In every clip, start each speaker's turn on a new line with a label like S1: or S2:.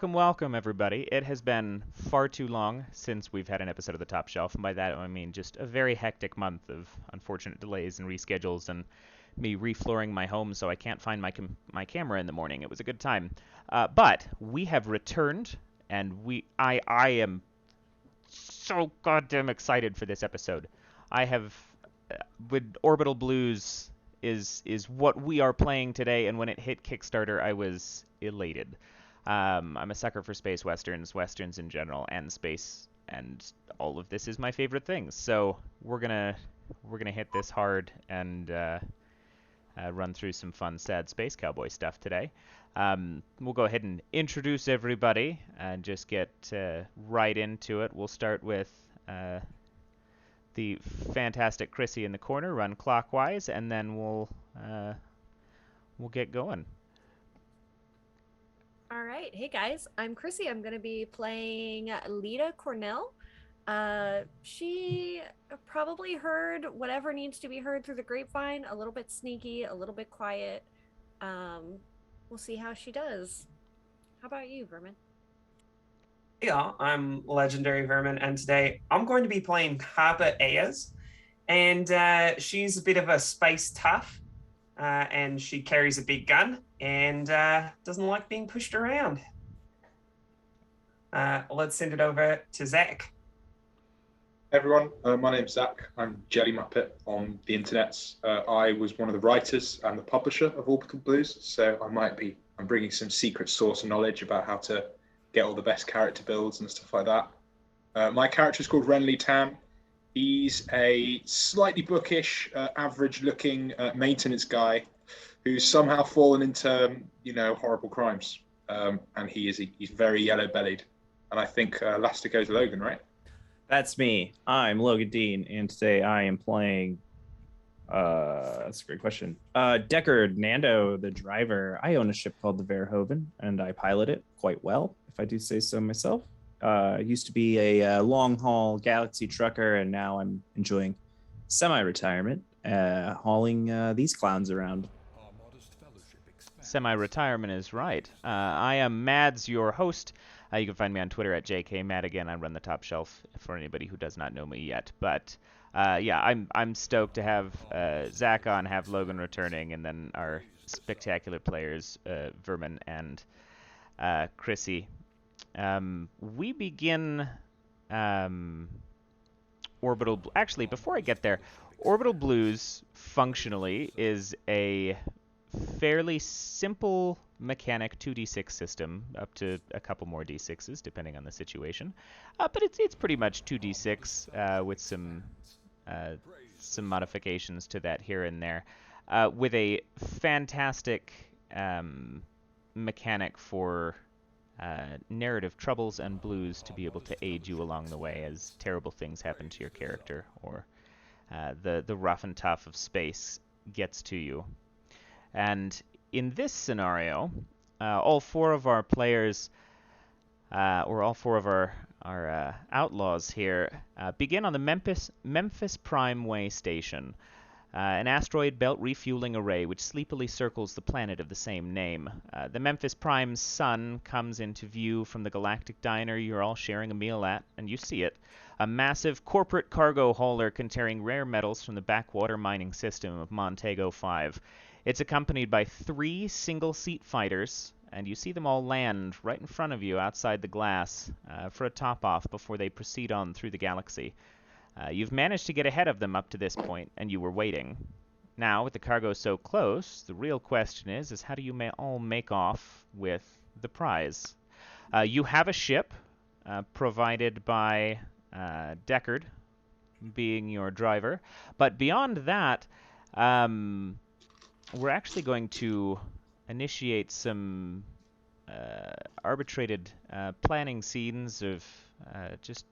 S1: welcome, everybody. It has been far too long since we've had an episode of The Top Shelf, and by that I mean just a very hectic month of unfortunate delays and reschedules and me reflooring my home so I can't find my camera in the morning. It was a good time. But we have returned, and I am so goddamn excited for this episode. I have with Orbital Blues is what we are playing today, and when it hit Kickstarter, I was elated. I'm a sucker for space westerns in general, and space, and all of this is my favorite things. So we're gonna hit this hard and run through some fun, sad space cowboy stuff today. We'll go ahead and introduce everybody and just get right into it. We'll start with the fantastic Chrissy in the corner, run clockwise, and then we'll get going.
S2: All right. Hey guys, I'm Chrissy. I'm going to be playing Lita Kornil. She probably heard whatever needs to be heard through the grapevine, a little bit sneaky, a little bit quiet. We'll see how she does. How about you, Vermin?
S3: Yeah, I'm Legendary Vermin, and today I'm going to be playing Harper Ayers, and she's a bit of a space tough, and she carries a big gun and doesn't like being pushed around. Let's send it over to Zach.
S4: Hey everyone, my name's Zach. I'm Jelly Muppet on the internets. I was one of the writers and the publisher of Orbital Blues, so I'm bringing some secret source knowledge about how to get all the best character builds and stuff like that. My character is called Renly Tan. He's a slightly bookish, average-looking maintenance guy who's somehow fallen into, horrible crimes. And he's very yellow-bellied. And I think last to goes Logan, right?
S5: That's me. I'm Logan Dean, and today I am playing. That's a great question. Deckard, Nando, the driver. I own a ship called the Verhoeven, and I pilot it quite well, if I do say so myself. I used to be a long-haul Galaxy trucker, and now I'm enjoying semi-retirement, hauling these clowns around.
S1: Semi-retirement is right. I am Mads, your host. You can find me on Twitter at JKMad. I run the Top Shelf for anybody who does not know me yet. But I'm stoked to have Zach on, have Logan returning, and then our spectacular players, Vermin and Chrissy. We begin Orbital. Actually, before I get there, Orbital Blues functionally is a fairly simple mechanic 2d6 system, up to a couple more d6s depending on the situation, but it's pretty much 2d6 with some modifications to that here and there, with a fantastic mechanic for narrative troubles and blues to be able to aid you along the way as terrible things happen to your character, or the rough and tough of space gets to you. And in this scenario, all four of our players, or all four of our outlaws here, begin on the Memphis Prime Way Station, an asteroid belt refueling array which sleepily circles the planet of the same name. The Memphis Prime's sun comes into view from the galactic diner you're all sharing a meal at, and you see it. A massive corporate cargo hauler containing rare metals from the backwater mining system of Montego 5. It's accompanied by 3 single-seat fighters, and you see them all land right in front of you outside the glass for a top-off before they proceed on through the galaxy. You've managed to get ahead of them up to this point, and you were waiting. Now, with the cargo so close, the real question is how do you all make off with the prize? You have a ship provided by Deckard, being your driver, but beyond that, we're actually going to initiate some arbitrated planning scenes of just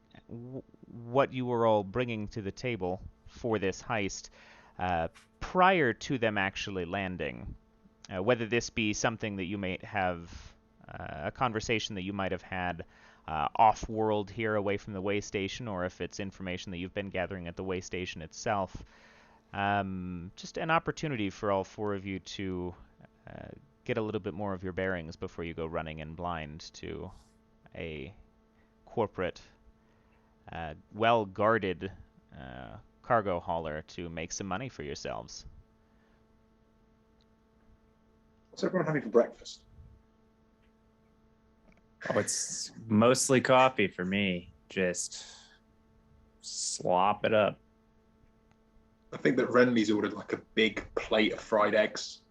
S1: what you were all bringing to the table for this heist prior to them actually landing. Whether this be something that you may have, a conversation that you might have had off-world here away from the way station, or if it's information that you've been gathering at the way station itself. Just an opportunity for all four of you to get a little bit more of your bearings before you go running in blind to a corporate, well-guarded cargo hauler to make some money for yourselves.
S4: What's everyone having for breakfast?
S5: Oh, it's mostly coffee for me. Just slop it up.
S4: I think that Renly's ordered like a big plate of fried eggs,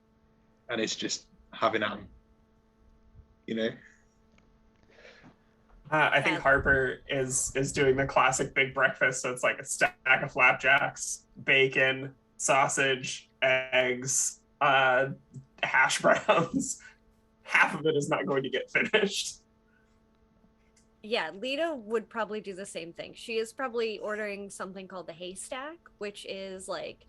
S4: and it's just having them. You know.
S3: I think Harper is doing the classic big breakfast. So it's like a stack of flapjacks, bacon, sausage, eggs, hash browns. Half of it is not going to get finished.
S2: Yeah, Lita would probably do the same thing. She is probably ordering something called the haystack, which is like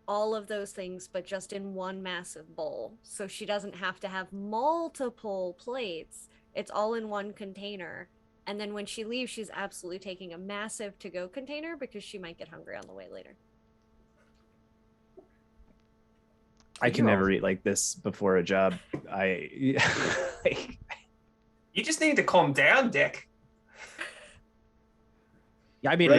S2: all of those things, but just in one massive bowl. So she doesn't have to have multiple plates. It's all in one container. And then when she leaves, she's absolutely taking a massive to-go container because she might get hungry on the way later.
S5: I can never eat like this before a job.
S3: You just need to calm down, Dick.
S5: I mean,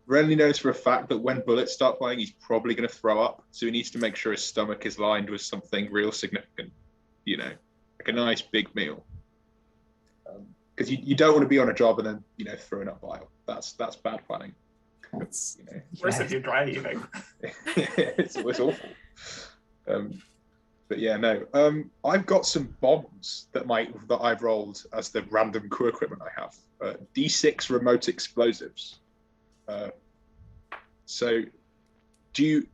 S4: Renly knows for a fact that when bullets start flying, he's probably going to throw up. So he needs to make sure his stomach is lined with something real significant, you know, like a nice big meal. Because you don't want to be on a job and then, you know, throwing up bile. That's bad planning.
S3: It's, you know, worse if you're dry heaving.
S4: it's awful. But yeah, no. I've got some bombs that I've rolled as the random crew equipment I have. D6 remote explosives. So can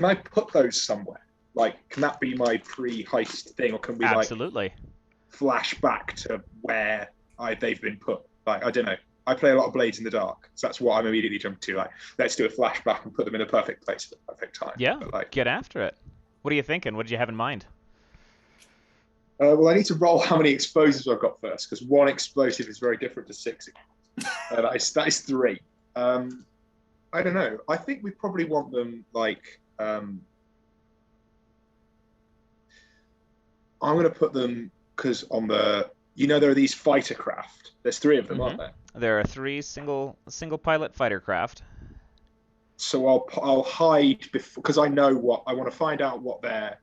S4: I put those somewhere? Like, can that be my pre-heist thing, or can we
S1: Absolutely.
S4: Flash back to where they've been put? Like, I don't know. I play a lot of Blades in the Dark, so that's what I'm immediately jumping to. Like, let's do a flashback and put them in a perfect place at the perfect time.
S1: Yeah,
S4: but,
S1: get after it. What are you thinking? What did you have in mind?
S4: Well, I need to roll how many explosives I've got first, because one explosive is very different to 6. That is 3. I don't know. I think we probably want them like. I'm going to put them because on the. There are these fighter craft. There's 3 of them, aren't there?
S1: There are 3 single pilot fighter craft.
S4: So I'll hide because I know what I want to find out where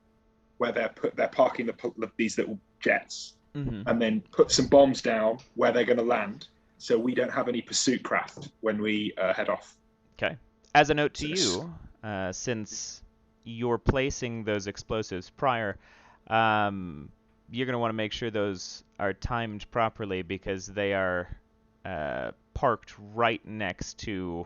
S4: they're parking these little jets, and then put some bombs down where they're going to land, so we don't have any pursuit craft when we head off.
S1: Okay. As a note to you, since you're placing those explosives prior, you're going to want to make sure those are timed properly because they are parked right next to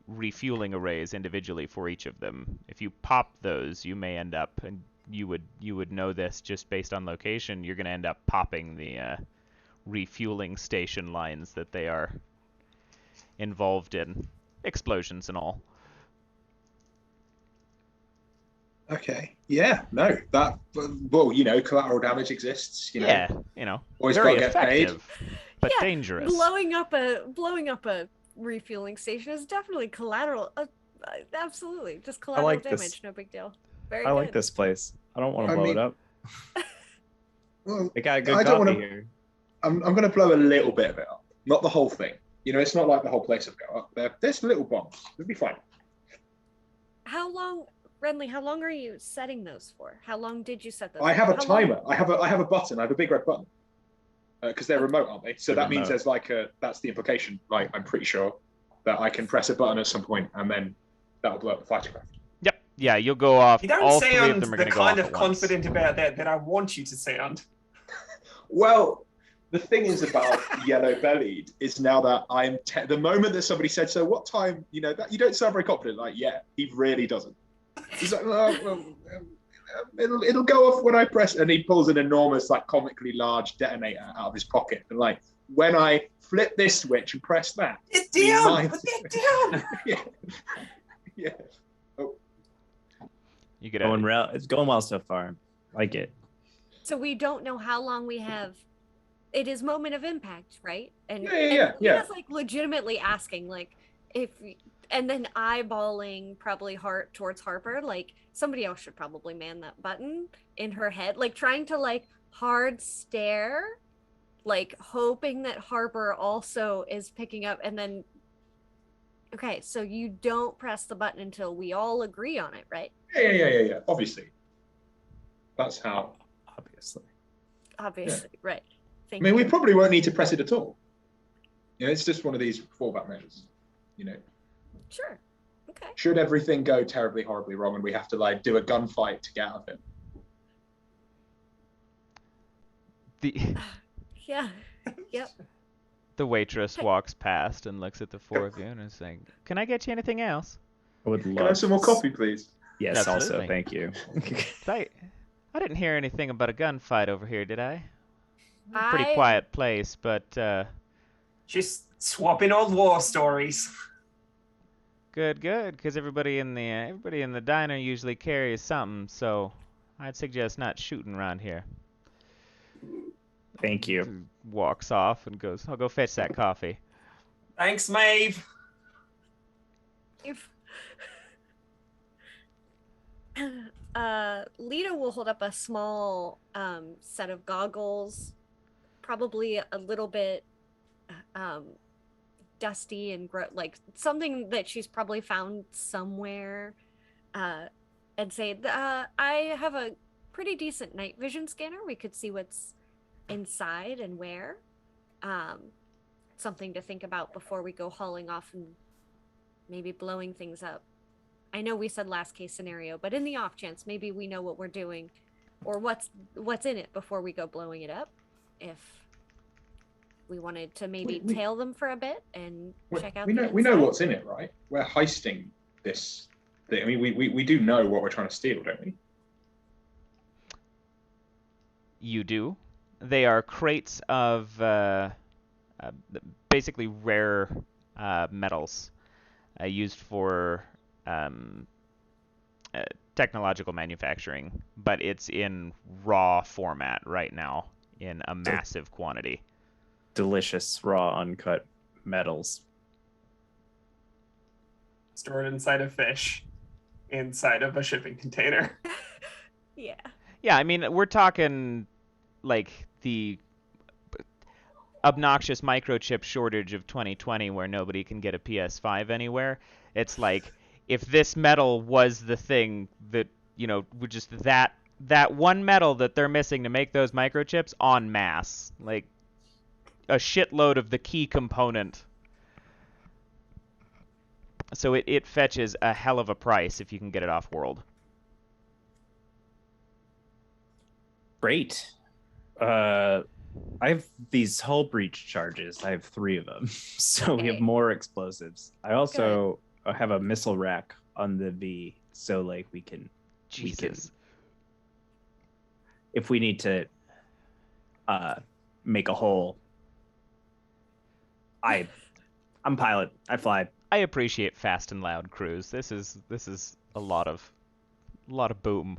S1: refueling arrays individually for each of them. If you pop those, you may end up, and you would know this just based on location, you're going to end up popping the refueling station lines that they are involved in, explosions and all.
S4: Okay. Yeah. No. That. Well, collateral damage exists.
S1: Yeah.
S4: Always
S1: very
S4: got to get paid.
S1: effective, but
S2: Yeah,
S1: dangerous.
S2: Blowing up a refueling station is definitely collateral. Absolutely, just collateral damage. No big deal. Very good.
S5: I like this place. I don't want to blow it up.
S4: Well,
S5: They got good coffee here.
S4: I'm going to blow a little bit of it up, not the whole thing. It's not like the whole place will go up. There's little bombs. It'll be fine.
S2: How long, Renly? How long are you setting those for? How long did you set those?
S4: I have a
S2: How
S4: timer.
S2: long?
S4: I have a button. I have a big red button. Because they're remote, aren't they? So that means there's that's the implication. Like, I'm pretty sure that I can press a button at some point and then that'll blow up the fighter craft.
S1: Yep. Yeah, you'll go off.
S3: You don't
S1: all 3
S3: sound
S1: of them are
S3: the
S1: going to go off
S3: kind
S1: at
S3: of
S1: once.
S3: confident about that I want you to sound.
S4: Well, the thing is about Yellow Bellied is now that the moment that somebody said, so what time, that you don't sound very confident. Like, yeah, he really doesn't. He's like, it'll go off when I press, and he pulls an enormous, like, comically large detonator out of his pocket, and like, when I flip this switch and press that,
S3: It's down. Put it down.
S4: yeah. Oh.
S1: You get
S5: It's going well so far. Like it.
S2: So we don't know how long we have. It is moment of impact, right? And
S4: Yeah.
S2: Lita's like legitimately asking, like, if and then eyeballing probably heart towards Harper, like somebody else should probably man that button in her head, like trying to like hard stare, like hoping that Harper also is picking up, and then okay, so you don't press the button until we all agree on it, right?
S4: Yeah. Obviously, that's how.
S2: Obviously, right.
S4: I mean, we probably won't need to press it at all. It's just one of these fallback measures.
S2: Sure. Okay.
S4: Should everything go terribly, horribly wrong, and we have to like do a gunfight to get out of it?
S2: Yeah. Yep.
S1: The waitress walks past and looks at the four of you and is saying, "Can I get you anything else?"
S5: I would
S4: Can
S5: love
S4: I have some more coffee, please?
S5: Yes,
S1: Absolutely.
S5: also, thank you.
S1: I didn't hear anything about a gunfight over here, did I? Pretty
S2: I-
S1: quiet place, but
S3: Just swapping old war stories.
S1: good, because everybody in the diner usually carries something, so I'd suggest not shooting around here.
S5: Thank you.
S1: Walks off and goes, "I'll go fetch that coffee."
S3: Thanks, Maeve.
S2: If Lita will hold up a small set of goggles, probably a little bit dusty and like something that she's probably found somewhere, and say, I have a pretty decent night vision scanner. We could see what's inside and where. Something to think about before we go hauling off and maybe blowing things up. I know we said last case scenario, but in the off chance, maybe we know what we're doing or what's in it before we go blowing it up. If we wanted to maybe tail them for a bit and check out
S4: we know what's in it, right? We're heisting this thing. I mean, we do know what we're trying to steal, don't we?
S1: You do. They are crates of basically rare metals used for technological manufacturing, but it's in raw format right now in a massive quantity.
S5: Delicious, raw, uncut metals.
S3: Stored inside a fish, inside of a shipping container.
S2: Yeah.
S1: Yeah, I mean, we're talking like the obnoxious microchip shortage of 2020 where nobody can get a PS5 anywhere. It's like, if this metal was the thing that, would just that one metal that they're missing to make those microchips en masse, like a shitload of the key component. So it fetches a hell of a price if you can get it off world.
S5: Great. I have these hull breach charges. I have 3 of them. So we have
S2: Okay.
S5: more explosives. I also have a missile rack on the V. So like we can
S1: Jesus.
S5: if we need to make a hole. I'm pilot. I fly.
S1: I appreciate fast and loud crews. This is a lot of boom.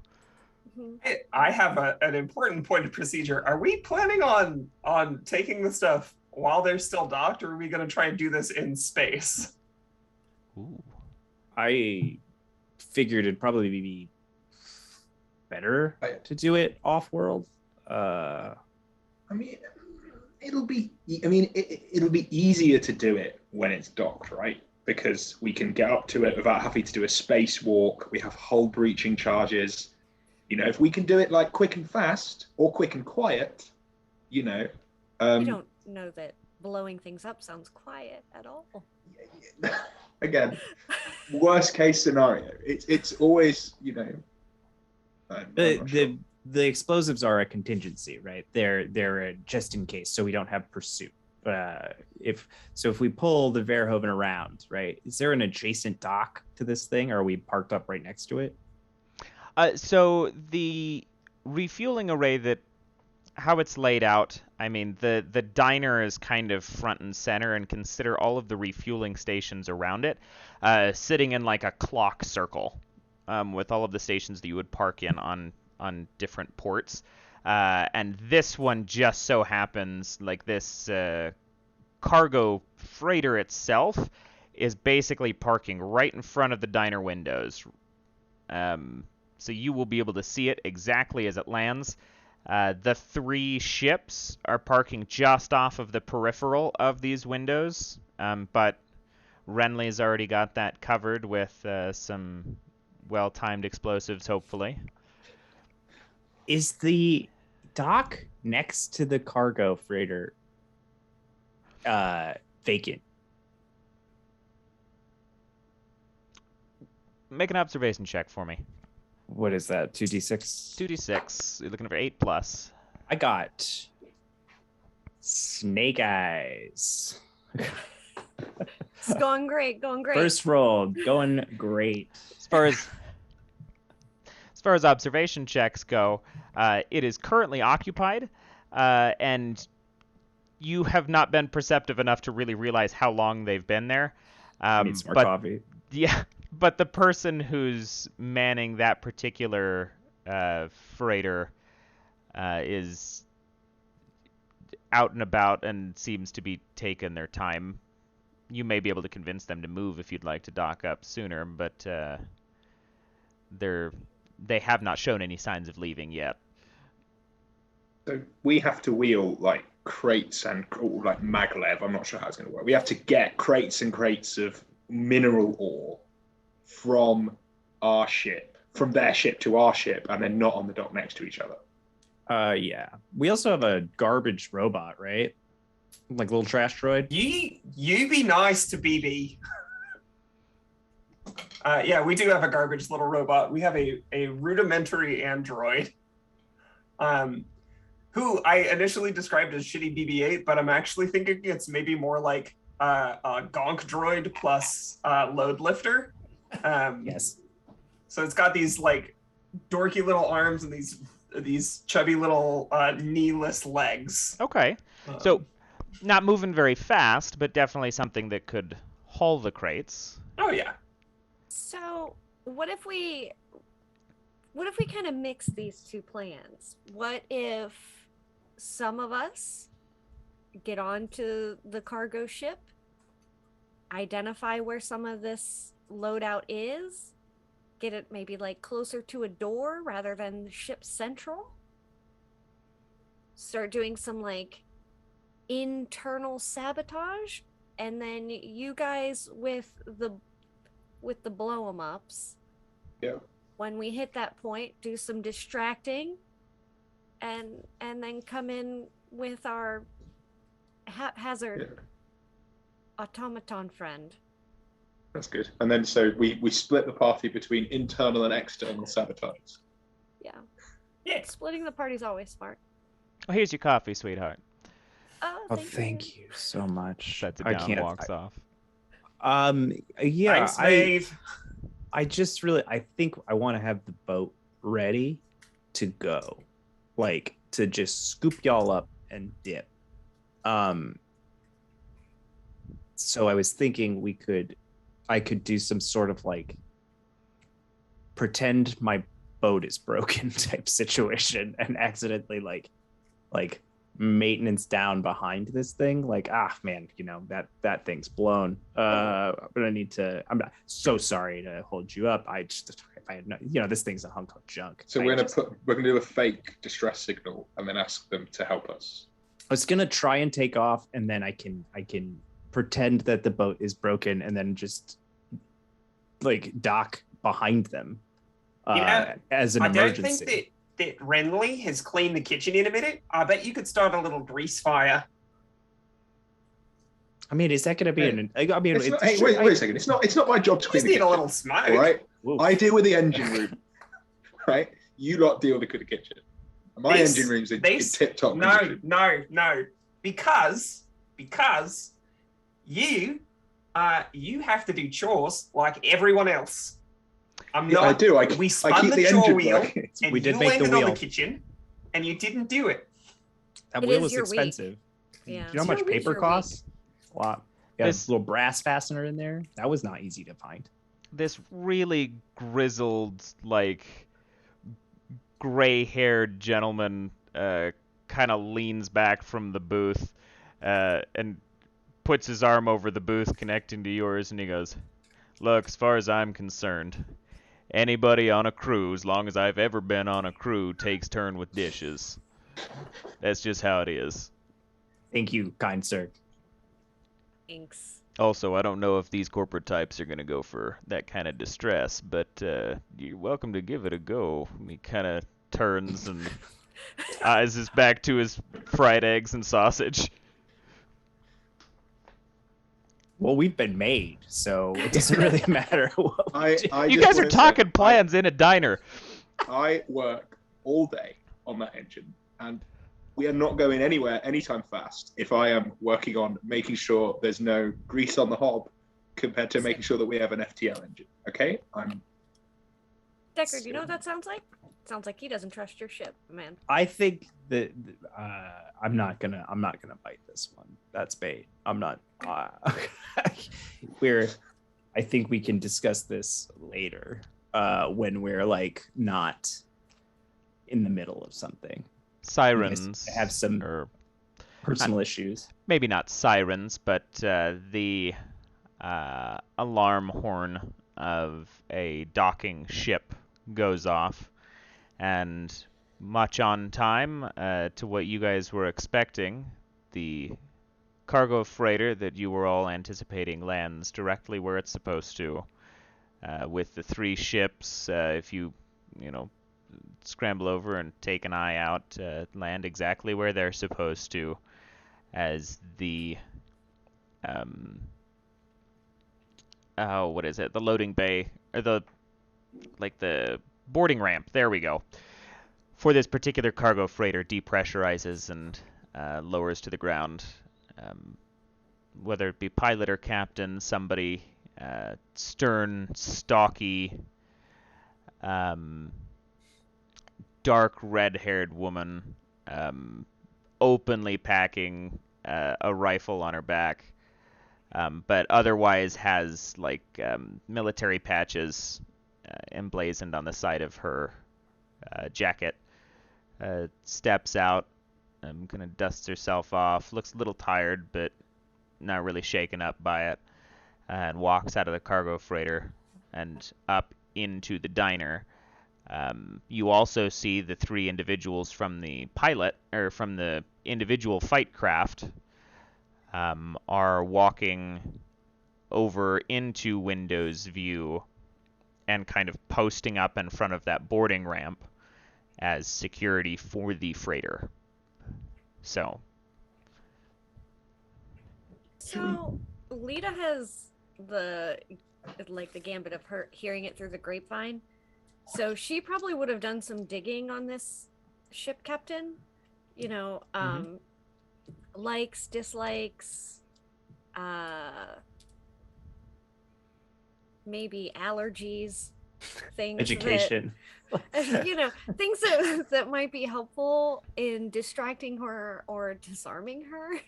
S3: I have an important point of procedure. Are we planning on taking the stuff while they're still docked, or are we going to try and do this in space?
S1: Ooh.
S5: I figured it'd probably be better to do it off world.
S4: I mean, it'll be easier to do it when it's docked, right? Because we can get up to it without having to do a spacewalk. We have hull breaching charges. If we can do it like quick and fast or quick and quiet,
S2: I don't know that blowing things up sounds quiet at all.
S4: Again, worst case scenario. It's always,
S5: The explosives are a contingency, right? They're a just in case, so we don't have pursuit. If we pull the Verhoeven around, right? Is there an adjacent dock to this thing, or are we parked up right next to it?
S1: So the refueling array, how it's laid out, I mean, the diner is kind of front and center, and consider all of the refueling stations around it sitting in like a clock circle with all of the stations that you would park in on different ports. And this one just so happens, like this cargo freighter itself is basically parking right in front of the diner windows. So you will be able to see it exactly as it lands. The 3 ships are parking just off of the peripheral of these windows, but Renly's already got that covered with some well-timed explosives, hopefully.
S5: Is the dock next to the cargo freighter vacant?
S1: Make an observation check for me.
S5: What is that? 2d6?
S1: 2d6. You're looking for 8+.
S5: I got snake eyes.
S2: It's going great, going great.
S5: First roll, going great.
S1: As far as observation checks go, it is currently occupied, and you have not been perceptive enough to really realize how long they've been there.
S5: Need some more
S1: but
S5: coffee.
S1: yeah, but the person who's manning that particular freighter is out and about and seems to be taking their time. You may be able to convince them to move if you'd like to dock up sooner, but they have not shown any signs of leaving yet.
S4: So we have to wheel like crates and like maglev. I'm not sure how it's going to work. We have to get crates and crates of mineral ore from our ship, from their ship to our ship, and then not on the dock next to each other.
S5: Yeah. We also have a garbage robot, right? Like a little trash droid.
S3: You be nice to BB. Yeah, we do have a garbage little robot. We have a rudimentary android, who I initially described as shitty BB-8, but I'm actually thinking it's maybe more like a gonk droid plus load lifter.
S5: Yes.
S3: So it's got these like dorky little arms and these chubby little kneeless legs.
S1: Okay. So not moving very fast, but definitely something that could haul the crates.
S3: Oh yeah.
S2: So what if we kind of mix these two plans? What if some of us get onto the cargo ship, identify where some of this loadout is, get it maybe like closer to a door rather than the ship's central, start doing some like internal sabotage, and then you guys with the blow 'em ups.
S4: Yeah.
S2: When we hit that point, do some distracting, and then come in with our haphazard automaton friend.
S4: That's good. And then so we split the party between internal and external sabotage.
S2: Yeah.
S3: Yeah.
S2: Splitting the party's always smart.
S1: Oh, here's your coffee, sweetheart.
S2: Oh,
S5: Thank you so much.
S1: Sets it
S5: I
S1: down,
S5: can't.
S1: walks off.
S5: Yeah.
S3: Thanks, Dave.
S5: I just really, I think I want to have the boat ready to go, like to just scoop y'all up and dip. So I was thinking I could do some sort of like pretend my boat is broken type situation and accidentally like maintenance down behind this thing, like, man, that thing's blown. But I'm not so sorry to hold you up. If I had no, this thing's a hunk of junk.
S4: So we're gonna do a fake distress signal and then ask them to help us.
S5: I was gonna try and take off, and then I can pretend that the boat is broken and then just like dock behind them as an emergency.
S3: I don't think that Renly has cleaned the kitchen in a minute. I bet you could start a little grease fire.
S5: I mean, is that going to be
S4: wait a second. It's not my job to clean
S3: Just
S4: the
S3: need
S4: kitchen.
S3: a little smoke.
S4: All right.
S5: Whoa.
S4: I deal with the engine room. Right. You lot deal with the kitchen. My engine room's in tip top.
S3: No. Because you have to do chores like everyone else. I'm not.
S4: I do.
S3: We spun the chore wheel, and
S5: we did
S3: you
S5: make the
S3: landed on
S5: wheel.
S3: the kitchen, and you didn't do it.
S5: That
S2: It
S5: wheel
S2: is
S5: was
S2: your week.
S5: expensive.
S2: Yeah.
S5: Do you know how much
S2: Your week's
S5: paper
S2: your
S5: costs? A lot. Got
S1: This-
S5: a little brass fastener in there. That was not easy to find.
S1: This really grizzled, like, gray-haired gentleman kind of leans back from the booth and puts his arm over the booth connecting to yours, and he goes, "Look, as far as I'm concerned, anybody on a crew, as long as I've ever been on a crew, takes turn with dishes. That's just how it is.
S5: Thank you, kind sir.
S2: Thanks.
S1: Also, I don't know if these corporate types are going to go for that kind of distress, but you're welcome to give it a go." He kind of turns and eyes his back to his fried eggs and sausage.
S5: Well, we've been made, so it doesn't really matter what we do.
S4: I
S1: You
S4: just
S1: guys are
S4: wanna say,
S1: talking plans in a diner.
S4: I work all day on that engine, and we are not going anywhere anytime fast if I am working on making sure there's no grease on the hob compared to making sure that we have an FTL engine. Okay?
S2: Deckard, you know what that sounds like? Sounds like he doesn't trust your ship, man.
S5: I think that I'm not gonna bite this one. That's bait. I'm not. I think we can discuss this later when we're like not in the middle of something.
S1: Sirens
S5: Have some
S1: or
S5: personal issues.
S1: maybe not sirens, but the alarm horn of a docking ship goes off, and much on time to what you guys were expecting, the cargo freighter that you were all anticipating lands directly where it's supposed to. With the 3 ships, if you scramble over and take an eye out, land exactly where they're supposed to, as the what is it? The loading bay, or the boarding ramp. There we go. For this particular cargo freighter, depressurizes and lowers to the ground. Whether it be pilot or captain, somebody stern, stocky, dark red-haired woman, openly packing a rifle on her back, but otherwise has military patches emblazoned on the side of her jacket. Steps out, kind of dusts herself off, looks a little tired, but not really shaken up by it, and walks out of the cargo freighter and up into the diner. You also see the 3 individuals from the pilot, or from the individual fight craft, are walking over into Windows view and kind of posting up in front of that boarding ramp as security for the freighter. So
S2: Lita has the gambit of her hearing it through the grapevine. So she probably would have done some digging on this ship captain. Likes, dislikes, maybe allergies, things
S5: Education.
S2: things that might be helpful in distracting her or disarming her.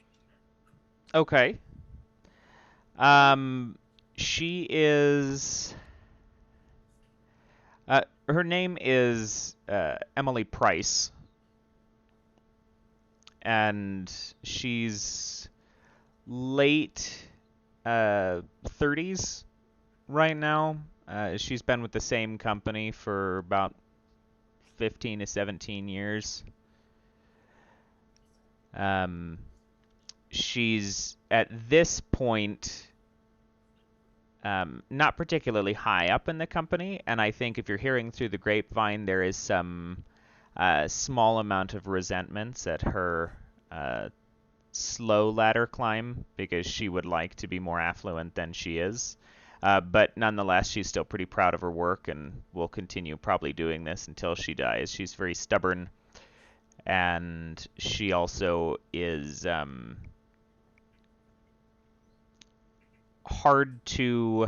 S1: okay. She is. Her name is Emily Price, and she's late 30s right now. She's been with the same company for about 15 to 17 years. She's at this point not particularly high up in the company, and I think if you're hearing through the grapevine, there is some small amount of resentments at her slow ladder climb, because she would like to be more affluent than she is. But nonetheless, she's still pretty proud of her work and will continue probably doing this until she dies. She's very stubborn, and she also is hard to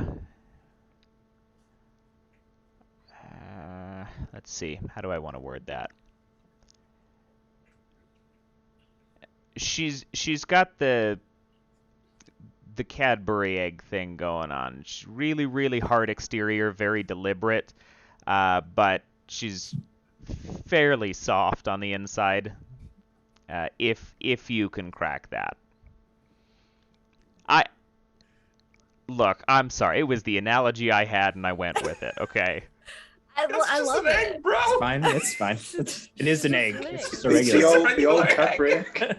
S1: let's see, how do I want to word that? She's got the Cadbury egg thing going on. She's really, really hard exterior, very deliberate, but she's fairly soft on the inside, if you can crack that. Look, I'm sorry. It was the analogy I had, and I went with it. Okay.
S2: I
S3: It's
S2: love
S3: an
S2: it.
S3: egg, bro.
S5: It's fine. It's fine. It is an egg. It's just a
S3: It's
S5: regular.
S3: just
S4: The old
S3: regular
S4: Cadbury
S3: egg.
S4: egg.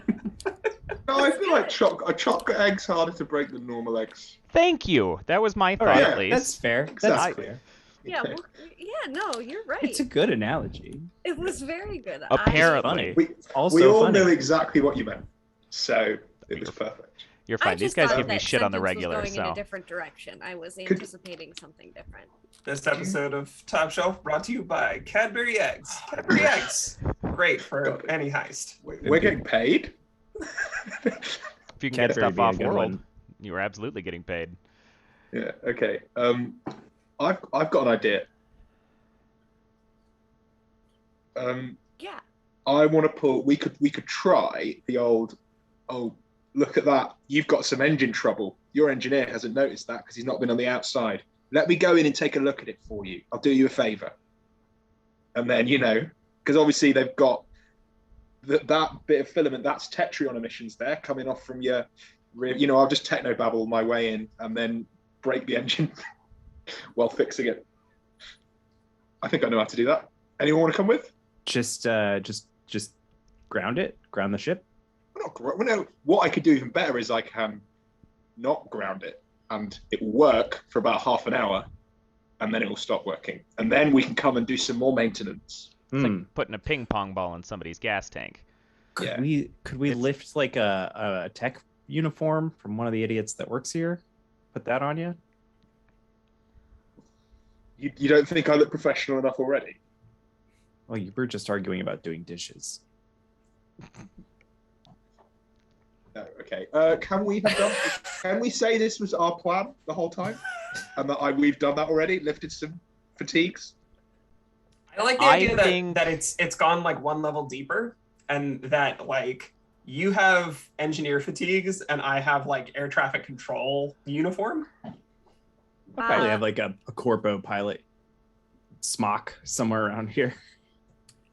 S4: No, I feel like a chocolate egg's harder to break than normal eggs.
S1: Thank you. That was my
S5: All
S1: thought,
S5: right,
S1: at least.
S5: that's fair. That's
S4: Exactly.
S5: fair.
S2: Yeah,
S4: Okay.
S2: well, yeah, no, you're right.
S5: It's a good analogy.
S2: It was very good.
S1: Apparently.
S4: We,
S5: Also
S4: we all
S5: funny.
S4: know exactly what you meant, so it was perfect.
S1: You're
S2: I
S1: fine. These
S2: just
S1: guys
S2: thought
S1: give me
S2: that
S1: shit on the
S2: sentence
S1: regular,
S2: was going in
S1: so.
S2: a different direction. I was
S4: Could-
S2: anticipating something different.
S3: This episode of Top Shelf brought to you by Cadbury Eggs. Cadbury Eggs. Great for any heist.
S4: We're getting paid.
S1: If you can get
S5: Cadbury
S1: stuff
S5: being a
S1: off
S5: good
S1: world,
S5: one.
S1: you are absolutely getting paid.
S4: Yeah. Okay. I've got an idea.
S2: Yeah.
S4: I want to pull. We could try the old. Oh, look at that! You've got some engine trouble. Your engineer hasn't noticed that because he's not been on the outside. Let me go in and take a look at it for you. I'll do you a favor. And then because obviously they've got that bit of filament. That's Tetrion emissions there coming off from your. I'll just technobabble my way in and then break the engine while fixing it. I think I know how to do that. Anyone want to come with?
S5: Just ground it. Ground the ship.
S4: What I could do even better is I can not ground it, and it will work for about half an hour, and then it will stop working, and then we can come and do some more maintenance.
S1: It's like putting a ping pong ball in somebody's gas tank.
S5: Could
S4: Yeah.
S5: we lift like a tech uniform from one of the idiots that works here? Put that on you?
S4: You don't think I look professional enough already?
S5: Well, you were just arguing about doing dishes.
S4: No. Okay. Can we say this was our plan the whole time, and that we've done that already? Lifted some fatigues.
S3: I like the
S1: I
S3: idea
S1: think-
S3: that it's gone like one level deeper, and that like you have engineer fatigues and I have like air traffic control uniform.
S5: Probably have like a Corpo pilot smock somewhere around here.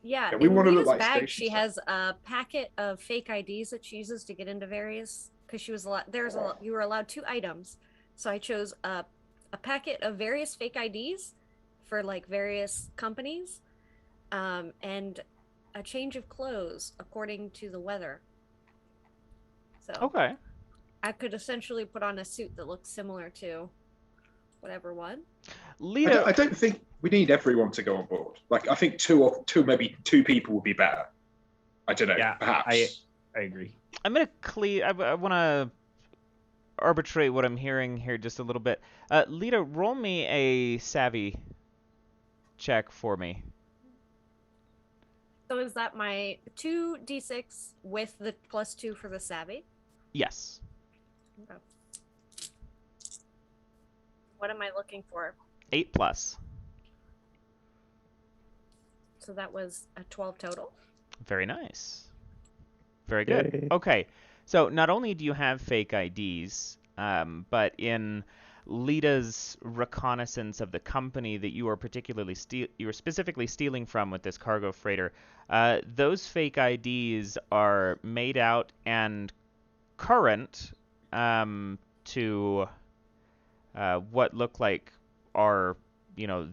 S2: Yeah,
S4: Yeah, we
S2: in
S4: wanna look
S2: Lita's
S4: like
S2: bag,
S4: station
S2: she
S4: staff.
S2: has a packet of fake IDs that she uses to get into various. Because she was allowed, you were allowed 2 items, so I chose a packet of various fake IDs for like various companies, and a change of clothes according to the weather. So
S1: Okay.
S2: I could essentially put on a suit that looks similar to whatever one.
S1: Lita,
S4: I don't think we need everyone to go on board. Like I think maybe two people would be better. I don't know.
S5: Yeah,
S4: Perhaps.
S5: I agree.
S1: I'm gonna I want to arbitrate what I'm hearing here just a little bit. Lita, roll me a savvy check for me.
S2: So is that my 2d6 with the +2 for the savvy?
S1: Yes.
S2: Okay. What am I looking for?
S1: 8+.
S2: So that was a 12 total.
S1: Very nice. Very good.
S5: Yay.
S1: Okay. So not only do you have fake IDs, but in Lita's reconnaissance of the company that you are specifically stealing from with this cargo freighter, those fake IDs are made out and current to what look like are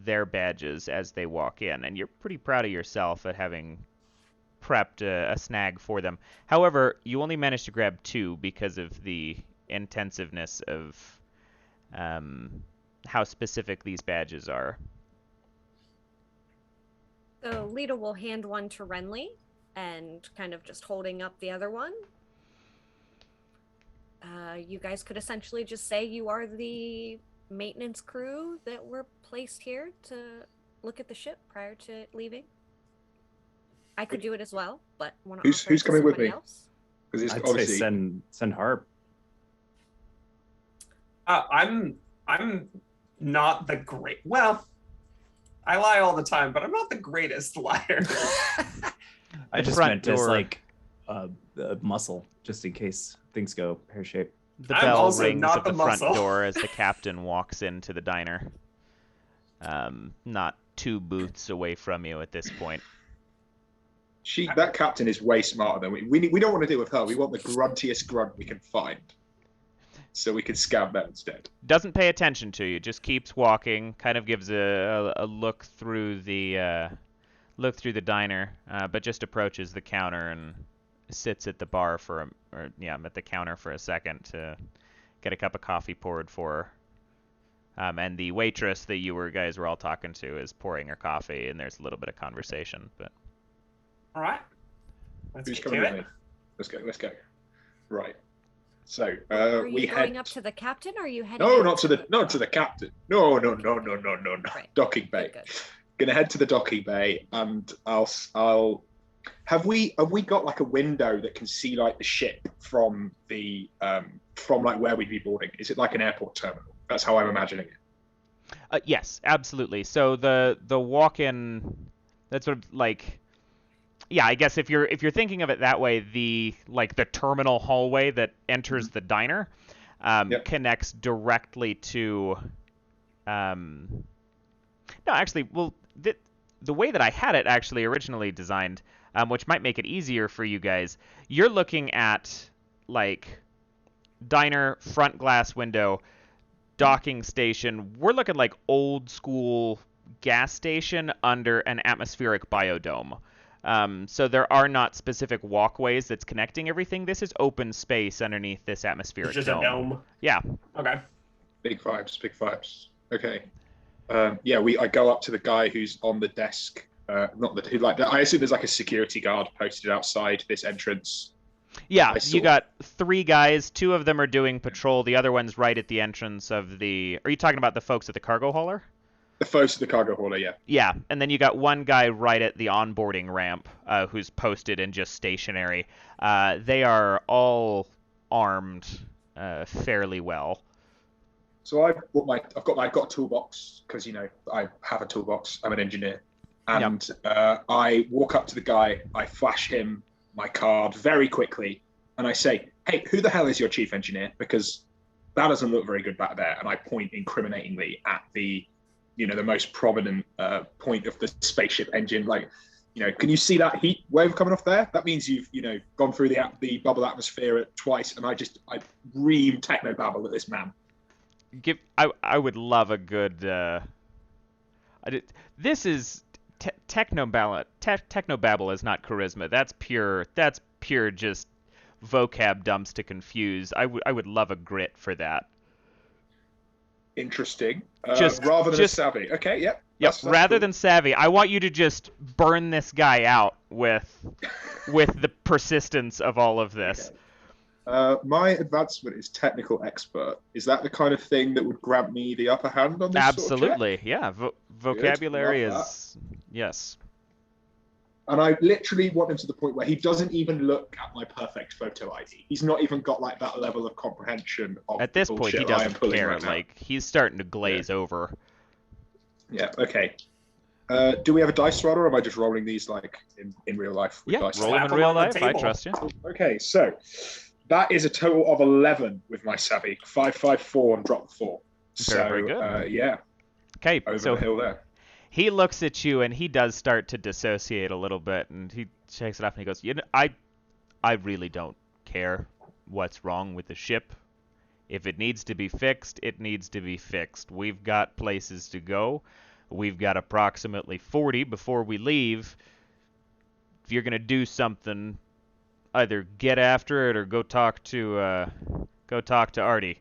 S1: their badges as they walk in, and you're pretty proud of yourself at having prepped a snag for them. However, you only managed to grab 2 because of the intensiveness of how specific these badges are.
S2: So Lita will hand one to Renly and kind of just holding up the other one. You guys could essentially just say you are the maintenance crew that were placed here to look at the ship prior to leaving. I could do it as well, but want to
S4: Who's coming with me?
S2: Else.
S4: Because it's
S5: I'd
S4: obviously
S5: say send Harp.
S3: I'm not the great. Well, I lie all the time, but I'm not the greatest liar.
S5: I just
S1: front
S5: meant as
S1: door.
S5: like a muscle, just in case things go pear shaped.
S1: The
S3: I'm
S1: bell
S3: also
S1: rings
S3: not
S1: at the
S3: the
S1: front
S3: muscle.
S1: door as the captain walks into the diner. Not 2 booths away from you at this point.
S4: that captain is way smarter than we don't want to deal with her. We want the gruntiest grunt we can find. so we could scan that instead.
S1: Doesn't pay attention to you, just keeps walking, kind of gives a look through the diner, but just approaches the counter and sits at the bar at the counter for a second to get a cup of coffee poured for her. And the waitress that guys were all talking to is pouring her coffee, and there's a little bit of conversation. But
S3: All right. Let's
S4: Who's
S3: get
S4: coming
S3: to
S4: with
S3: it.
S4: me? Let's go. Right. So
S2: Are
S4: we
S2: you going
S4: head.
S2: up to the captain, or are you heading?
S4: No,
S2: out
S4: not to the captain. No.
S2: Right.
S4: Docking bay.
S2: Good.
S4: Gonna head to the docking bay, and I'll. Have we got like a window that can see like the ship from like where we'd be boarding? Is it like an airport terminal? That's how I'm imagining it.
S1: yes, absolutely. So the walk-in, that's sort of like, yeah, I guess if you're thinking of it that way, the terminal hallway that enters the diner
S4: Yep.
S1: connects directly to. No, actually, well, the way that I had it actually originally designed, which might make it easier for you guys, you're looking at like diner, front glass window, docking station. We're looking like old school gas station under an atmospheric biodome. So there are not specific walkways that's connecting everything. This is open space underneath this atmospheric
S3: It's just
S1: dome.
S3: a dome.
S1: Yeah.
S3: Okay.
S4: Big vibes. Okay. I go up to the guy who's on the desk. I assume there's like a security guard posted outside this entrance.
S1: Yeah,
S4: I saw-
S1: you got 3 guys. 2 of them are doing patrol. The other one's right at the entrance of the... Are you talking about the folks at the cargo hauler?
S4: The folks of the cargo hauler, yeah.
S1: Yeah, and then you got one guy right at the onboarding ramp who's posted and just stationary. They are all armed fairly well.
S4: So I've got a toolbox because I have a toolbox. I'm an engineer, and I walk up to the guy. I flash him my card very quickly, and I say, "Hey, who the hell is your chief engineer? Because that doesn't look very good back there." And I point incriminatingly at the most prominent point of the spaceship engine. Can you see that heat wave coming off there? That means you've gone through the bubble atmosphere twice. And I ream techno babble at this man.
S1: I would love a good. This is technobabble. Technobabble is not charisma. That's pure just vocab dumps to confuse. I would love a grit for that.
S4: Interesting.
S1: Just
S4: rather than a savvy. Okay, yep.
S1: Yep.
S4: That's
S1: Rather
S4: cool.
S1: than savvy, I want you to just burn this guy out with the persistence of all of this.
S4: Okay. My advancement is technical expert. Is that the kind of thing that would grant me the upper hand on this?
S1: Absolutely,
S4: sort of
S1: yeah. Vocabulary
S4: Love
S1: is yes.
S4: And I literally want him to the point where he doesn't even look at my perfect photo ID. He's not even got like that level of comprehension of
S1: At this
S4: the
S1: point, he
S4: bullshit I am
S1: doesn't
S4: pulling
S1: care.
S4: right now.
S1: Like he's starting to glaze over.
S4: Yeah. Okay. Do we have a dice roller, or am I just rolling these like in real life? With
S1: Yeah,
S4: dice?
S1: roll them in
S3: Slap 'em
S1: real
S3: on the
S1: life. I
S3: table.
S1: trust you.
S4: Okay, so that is a total of 11 with my savvy. 5, 5, 4, and drop 4.
S1: Very good.
S4: Yeah,
S1: Okay,
S4: over
S1: so
S4: the hill there.
S1: he looks at you and he does start to dissociate a little bit, and he shakes it off and he goes, I really don't care what's wrong with the ship. If it needs to be fixed, it needs to be fixed. We've got places to go. We've got approximately 40 before we leave. If you're gonna do something, either get after it or go talk to Artie.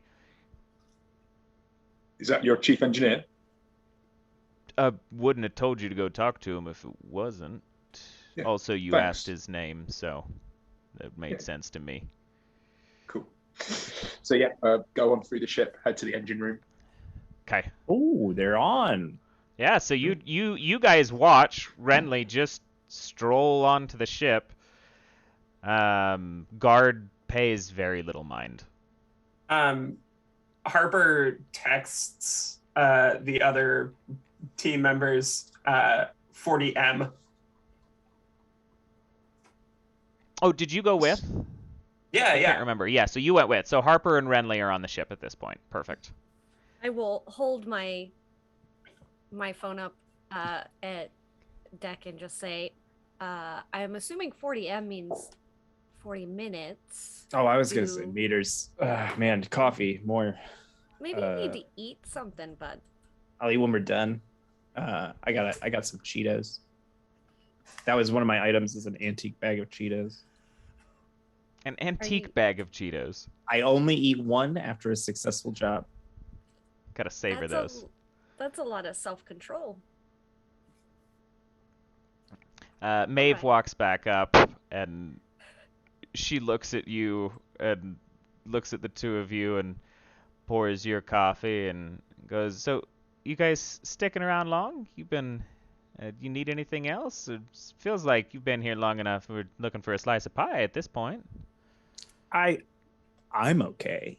S4: Is that your chief engineer?
S1: Wouldn't have told you to go talk to him if it wasn't.
S4: Yeah,
S1: Also, you
S4: thanks.
S1: asked his name, so that made sense to me.
S4: Cool. So yeah, go on through the ship, head to the engine room.
S1: Okay.
S5: Oh, they're on.
S1: Yeah, so you guys watch Renly just stroll onto the ship. Guard pays very little mind.
S3: Harper texts the other team members 40M.
S1: Oh, did you go with?
S3: Yeah,
S1: I can't
S3: yeah.
S1: remember. Yeah, so you went with. So Harper and Renly are on the ship at this point. Perfect.
S2: I will hold my phone up at deck and just say, I am assuming 40M means 40 minutes.
S5: Oh, I was gonna
S2: to-
S5: say meters. Man, coffee more.
S2: Maybe you need to eat something, bud.
S5: I'll eat when we're done. I got some Cheetos. That was one of my items, is an antique bag of Cheetos.
S1: An antique
S2: you-
S1: bag of Cheetos.
S5: I only eat one after a successful job.
S1: Gotta savor those.
S2: That's a lot of self-control.
S1: Maeve
S2: Okay.
S1: walks back up and she looks at you and looks at the two of you and pours your coffee and goes, "So, you guys sticking around long? You need anything else? It feels like you've been here long enough. We're looking for a slice of pie at this point."
S5: I'm okay.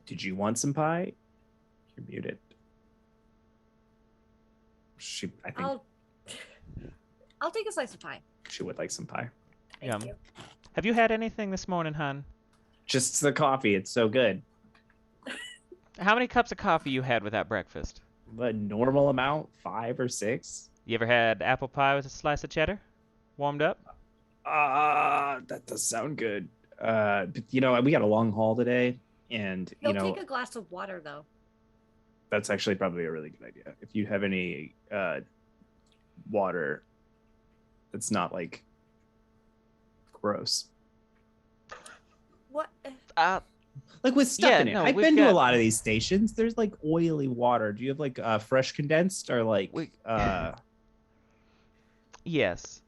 S5: Did you want some pie? You're muted. I think
S2: I'll take a slice of pie.
S5: she would like some pie.
S2: Thank
S1: Yum.
S2: you.
S1: Have you had anything this morning, hon?
S5: Just the coffee. It's so good.
S1: How many cups of coffee you had with that breakfast?
S5: The normal amount, 5 or 6.
S1: You ever had apple pie with a slice of cheddar? Warmed up?
S5: That does sound good. But we got a long haul today, and
S2: He'll take a glass of water, though.
S5: that's actually probably a really good idea. If you have any water that's not like gross.
S2: What?
S5: Like with stuff
S1: Yeah,
S5: in it.
S1: no,
S5: I've
S1: we've
S5: been to a
S1: got-
S5: lot of these stations. There's like oily water. Do you have like fresh condensed or like
S1: Yes.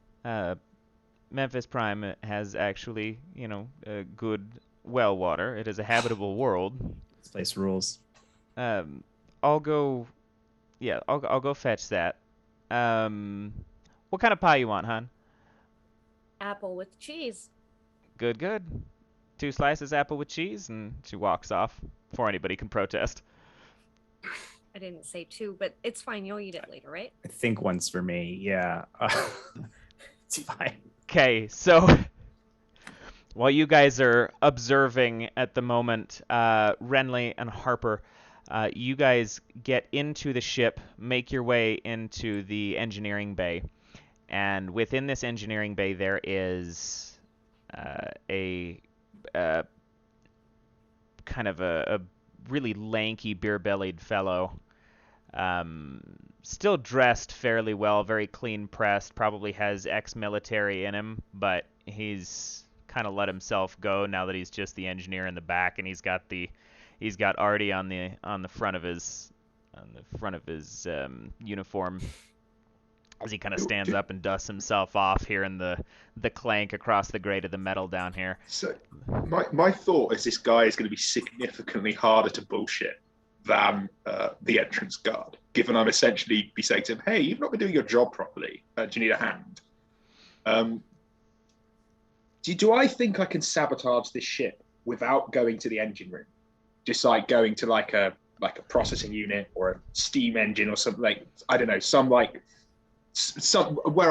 S1: Memphis Prime has actually, good well water. It is a habitable world.
S5: this place rules.
S1: I'll go fetch that. What kind of pie you want, hon?
S2: Apple with cheese.
S1: Good, good. 2 slices apple with cheese, and she walks off before anybody can protest.
S2: I didn't say 2, but it's fine. You'll eat it later, right?
S5: I think one's for me. Yeah. It's fine.
S1: Okay, so while you guys are observing at the moment, Renly and Harper, you guys get into the ship, make your way into the engineering bay, and within this engineering bay there is a kind of a really lanky, beer-bellied fellow. Still dressed fairly well, very clean pressed, probably has ex-military in him, but he's kind of let himself go now that he's just the engineer in the back, and he's got Artie on the front of his uniform as he kind of stands up and dusts himself off, hearing the clank across the grate of the metal down here.
S4: So my thought is this guy is going to be significantly harder to bullshit than the entrance guard, given I'm essentially be saying to him, "Hey, you've not been doing your job properly. Do you need a hand?" Do I think I can sabotage this ship without going to the engine room? Just like going to like a processing unit or a steam engine or something, like, I don't know, some where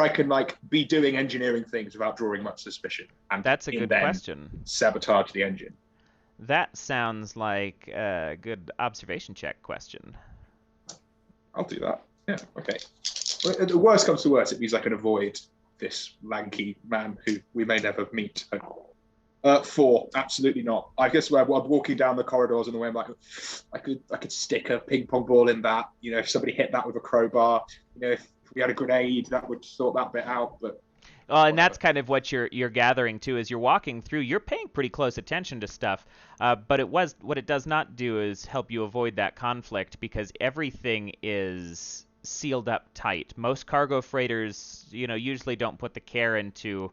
S4: I can like be doing engineering things without drawing much suspicion. And
S1: That's a good
S4: then
S1: question.
S4: sabotage the engine.
S1: That sounds like a good observation check question.
S4: I'll do that. Yeah, okay. Well, the worst comes to worst, it means I can avoid this lanky man who we may never meet. 4, absolutely not. I guess I'm walking down the corridors on the way, I'm like, I could stick a ping pong ball in that. If somebody hit that with a crowbar, if we had a grenade, that would sort that bit out. But
S1: And that's kind of what you're gathering too, as you're walking through. You're paying pretty close attention to stuff, but what it does not do is help you avoid that conflict, because everything is sealed up tight. Most cargo freighters, usually don't put the care into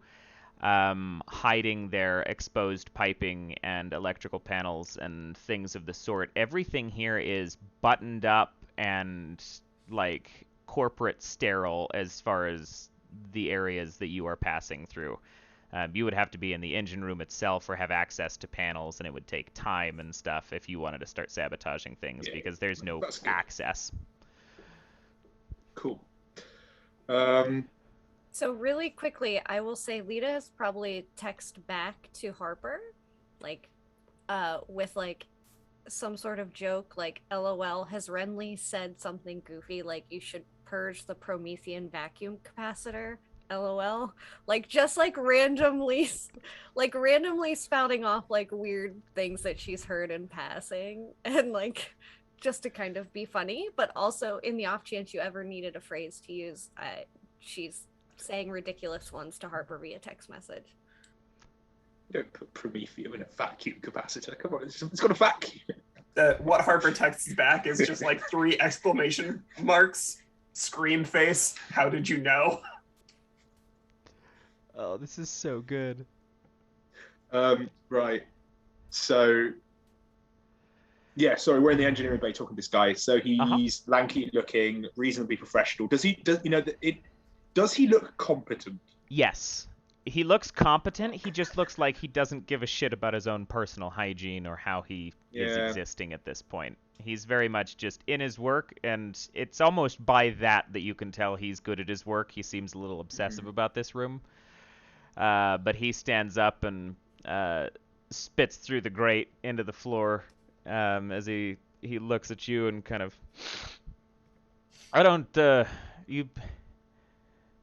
S1: hiding their exposed piping and electrical panels and things of the sort. Everything here is buttoned up and like corporate sterile as far as the areas that you are passing through. You would have to be in the engine room itself or have access to panels, and it would take time and stuff if you wanted to start sabotaging things, because there's no access.
S4: Cool.
S2: So really quickly, I will say Lita has probably texted back to Harper, like, with like some sort of joke, like, "LOL, has Renly said something goofy like you should purge the Promethean vacuum capacitor?" LOL. Like just like randomly spouting off like weird things that she's heard in passing, and like just to kind of be funny, but also in the off chance you ever needed a phrase to use, she's saying ridiculous ones to Harper via text message.
S4: You don't put Prometheus in a vacuum capacitor. Come on, it's got a vacuum.
S3: What Harper texts back is just like 3 exclamation marks, scream face. How did you know?
S1: Oh, this is so good.
S4: Right. So, yeah, sorry, we're in the engineering bay talking to this guy. So he's lanky looking, reasonably professional. Does he look competent?
S1: Yes. He looks competent. He just looks like he doesn't give a shit about his own personal hygiene or how he is existing at this point. He's very much just in his work, and it's almost by that you can tell he's good at his work. He seems a little obsessive about this room. But he stands up and spits through the grate into the floor as he looks at you and kind of... you...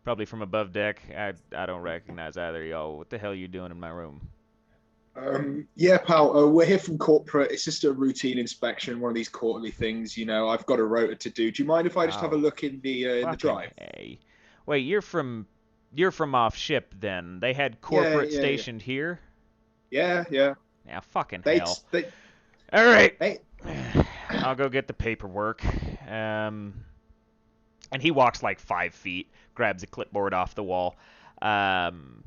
S1: Probably from above deck. I don't recognize either of y'all. What the hell are you doing in my room?
S4: Yeah, pal. We're here from corporate. It's just a routine inspection, one of these quarterly things. You know, I've got a rota to do. Do you mind if I just have a look in the drive?
S1: Hey. Wait, you're from off ship then? They had corporate stationed here?
S4: Yeah.
S1: Yeah, fucking hell. All right. I'll go get the paperwork. And he walks like 5 feet, grabs a clipboard off the wall, comes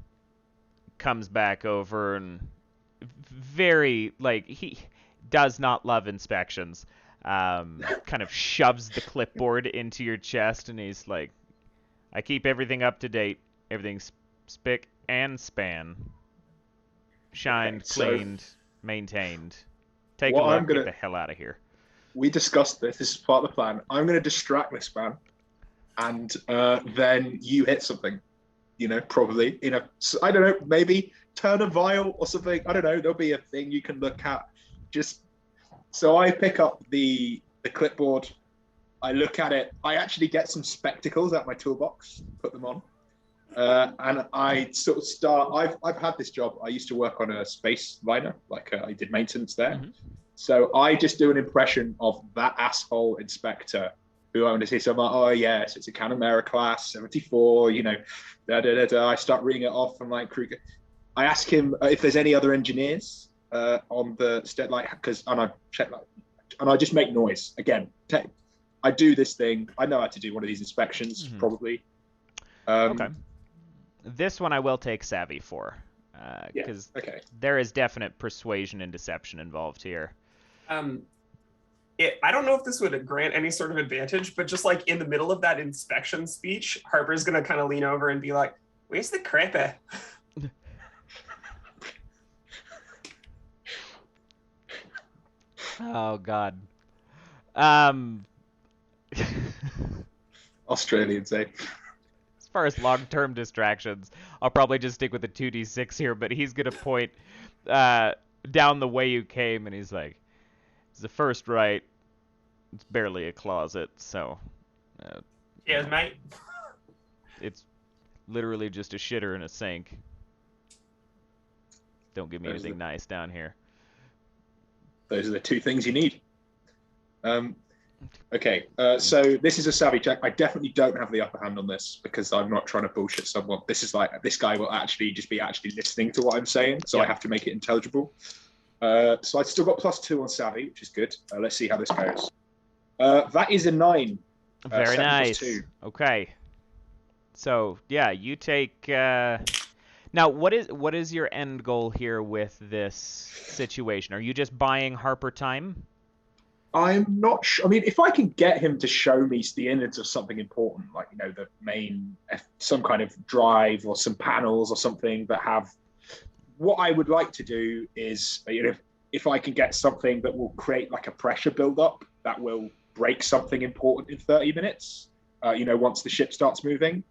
S1: back over, and very, like, he does not love inspections, kind of shoves the clipboard into your chest, and he's like, I keep everything up to date. Everything's spick and span. Shined, cleaned, maintained. Take a look, get the hell out of here.
S4: We discussed this. This is part of the plan. I'm going to distract this man. And then you hit something, probably I don't know, maybe turn a vial or something. I don't know. There'll be a thing you can look at. So I pick up the clipboard. I look at it. I actually get some spectacles out my toolbox, put them on. And I sort of start. I've had this job. I used to work on a space liner, I did maintenance there. Mm-hmm. So I just do an impression of that asshole inspector who I want to see. So I'm like, oh yes, it's a Canamera class, 74, I start reading it off. I'm like, Kruger. I ask him if there's any other engineers on the step, and I check, and I just make noise again. I do this thing. I know how to do one of these inspections, probably.
S1: Okay. This one I will take savvy for, because there is definite persuasion and deception involved here.
S3: I don't know if this would grant any sort of advantage, but just like in the middle of that inspection speech, Harper's going to kind of lean over and be like, where's the creepy?
S1: Oh, God.
S4: Australians, eh?
S1: As far as long-term distractions, I'll probably just stick with the 2d6 here, but he's going to point down the way you came, and he's like, it's the first right. It's barely a closet, so...
S3: Cheers, mate.
S1: It's literally just a shitter and a sink. Don't give me anything nice down here.
S4: Those are the 2 things you need. Okay, so this is a savvy check. I definitely don't have the upper hand on this because I'm not trying to bullshit someone. This is like, this guy will actually just be listening to what I'm saying, so I have to make it intelligible. So I've still got +2 on savvy, which is good. Let's see how this goes. That is a 9.
S1: Very nice. Okay. So yeah, you take. Now, what is your end goal here with this situation? Are you just buying Harper time?
S4: I'm not sure. I mean, if I can get him to show me the innards of something important, like the main, some kind of drive or some panels or something that have. What I would like to do is, if I can get something that will create like a pressure build-up that will break something important in 30 minutes, once the ship starts moving,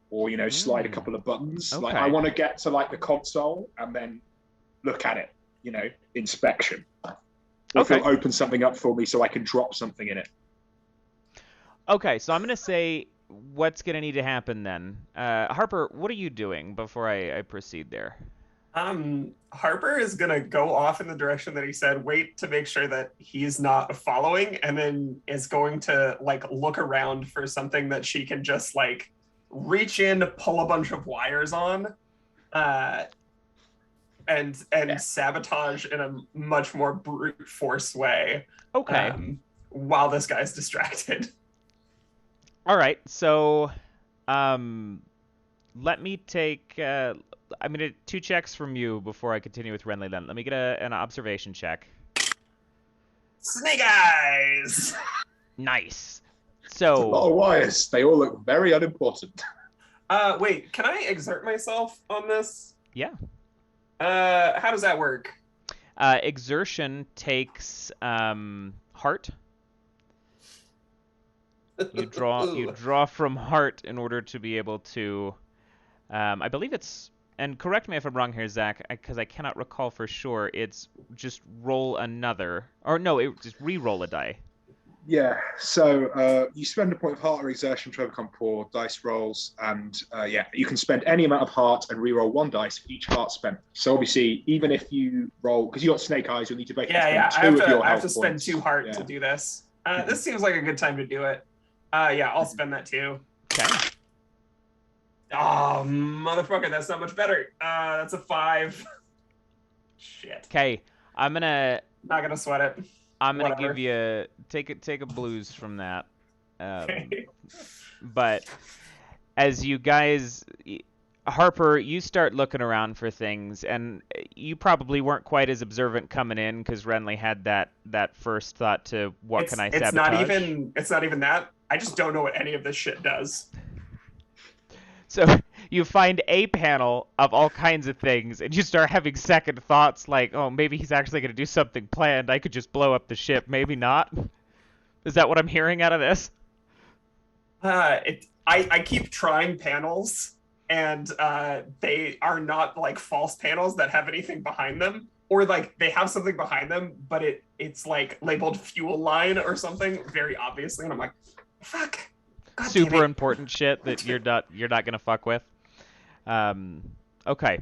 S4: or, slide a couple of buttons.
S1: Okay.
S4: Like I want to get to like the console and then look at it, inspection. Or if it'll open something up for me so I can drop something in it.
S1: Okay, so I'm going to say what's gonna need to happen then? Harper, what are you doing before I proceed there?
S3: Harper is gonna go off in the direction that he said, wait to make sure that he's not following, and then is going to like look around for something that she can just like reach in, pull a bunch of wires on, and sabotage in a much more brute force way.
S1: Okay.
S3: While this guy's distracted.
S1: All right. So, let me take. I'm gonna 2 checks from you before I continue with Renly. Then let me get an observation check.
S3: Snake eyes.
S1: Nice.
S4: A lot
S1: So,
S4: of wires. They all look very unimportant.
S3: Wait, can I exert myself on this?
S1: yeah.
S3: How does that work?
S1: Exertion takes heart. You draw from heart in order to be able to. I believe it's. And correct me if I'm wrong here, Zach, because I cannot recall for sure. It's just roll another, or no, it just re-roll a die.
S4: Yeah, so you spend a point of heart or exertion to overcome poor dice rolls, and you can spend any amount of heart and re-roll 1 dice for each heart spent. So obviously, even if you roll, because you got snake eyes, you'll need to basically spend 2 of your
S3: I have
S4: health
S3: to spend
S4: points.
S3: 2 heart to do this. This seems like a good time to do it. I'll spend that too.
S1: Okay.
S3: Oh, motherfucker, that's not much better. That's a 5. Shit.
S1: Okay. I'm gonna
S3: sweat it.
S1: I'm gonna
S3: Whatever.
S1: give you take a blues from that.
S3: Okay.
S1: But as you guys, Harper, you start looking around for things, and you probably weren't quite as observant coming in because Renly had that first thought to what can I sabotage.
S3: It's not even that. I just don't know what any of this shit does.
S1: So you find a panel of all kinds of things, and you start having second thoughts like, oh, maybe he's actually going to do something planned. I could just blow up the ship. Maybe not. Is that what I'm hearing out of this?
S3: I keep trying panels, and they are not like false panels that have anything behind them, or like they have something behind them, but it's like labeled fuel line or something very obviously, and I'm like, fuck. God
S1: Super important shit that you're not gonna fuck with. Okay,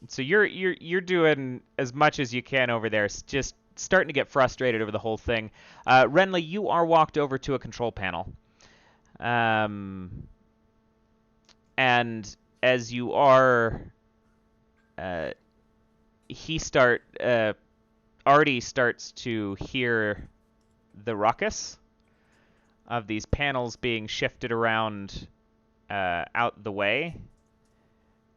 S1: so you're doing as much as you can over there. Just starting to get frustrated over the whole thing. Renly, you are walked over to a control panel. And as you are, Artie starts to hear the ruckus of these panels being shifted around out the way.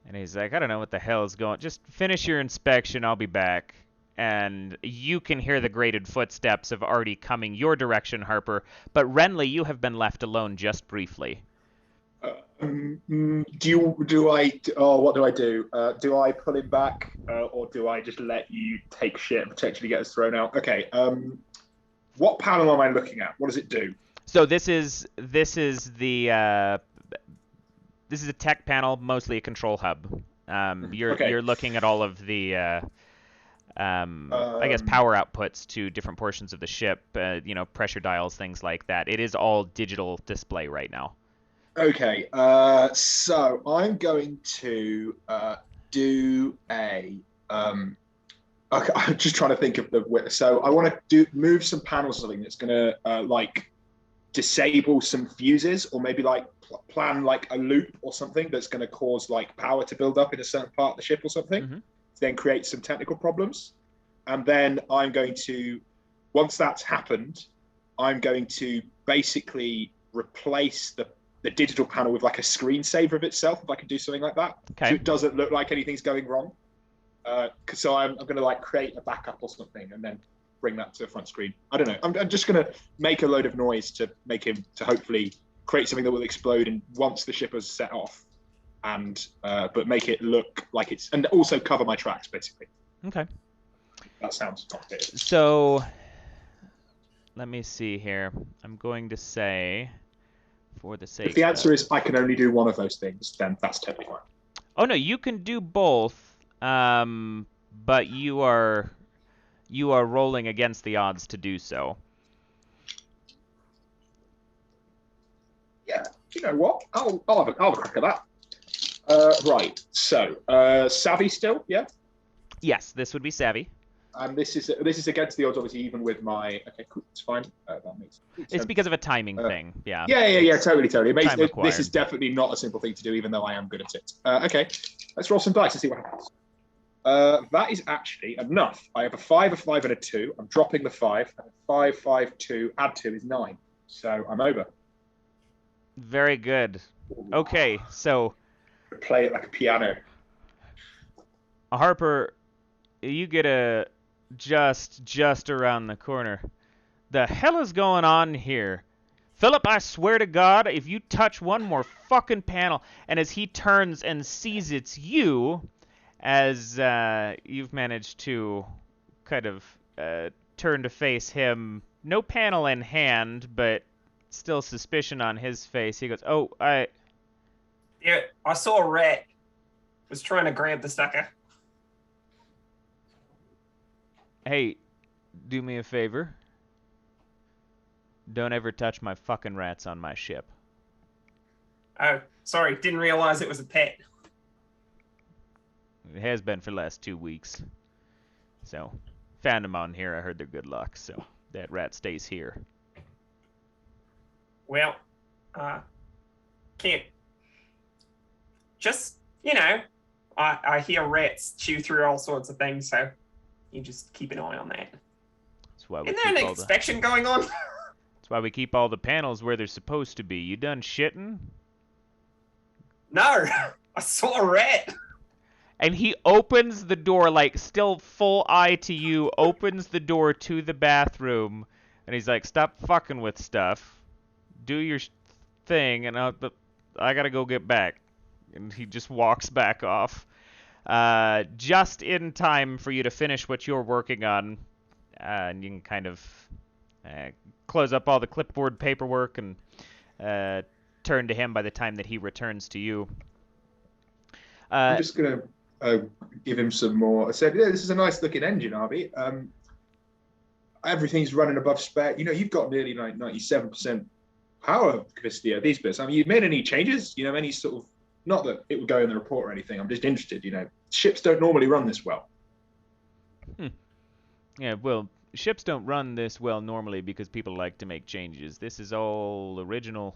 S1: And he's like, I don't know what the hell is going on. Just finish your inspection, I'll be back. And you can hear the graded footsteps of Artie coming your direction, Harper. But Renly, you have been left alone just briefly.
S4: What do I do? Do I pull him back, or do I just let you take shit and potentially get us thrown out? Okay. What panel am I looking at? What does it do?
S1: So this is a tech panel, mostly a control hub. You're looking at all of the I guess power outputs to different portions of the ship, pressure dials, things like that. It is all digital display right now.
S4: Okay, so I'm going to do a. Okay, I'm just trying to think of the. So I want to move some panels or something that's going to like disable some fuses, or maybe like plan like a loop or something that's going to cause like power to build up in a certain part of the ship or something. Mm-hmm. Then create some technical problems, and then I'm going to, once that's happened, I'm going to basically replace the digital panel with like a screensaver of itself, if I can do something like that.
S1: Okay.
S4: So it doesn't look like anything's going wrong. So I'm going to like create a backup or something and then bring that to the front screen. I don't know. I'm just going to make a load of noise to make him, to hopefully create something that will explode and once the ship has set off, and but make it look like it's, and also cover my tracks basically.
S1: Okay.
S4: That sounds complicated.
S1: So let me see here. I'm going to say, for the sake,
S4: if the answer is I can only do one of those things, then that's totally fine.
S1: Oh no, you can do both, but you are rolling against the odds to do so.
S4: Yeah, know what? I'll have a crack at that. Right. So, savvy still, yeah.
S1: Yes, this would be savvy.
S4: And this is against the odds, obviously, even with my. Okay, cool. It's fine. That makes sense.
S1: It's because of a timing thing. Yeah.
S4: Yeah. Totally.
S1: Time required.
S4: This is definitely not a simple thing to do, even though I am good at it. Okay, let's roll some dice and see what happens. That is actually enough. I have a 5, a 5, and a 2. I'm dropping the 5. 5, 5, 2. Add 2 is 9. So I'm over.
S1: Very good. Okay, so
S4: Play it like a piano.
S1: Harper, you get a just around the corner. The hell is going on here? Philip, I swear to God, if you touch one more fucking panel, and as he turns and sees it's you, as you've managed to kind of turn to face him, no panel in hand, but still suspicion on his face, he goes, "Oh,
S3: Yeah, I saw a rat. Was trying to grab the sucker.
S1: Hey, do me a favor. Don't ever touch my fucking rats on my ship."
S3: Oh, sorry, didn't realize it was a pet.
S1: It has been for the last 2 weeks. So, found them on here. I heard they're good luck, so that rat stays here.
S3: Well, can't. Just, you know, I hear rats chew through all sorts of things, so you just keep an eye on that.
S1: That's why we
S3: Isn't there
S1: keep
S3: an
S1: all the,
S3: inspection going on?
S1: that's why we keep all the panels where they're supposed to be. You done shitting?
S3: No, I saw a rat.
S1: And he opens the door, like, still full eye to you, opens the door to the bathroom, and he's like, "Stop fucking with stuff. Do your thing, and I gotta go get back." And he just walks back off. Just in time for you to finish what you're working on. And you can kind of close up all the clipboard paperwork and turn to him by the time that he returns to you.
S4: I'm just going to give him some more. I said, "Yeah, this is a nice looking engine, Harvey. Everything's running above spec. You know, you've got nearly like 97% power capacity of these bits. I mean, you made any changes? You know, any sort of, not that it would go in the report or anything. I'm just interested. You know, ships don't normally run this well."
S1: Yeah, well, ships don't run this well normally because people like to make changes. This is all original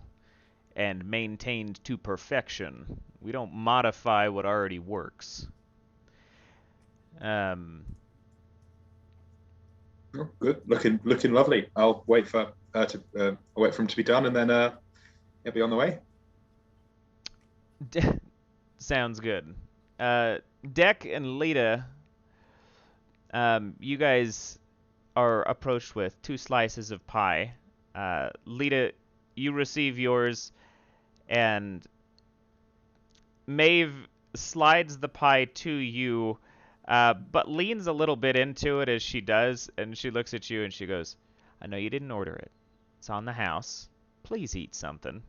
S1: and maintained to perfection. We don't modify what already works.
S4: Oh, good, looking lovely. I'll wait for him to be done, and then he'll be on the way.
S1: Sounds good. Deck and Lita, you guys are approached with 2 slices of pie. Lita, you receive yours, and Maeve slides the pie to you, but leans a little bit into it as she does, and she looks at you and she goes, "I know you didn't order it. It's on the house. Please eat something.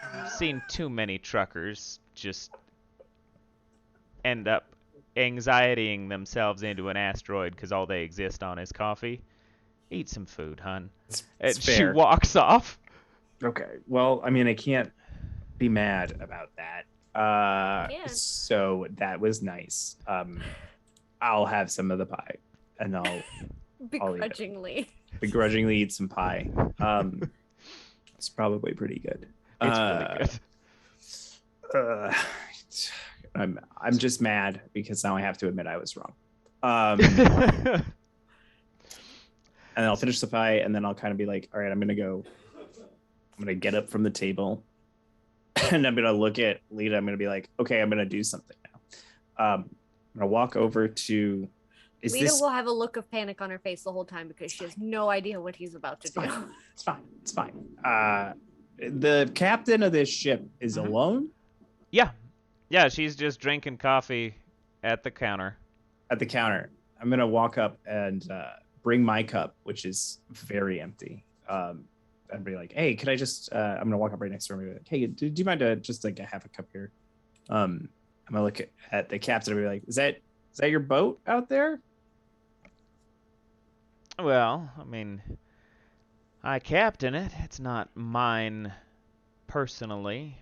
S1: I've seen too many truckers just end up anxietying themselves into an asteroid because all they exist on is coffee. Eat some food, hun."
S5: It's
S1: She
S5: fair.
S1: walks off.
S5: Okay. Well, I mean, I can't be mad about that.
S2: Yeah.
S5: So that was nice. I'll have some of the pie, and I'll eat it.
S2: Begrudgingly.
S5: begrudgingly eat some pie. It's probably pretty good.
S1: It's really good.
S5: I'm just mad because now I have to admit I was wrong. And I'll finish the pie, and then I'll kind of be like, all right, I'm gonna get up from the table, and I'm gonna look at Lita. I'm gonna be like, okay, I'm gonna do something now. I'm gonna walk over to.
S2: Lita will have a look of panic on her face the whole time because she has no idea what he's about to do.
S5: It's fine. The captain of this ship is alone.
S1: Yeah, she's just drinking coffee at the counter.
S5: At the counter, I'm gonna walk up and bring my cup, which is very empty. I'd be like, "Hey, could I just?" I'm gonna walk up right next to her and be like, "Hey, do you mind just like have a cup here?" I'm gonna look at the captain and be like, "Is that your boat out there?"
S1: Well, I mean, I captain it. It's not mine personally,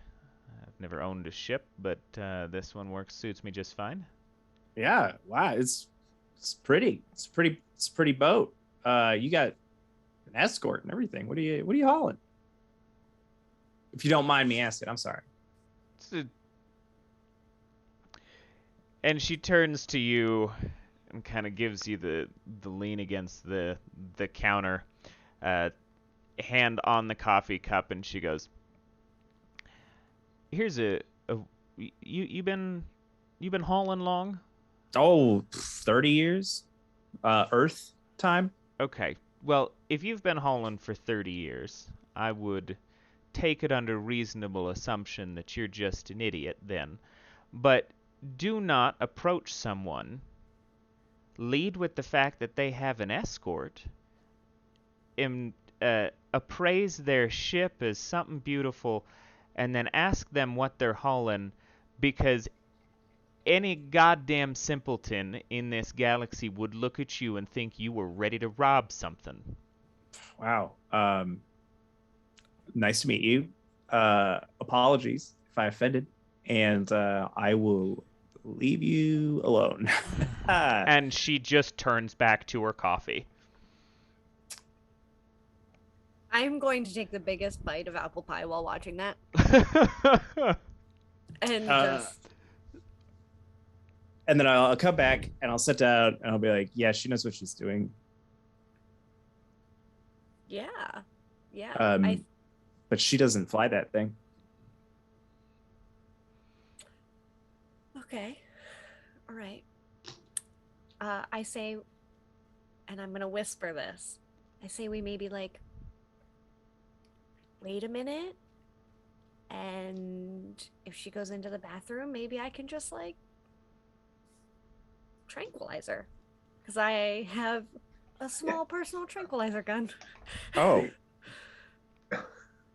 S1: I've never owned a ship, but this one suits me just fine.
S5: Yeah, wow, it's pretty. It's pretty boat. You got an escort and everything. What are you hauling? If you don't mind me asking, I'm sorry.
S1: And she turns to you and kind of gives you the lean against the counter, hand on the coffee cup, and she goes, "Here's you been hauling long?"
S5: Oh, 30 years, Earth time.
S1: Okay. Well, if you've been hauling for 30 years, I would take it under reasonable assumption that you're just an idiot then. But do not approach someone, lead with the fact that they have an escort, appraise their ship as something beautiful, and then ask them what they're hauling, because any goddamn simpleton in this galaxy would look at you and think you were ready to rob something.
S5: Wow. Nice to meet you. Apologies if I offended, and I will leave you alone.
S1: And she just turns back to her coffee.
S2: I'm going to take the biggest bite of apple pie while watching that. And
S5: and then I'll come back and I'll sit down and I'll be like, yeah, she knows what she's doing.
S2: Yeah.
S5: But she doesn't fly that thing.
S2: Okay. All right. I say, and I'm gonna whisper this. I say we maybe like wait a minute, and if she goes into the bathroom, maybe I can just like tranquilize her, because I have a small personal tranquilizer gun.
S5: Oh.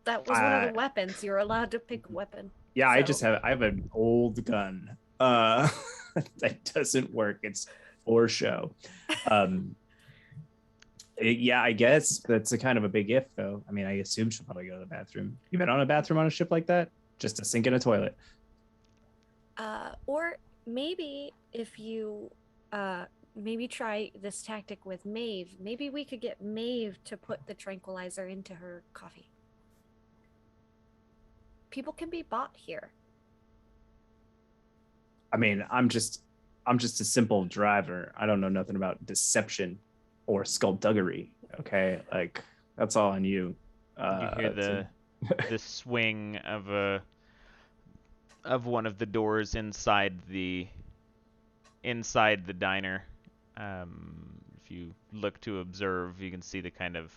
S2: That was one of the weapons. You're allowed to pick a weapon.
S5: Yeah,
S2: So.
S5: I have an old gun. That doesn't work. It's for show. Yeah, I guess that's a kind of a big if, though. I mean, I assume she'll probably go to the bathroom. You been on a bathroom on a ship like that? Just a sink in a toilet.
S2: Or maybe if you maybe try this tactic with Maeve. Maybe we could get Maeve to put the tranquilizer into her coffee. People can be bought here.
S5: I mean, I'm just a simple driver. I don't know nothing about deception or skullduggery. Okay, like that's all on you.
S1: You hear the swing of one of the doors inside the diner. If you look to observe, you can see the kind of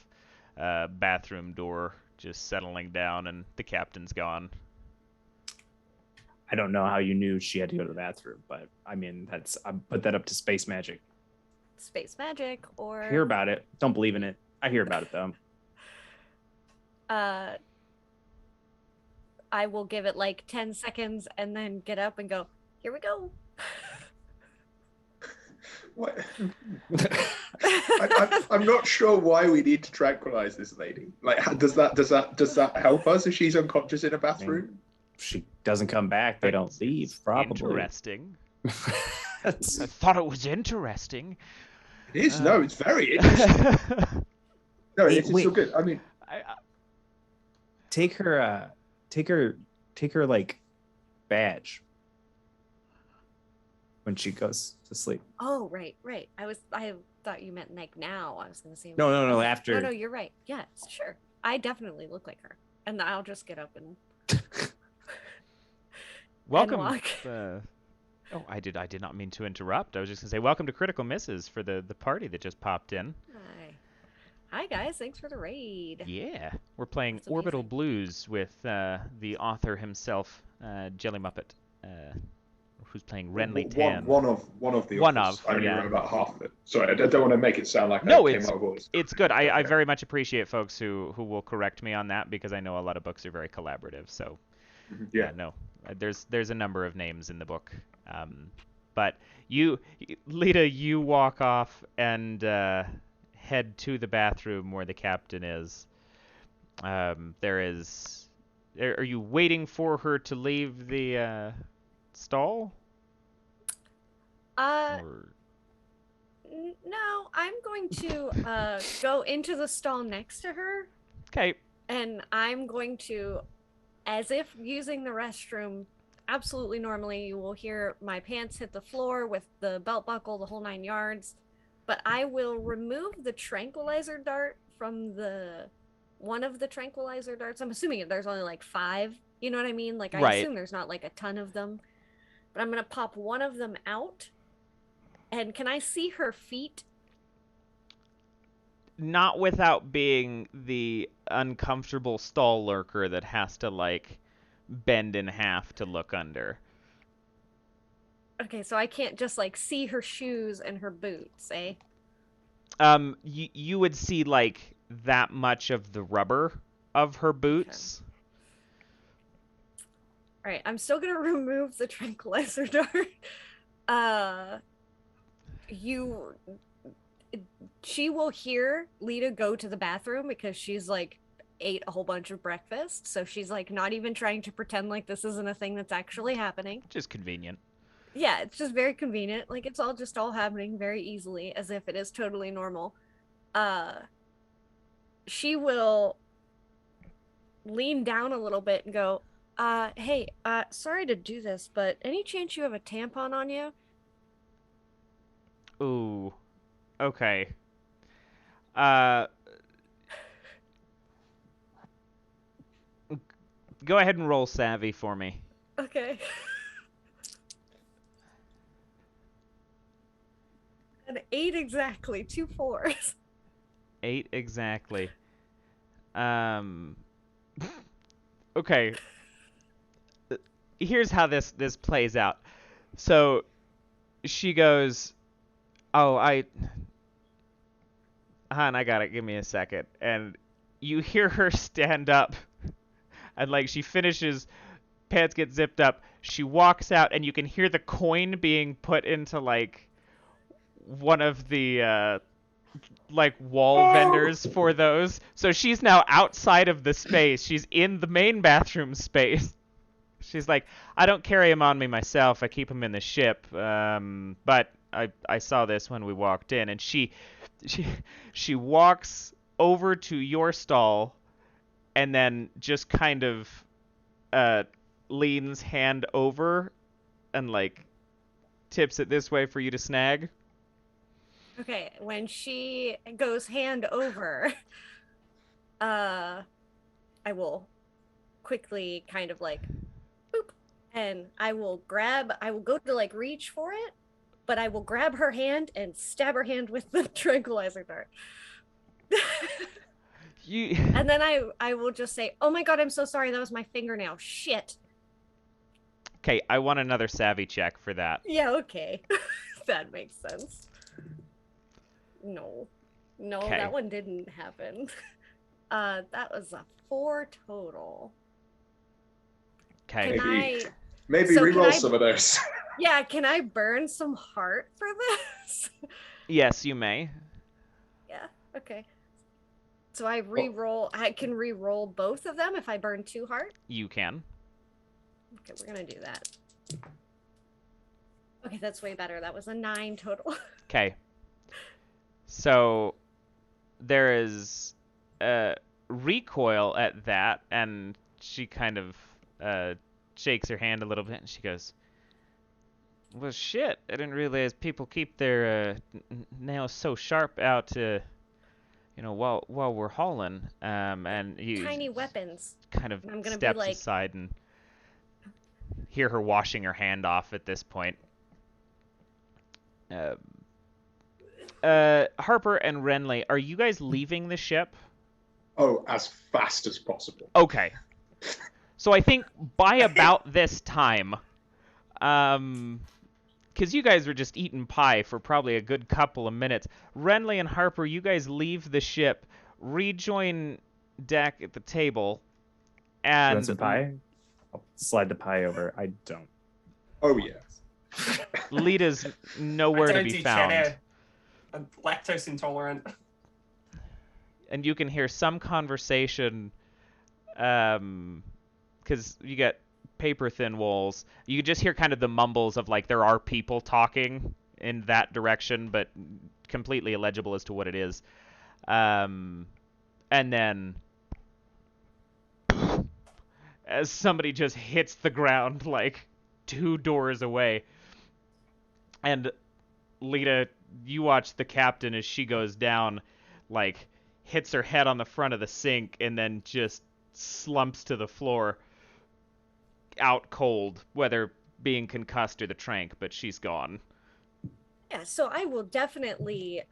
S1: bathroom door just settling down, and the captain's gone.
S5: I don't know how you knew she had to go to the bathroom, but I mean, I put that up to space magic.
S2: Space magic, or
S5: I hear about it. Don't believe in it. I hear about it though.
S2: I will give it like 10 seconds and then get up and go, here we go.
S4: What? I'm not sure why we need to tranquilize this lady. Like, does that help us if she's unconscious in a bathroom?
S5: She doesn't come back. They don't leave. Probably.
S1: Interesting. I thought it was interesting.
S4: It is. No, it's very interesting. No, it's so good. I mean,
S5: take her like badge when she goes to sleep.
S2: Oh, right. I thought you meant like now. I was gonna say
S5: no, after.
S2: No, you're right. Yes, sure. I definitely look like her, and I'll just get up and
S1: welcome.
S2: And walk.
S1: I did not mean to interrupt. I was just gonna say welcome to Critical Misses for the party that just popped in.
S2: Hi guys, thanks for the raid.
S1: Yeah, we're playing Orbital Blues with the author himself, Jelly Muppet, who's playing Renly Tan.
S4: One of the authors. I only remember about half of it. Sorry, I don't want to make it sound like I came out of voice.
S1: It's good. I very much appreciate folks who will correct me on that, because I know a lot of books are very collaborative. So no, there's a number of names in the book. But Lita, you walk off and head to the bathroom where the captain is. There is Are you waiting for her to leave the stall? Or...
S2: No, I'm going to go into the stall next to her.
S1: Okay.
S2: And I'm going to, as if using the restroom absolutely normally, you will hear my pants hit the floor with the belt buckle, the whole 9 yards. But I will remove the tranquilizer dart from one of the tranquilizer darts. I'm assuming there's only like 5. You know what I mean? Like, I
S1: Right.
S2: assume there's not like a ton of them. But I'm going to pop one of them out. And can I see her feet?
S1: Not without being the uncomfortable stall lurker that has to, like, bend in half to look under.
S2: Okay, so I can't just, like, see her shoes and her boots, eh?
S1: You would see, like, that much of the rubber of her boots.
S2: Okay. Alright, I'm still gonna remove the tranquilizer dart. She will hear Lita go to the bathroom because she's, like, ate a whole bunch of breakfast, so she's, like, not even trying to pretend like this isn't a thing that's actually happening.
S1: Just convenient.
S2: Yeah, it's just very convenient. Like, it's all happening very easily, as if it is totally normal. She will lean down a little bit and go, hey, sorry to do this, but any chance you have a tampon on you?
S1: Ooh. Okay. Go ahead and roll savvy for me.
S2: Okay. An 8 exactly, 2 4s.
S1: 8 exactly. Okay. Here's how this plays out. So she goes, "Oh, hon, I got it. Give me a second." And you hear her stand up, and like she finishes, pants get zipped up. She walks out, and you can hear the coin being put into like one of the like wall vendors for those. So she's now outside of the space. She's in the main bathroom space. She's like, "I don't carry him on me myself. I keep him in the ship. But I saw this when we walked in." And she walks over to your stall, and then just kind of leans hand over, and like tips it this way for you to snag.
S2: Okay, when she goes hand over, I will quickly kind of like boop, and I will go to like reach for it, but I will grab her hand and stab her hand with the tranquilizer dart. And then I will just say, "Oh my god, I'm so sorry, that was my fingernail. Shit."
S1: Okay, I want another savvy check for that.
S2: Yeah, okay. That makes sense. No,
S1: Okay.
S2: That one didn't happen. That was a 4 total.
S1: Okay.
S4: Maybe reroll some of those.
S2: Yeah, can I burn some heart for this?
S1: Yes, you may.
S2: Yeah, okay. So I can re-roll both of them if I burn 2 heart?
S1: You can.
S2: Okay, we're gonna do that. Okay, that's way better. That was a 9 total.
S1: Okay. So there is recoil at that, and she kind of shakes her hand a little bit, and she goes, "Well, shit, I didn't realize people keep their nails so sharp out while we're hauling." And you
S2: tiny weapons.
S1: kind of
S2: I'm gonna
S1: steps
S2: be like...
S1: aside and hear her washing her hand off at this point. Harper and Renly, are you guys leaving the ship?
S4: Oh, as fast as possible.
S1: Okay. So I think by about this time, because you guys were just eating pie for probably a good couple of minutes, Renly and Harper, you guys leave the ship, rejoin Deck at the table, and...
S5: You want some pie? I'll slide the pie over. I don't.
S4: Oh, yeah.
S1: Lita's nowhere to be found.
S3: Cheddar. I'm lactose intolerant.
S1: And you can hear some conversation because you get paper thin walls. You can just hear kind of the mumbles of like there are people talking in that direction, but completely illegible as to what it is. And then as somebody just hits the ground like 2 doors away, and Lita, you watch the captain as she goes down, like hits her head on the front of the sink and then just slumps to the floor, out cold, whether being concussed or the trank, but she's gone.
S2: Yeah, so I will definitely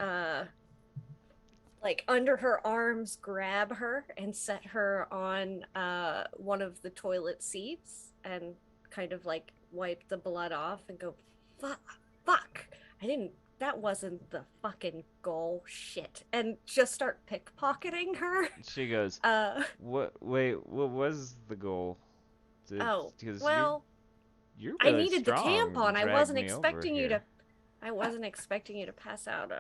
S2: like under her arms grab her and set her on one of the toilet seats and kind of like wipe the blood off and go, fuck, that wasn't the fucking goal, shit, and just start pickpocketing her.
S1: She goes, what was the goal?
S2: Well,
S1: you're really
S2: I needed the
S1: strong to
S2: tampon. I
S1: drag
S2: wasn't
S1: me
S2: expecting
S1: over
S2: you to
S1: here.
S2: I wasn't expecting you to pass out.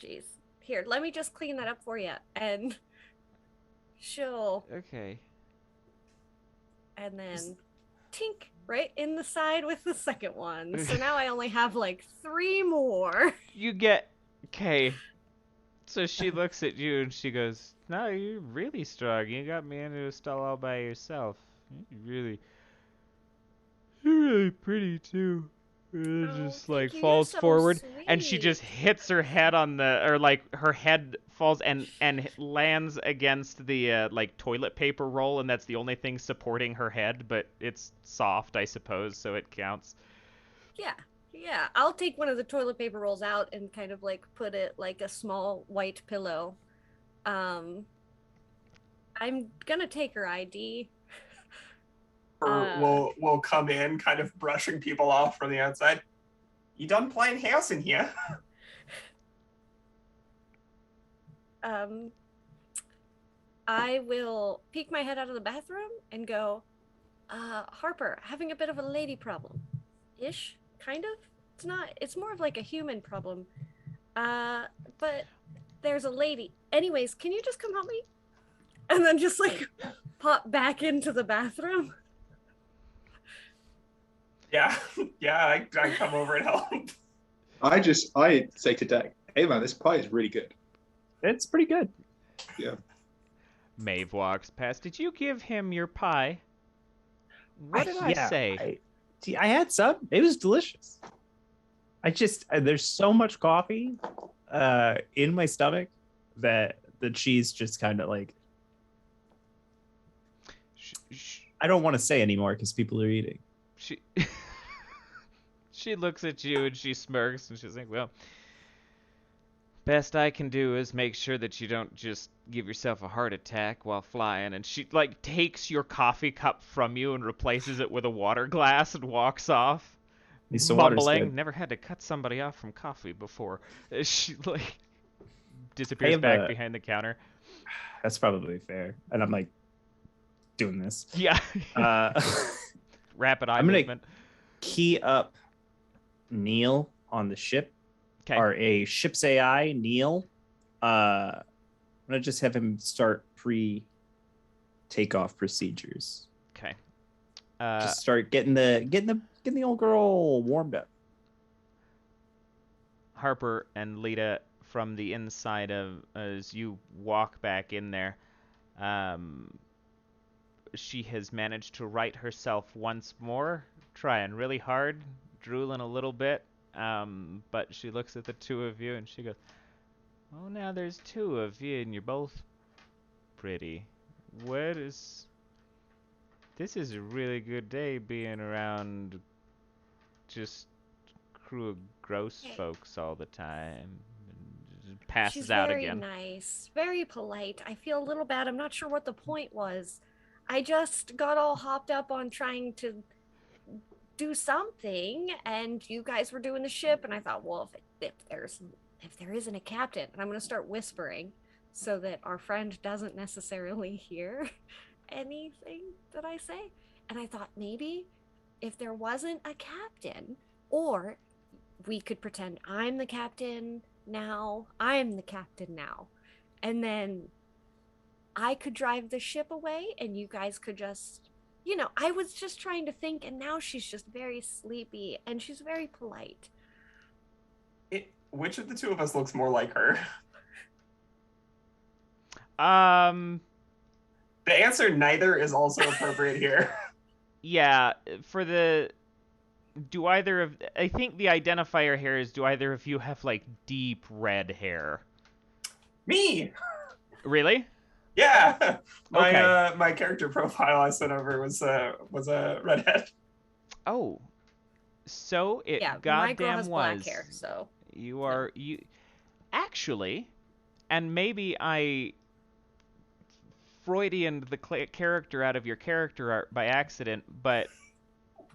S2: Jeez. Here, let me just clean that up for you. And she'll.
S1: Okay.
S2: And then tink right in the side with the second one. So now I only have like 3 more.
S1: You get... Okay. So she looks at you and she goes, no, you're really strong. You got me into a stall all by yourself. You're really pretty too. And
S2: Oh,
S1: just
S2: thank
S1: like
S2: you.
S1: falls
S2: You're so
S1: forward, and she
S2: sweet.
S1: just hits her head on the, or like her head falls and lands against the like toilet paper roll, and that's the only thing supporting her head, but it's soft, I suppose, so it counts.
S2: Yeah. I'll take one of the toilet paper rolls out and kind of like put it like a small white pillow. I'm gonna take her ID.
S3: Will come in, kind of brushing people off from the outside. You done playing house in here?
S2: I will peek my head out of the bathroom and go, Harper, having a bit of a lady problem. Ish, kind of. It's more of like a human problem. But there's a lady. Anyways, can you just come help me? And then just like pop back into the bathroom.
S3: Yeah, I come over and help.
S4: I say to Deck, hey man, this pie is really good.
S5: It's pretty good.
S4: Yeah.
S1: Maeve walks past. Did you give him your pie? What did I say?
S5: I had some. It was delicious. There's so much coffee in my stomach that the cheese just kind of like... I don't want to say anymore because people are eating.
S1: She looks at you and she smirks and she's like, well, best I can do is make sure that you don't just give yourself a heart attack while flying. And she like takes your coffee cup from you and replaces it with a water glass and walks off, mumbling. Never had to cut somebody off from coffee before. She like disappears back behind the counter.
S5: That's probably fair. And I'm like doing this.
S1: Yeah. Rapid eye movement.
S5: Key up Neil on the ship.
S1: Okay.
S5: Or a ship's AI, Neil. I'm gonna just have him start pre-takeoff procedures.
S1: Okay.
S5: Just start getting the old girl warmed up.
S1: Harper and Lita, from the inside of, as you walk back in there, she has managed to right herself once more, trying really hard, drooling a little bit, but she looks at the two of you and she goes, oh, now there's 2 of you and you're both pretty. This is a really good day being around just crew of gross folks all the time. And passes out again.
S2: She's very nice, very polite. I feel a little bad. I'm not sure what the point was. I just got all hopped up on trying to do something, and you guys were doing the ship, and I thought, well, if there isn't a captain, and I'm going to start whispering so that our friend doesn't necessarily hear anything that I say. And I thought maybe if there wasn't a captain, or we could pretend I'm the captain now, and then I could drive the ship away and you guys could just you know, I was just trying to think, and now she's just very sleepy, and she's very polite.
S3: Which of the two of us looks more like her?
S1: Um,
S3: The answer neither is also appropriate here.
S1: yeah, for the... I think the identifier here is, do either of you have, like, deep red hair?
S3: Me!
S1: Really?
S3: Yeah!
S1: Okay.
S3: My character profile I sent over was a redhead.
S1: Oh. So it
S2: Yeah,
S1: goddamn
S2: my girl has
S1: was.
S2: black hair, so
S1: You are... you... Actually, and maybe I Freudianed the character out of your character art by accident, but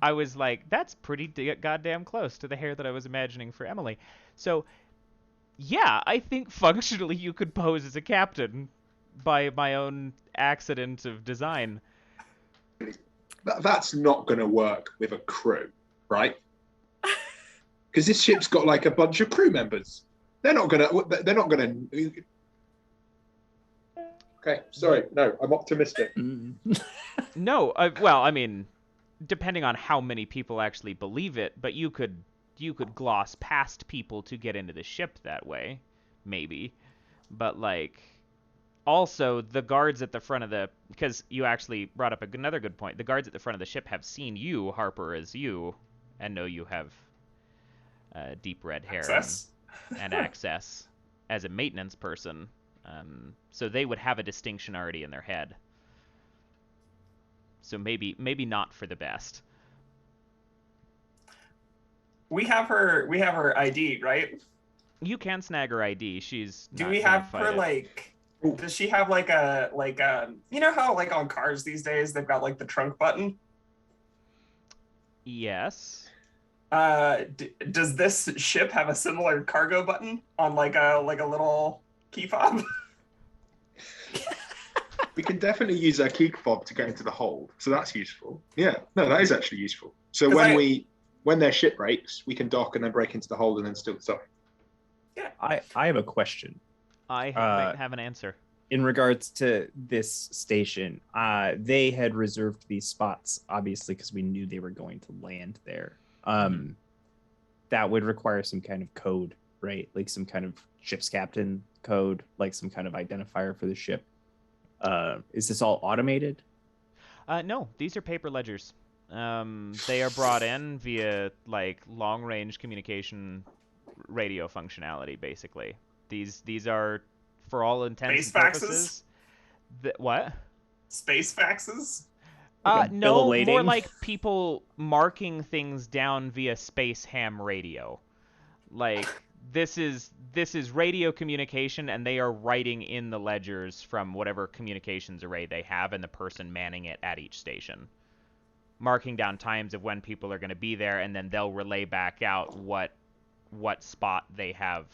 S1: I was like, that's pretty goddamn close to the hair that I was imagining for Emily. So, yeah, I think functionally you could pose as a captain by my own accident of design.
S4: That's not going to work with a crew, right? Because this ship's got like a bunch of crew members. They're not gonna. Okay, sorry. No, I'm optimistic.
S1: No, well, I mean, depending on how many people actually believe it, but you could gloss past people to get into the ship that way, maybe. But like, also the guards at the front of the, because you actually brought up another good point. The guards at the front of the ship have seen you, Harper, as you, and know you have deep red hair and access as a maintenance person. So they would have a distinction already in their head. So maybe not for the best.
S3: We have her ID, right?
S1: You can snag her ID. She's
S3: Do
S1: not
S3: we
S1: gonna
S3: have
S1: fight
S3: her
S1: it.
S3: like? Does she have like a you know how like on cars these days they've got like the trunk button?
S1: Yes.
S3: Does this ship have a similar cargo button on like a little key fob?
S4: We can definitely use our key fob to get into the hold, so that's useful. Yeah, no, that is actually useful. So when their ship breaks, we can dock and then break into the hold and then steal the stuff.
S3: Yeah.
S5: I have a question.
S1: I might have an answer.
S5: In regards to this station, they had reserved these spots, obviously, because we knew they were going to land there. That would require some kind of code, right? Like some kind of ship's captain code, like some kind of identifier for the ship. Is this all automated?
S1: No, these are paper ledgers. They are brought in via like long-range communication radio functionality, basically. These are, for all intents and purposes. What?
S3: Space faxes?
S5: Like
S1: no, more like people marking things down via space ham radio. Like this is radio communication, and they are writing in the ledgers from whatever communications array they have, and the person manning it at each station, marking down times of when people are going to be there, and then they'll relay back out what spot they have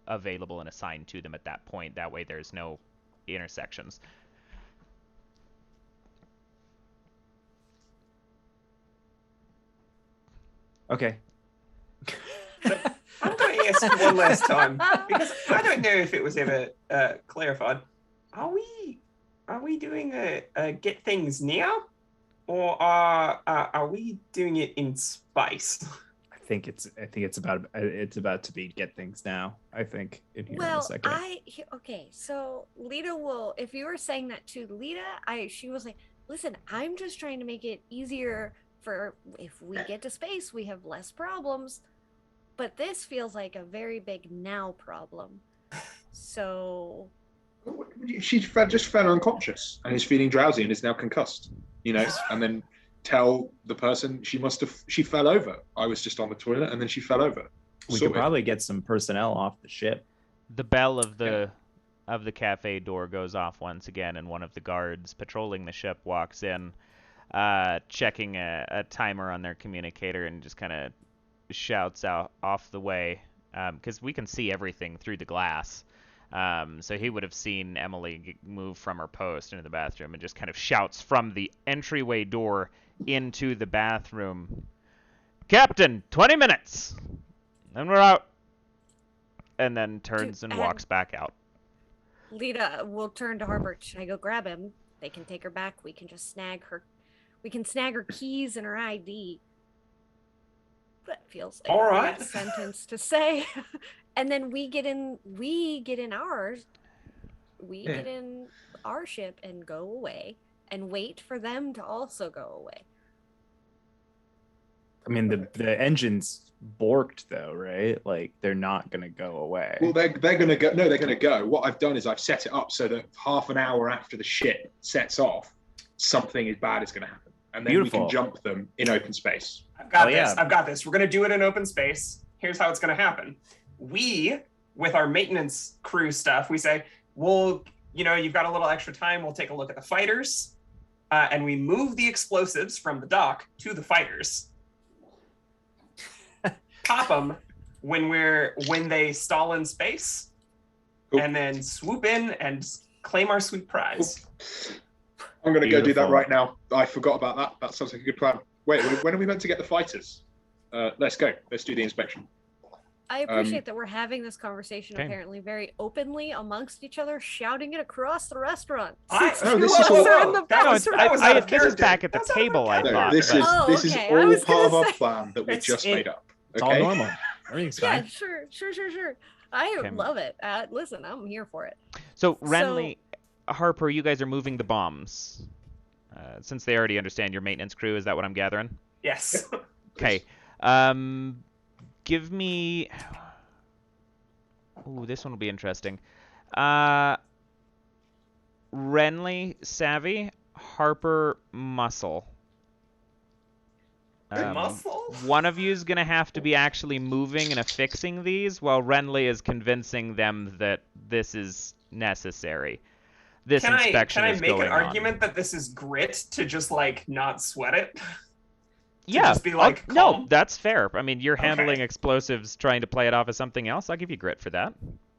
S1: available and assigned to them at that point. That way there's no intersections.
S3: Okay. I'm going to ask one last time, because I don't know if it was ever clarified. Are we doing a get things now, or are we doing it in space?
S5: I think it's about to be get things now. I think in here in a
S2: Well,
S5: second.
S2: okay, so Lita will, if you were saying that to Lita, she was like, listen, I'm just trying to make it easier for if we get to space, we have less problems. But this feels like a very big now problem. So
S4: She just fell unconscious and is feeling drowsy and is now concussed. You know, and then tell the person she fell over. I was just on the toilet and then she fell over.
S5: We could probably get some personnel off the ship.
S1: The bell of the cafe door goes off once again, and one of the guards patrolling the ship walks in, checking a timer on their communicator, and just kind of shouts out off the way, because we can see everything through the glass. So he would have seen Emily move from her post into the bathroom, and just kind of shouts from the entryway door into the bathroom, "Captain, 20 minutes, and we're out." And then turns and walks back out.
S2: Lita will turn to Harper. Should I go grab him? They can take her back. We can just snag her. We can snag her keys and her ID. That feels like
S3: All
S2: a
S3: right.
S2: weird sentence to say. And then we get in ours. We
S3: Yeah.
S2: get in our ship and go away and wait for them to also go away.
S5: I mean, the engine's borked though, right? Like they're not gonna go away.
S4: Well, they're going to go. No, they're going to go. What I've done is I've set it up so that half an hour after the ship sets off, something bad is going to happen, and then we
S5: Beautiful.
S4: can jump them in open space.
S3: I've got
S5: Oh,
S3: this.
S5: yeah.
S3: I've got this. We're going to do it in open space. Here's how it's going to happen. We, with our maintenance crew stuff, we say, well, you've got a little extra time. We'll take a look at the fighters. And we move the explosives from the dock to the fighters. Pop them when they stall in space.
S4: Cool.
S3: And then swoop in and claim our sweet prize.
S4: I'm going to go do that
S5: Beautiful.
S4: right now. I forgot about that. That sounds like a good plan. Wait, when are we meant to get the fighters? Let's go. Let's do the inspection.
S2: I appreciate that we're having this conversation
S1: Okay.
S2: apparently very openly amongst each other, shouting it across the restaurant.
S3: I-
S2: Six
S4: Oh, this
S2: of
S4: is
S2: us
S4: all-
S2: are in the
S3: that
S1: No,
S3: was-
S2: bathroom.
S3: that was out of
S1: this is
S3: character.
S1: back at the
S3: That's out of
S1: table, I
S3: character.
S4: No,
S1: thought.
S4: this
S1: but-
S4: is
S2: Oh,
S4: this is
S2: okay. I
S4: all
S2: was
S4: part of
S2: gonna
S4: our
S2: say-
S4: plan that we
S3: It's-
S4: just made up.
S5: It's
S4: Okay.
S5: all normal. Everything's
S2: Yeah,
S5: fine.
S2: sure. I
S1: Okay.
S2: love it. Listen, I'm here for it.
S1: So Renly, Harper, you guys are moving the bombs. Since they already understand your maintenance crew, is that what I'm gathering?
S3: Yes.
S1: Okay. Give me. Ooh, this one will be interesting. Renly, savvy. Harper, muscle.
S3: Muscle?
S1: One of you is going to have to be actually moving and affixing these, while Renly is convincing them that this is necessary. This inspection
S3: can I
S1: is
S3: make
S1: going
S3: an
S1: on.
S3: argument that this is grit to just not sweat it?
S1: Yeah.
S3: just be like,
S1: no,
S3: calm?
S1: that's fair. I mean, you're
S3: Okay.
S1: handling explosives, trying to play it off as something else. I'll give you grit for that.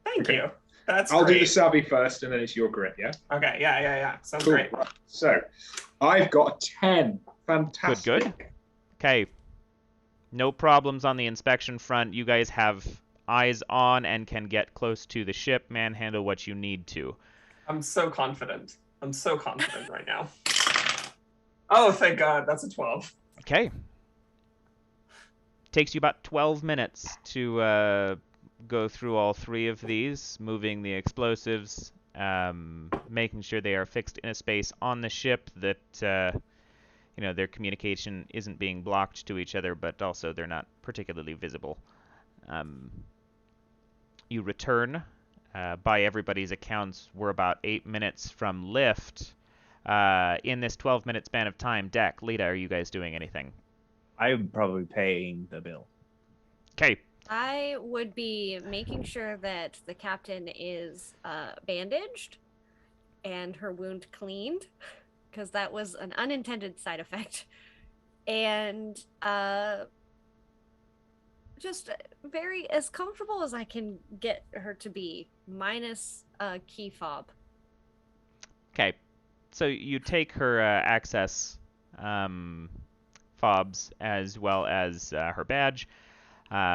S3: Thank
S4: Okay.
S3: you. That's
S4: I'll
S3: great.
S4: do the savvy first, and then it's your grit. Yeah.
S3: Okay, yeah. Sounds
S4: Cool.
S3: great.
S4: Right. So, I've got a 10. Fantastic.
S1: Good. Okay. No problems on the inspection front. You guys have eyes on and can get close to the ship, manhandle what you need to.
S3: I'm so confident. Right now. Oh, thank God. That's a 12.
S1: Okay. Takes you about 12 minutes to go through all three of these, moving the explosives, making sure they are fixed in a space on the ship that their communication isn't being blocked to each other, but also they're not particularly visible. You return. By everybody's accounts, we're about 8 minutes from lift. In this 12-minute span of time, Deck, Lita, are you guys doing anything?
S5: I'm probably paying the bill.
S1: Okay.
S2: I would be making sure that the captain is bandaged and her wound cleaned, because that was an unintended side effect. And just very as comfortable as I can get her to be, minus key fob.
S1: Okay. So you take her access fobs as well as her badge.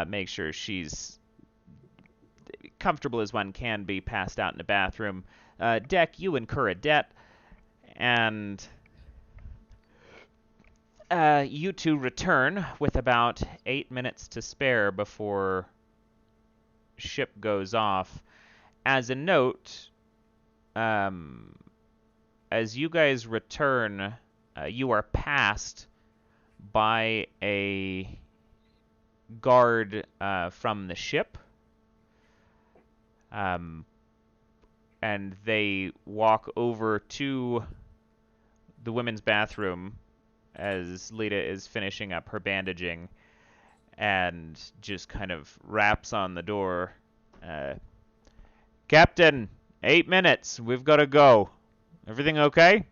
S1: Make sure she's comfortable as one can be, passed out in the bathroom. Deck, you incur a debt, and you two return with about 8 minutes to spare before ship goes off. As a note, as you guys return, you are passed by a guard from the ship. And they walk over to the women's bathroom as Lita is finishing up her bandaging and just kind of raps on the door. Captain, 8 minutes. We've got to go. Everything okay?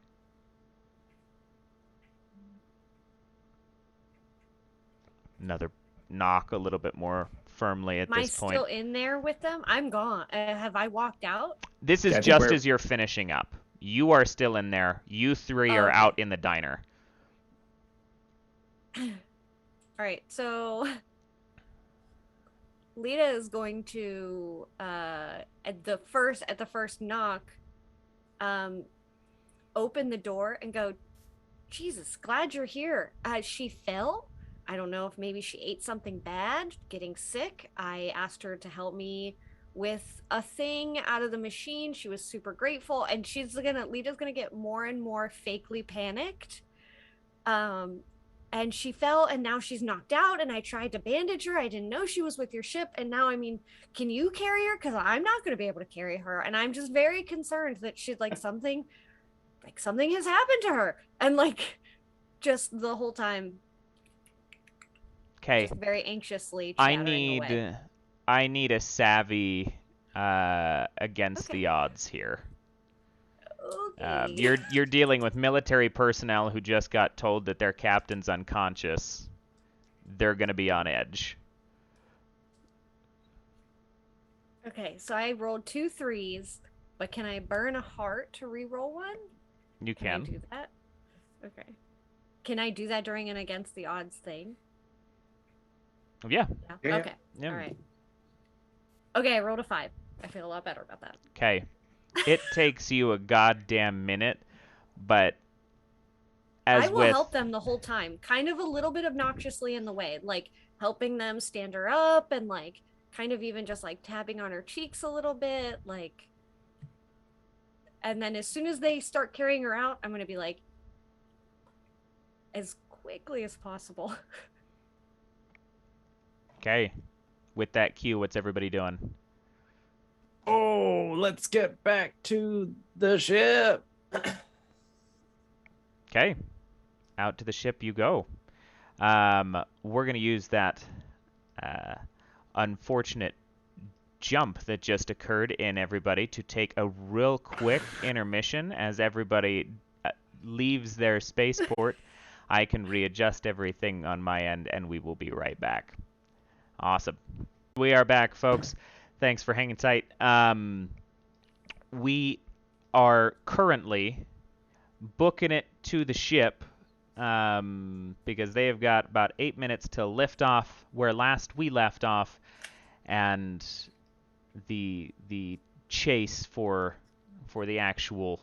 S1: Another knock a little bit more firmly at
S2: Am I
S1: this point.
S2: still in there with them? I'm gone. Have I walked out?
S1: This is
S5: Yeah, I think
S1: just
S5: we're-
S1: as you're finishing up. You are still in there. You three are
S2: Okay.
S1: out in the diner.
S2: All right, so Lita is going to at the first knock open the door and go, Jesus, glad you're here. She fell. I don't know if maybe she ate something bad, getting sick. I asked her to help me with a thing out of the machine. She was super grateful, and Lita's gonna get more and more fakely panicked. And she fell, and now she's knocked out, and I tried to bandage her. I didn't know she was with your ship, and now, I mean, can you carry her? Because I'm not going to be able to carry her, and I'm just very concerned that she's something has happened to her, and just the whole time,
S1: Okay.
S2: just very anxiously
S1: I
S2: chattering away.
S1: need a savvy against
S2: Okay.
S1: the odds here.
S2: Okay.
S1: You're dealing with military personnel who just got told that their captain's unconscious. They're gonna be on edge.
S2: Okay, so I rolled 2 3s, but can I burn a heart to re-roll one?
S1: You
S2: Can I
S1: can.
S2: do that? Okay. Can I do that during an against the odds thing?
S1: Yeah.
S4: Yeah.
S2: Okay.
S1: Yeah.
S2: All right. Okay, I rolled a 5. I feel a lot better about that.
S1: Okay. It takes you a goddamn minute, but
S2: I will help them the whole time, kind of a little bit obnoxiously in the way, helping them stand her up and kind of even just tapping on her cheeks a little bit, and then as soon as they start carrying her out, I'm going to be as quickly as possible.
S1: Okay. With that cue, what's everybody doing?
S5: Oh, let's get back to the ship.
S1: Okay. Out to the ship you go. We're going to use that unfortunate jump that just occurred in everybody to take a real quick intermission as everybody leaves their spaceport. I can readjust everything on my end, and we will be right back. Awesome. We are back, folks. Thanks for hanging tight. We are currently booking it to the ship because they have got about 8 minutes to lift off where last we left off, and the chase for the actual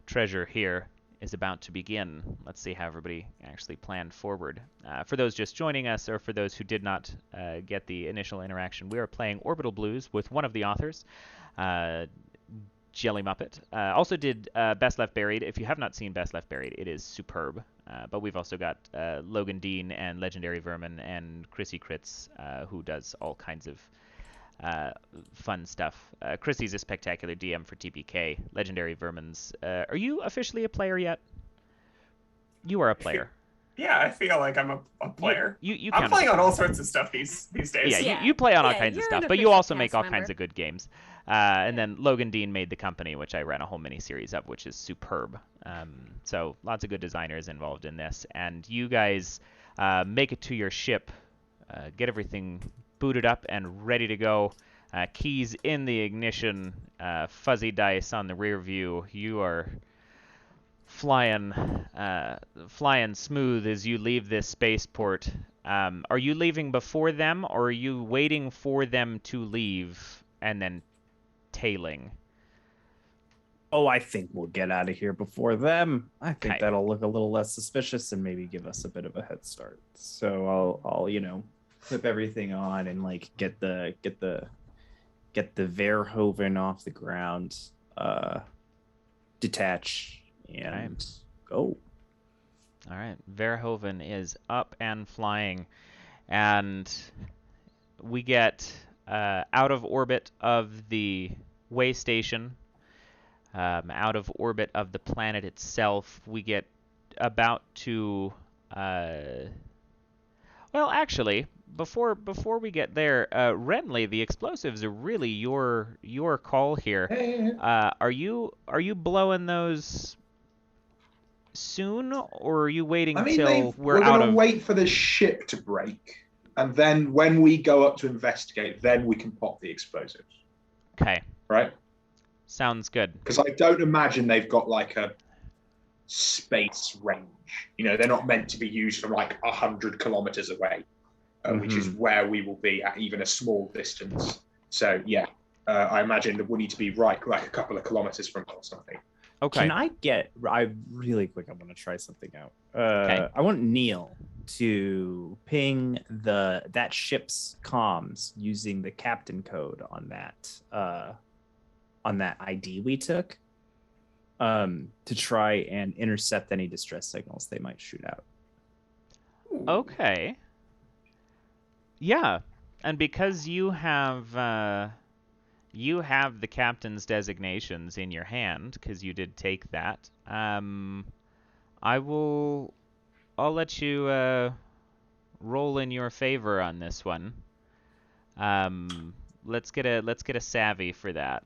S1: treasure here is about to begin. Let's see how everybody actually planned forward. For those just joining us, or for those who did not get the initial interaction, we are playing Orbital Blues with one of the authors, Jelly Muppet. Also did Best Left Buried. If you have not seen Best Left Buried, it is superb. But we've also got Logan Dean and Legendary Vermin and Chrissy Kritz, who does all kinds of fun stuff. Chrissy's a spectacular DM for TPK. Legendary Vermin's. Are you officially a player yet? You are a player.
S3: Yeah, I feel like I'm a player. I'm
S1: I'm
S3: playing on all sorts of stuff these days.
S1: Yeah, you play on all kinds of
S2: you're
S1: stuff,
S2: an
S1: but you
S2: official
S1: also make
S2: cast
S1: all
S2: member.
S1: kinds of good games. And then Logan Dean made The Company, which I ran a whole mini-series of, which is superb. So lots of good designers involved in this. And you guys make it to your ship, get everything booted up and ready to go. Keys in the ignition, fuzzy dice on the rear view. You are flying smooth as you leave this spaceport. Are you leaving before them, or are you waiting for them to leave and then tailing?
S5: Oh, I think we'll get out of here before them. I think
S1: Okay.
S5: that'll look a little less suspicious and maybe give us a bit of a head start. So I'll flip everything on and get the Verhoeven off the ground, detach and go.
S1: All right, Verhoeven is up and flying, and we get out of orbit of the way station, out of orbit of the planet itself. We get about to well, actually, before we get there, Renly, the explosives are really your call here. Are you blowing those soon, or are you waiting till we're out
S4: gonna
S1: of?
S4: wait for the ship to break, and then when we go up to investigate, then we can pop the explosives.
S1: Okay,
S4: Right?
S1: sounds good.
S4: Because I don't imagine they've got a space range. They're not meant to be used from 100 kilometers away, which is where we will be at even a small distance. So yeah, I imagine that we need to be a couple of kilometers from it or something.
S1: Okay.
S5: Can I get? I really quick. I want to try something out.
S1: Okay.
S5: I want Neil to ping that ship's comms using the captain code on that ID we took, to try and intercept any distress signals they might shoot out.
S1: Okay. Yeah, and because you have the captain's designations in your hand, because you did take that, I'll let you roll in your favor on this one. Let's get a savvy for that.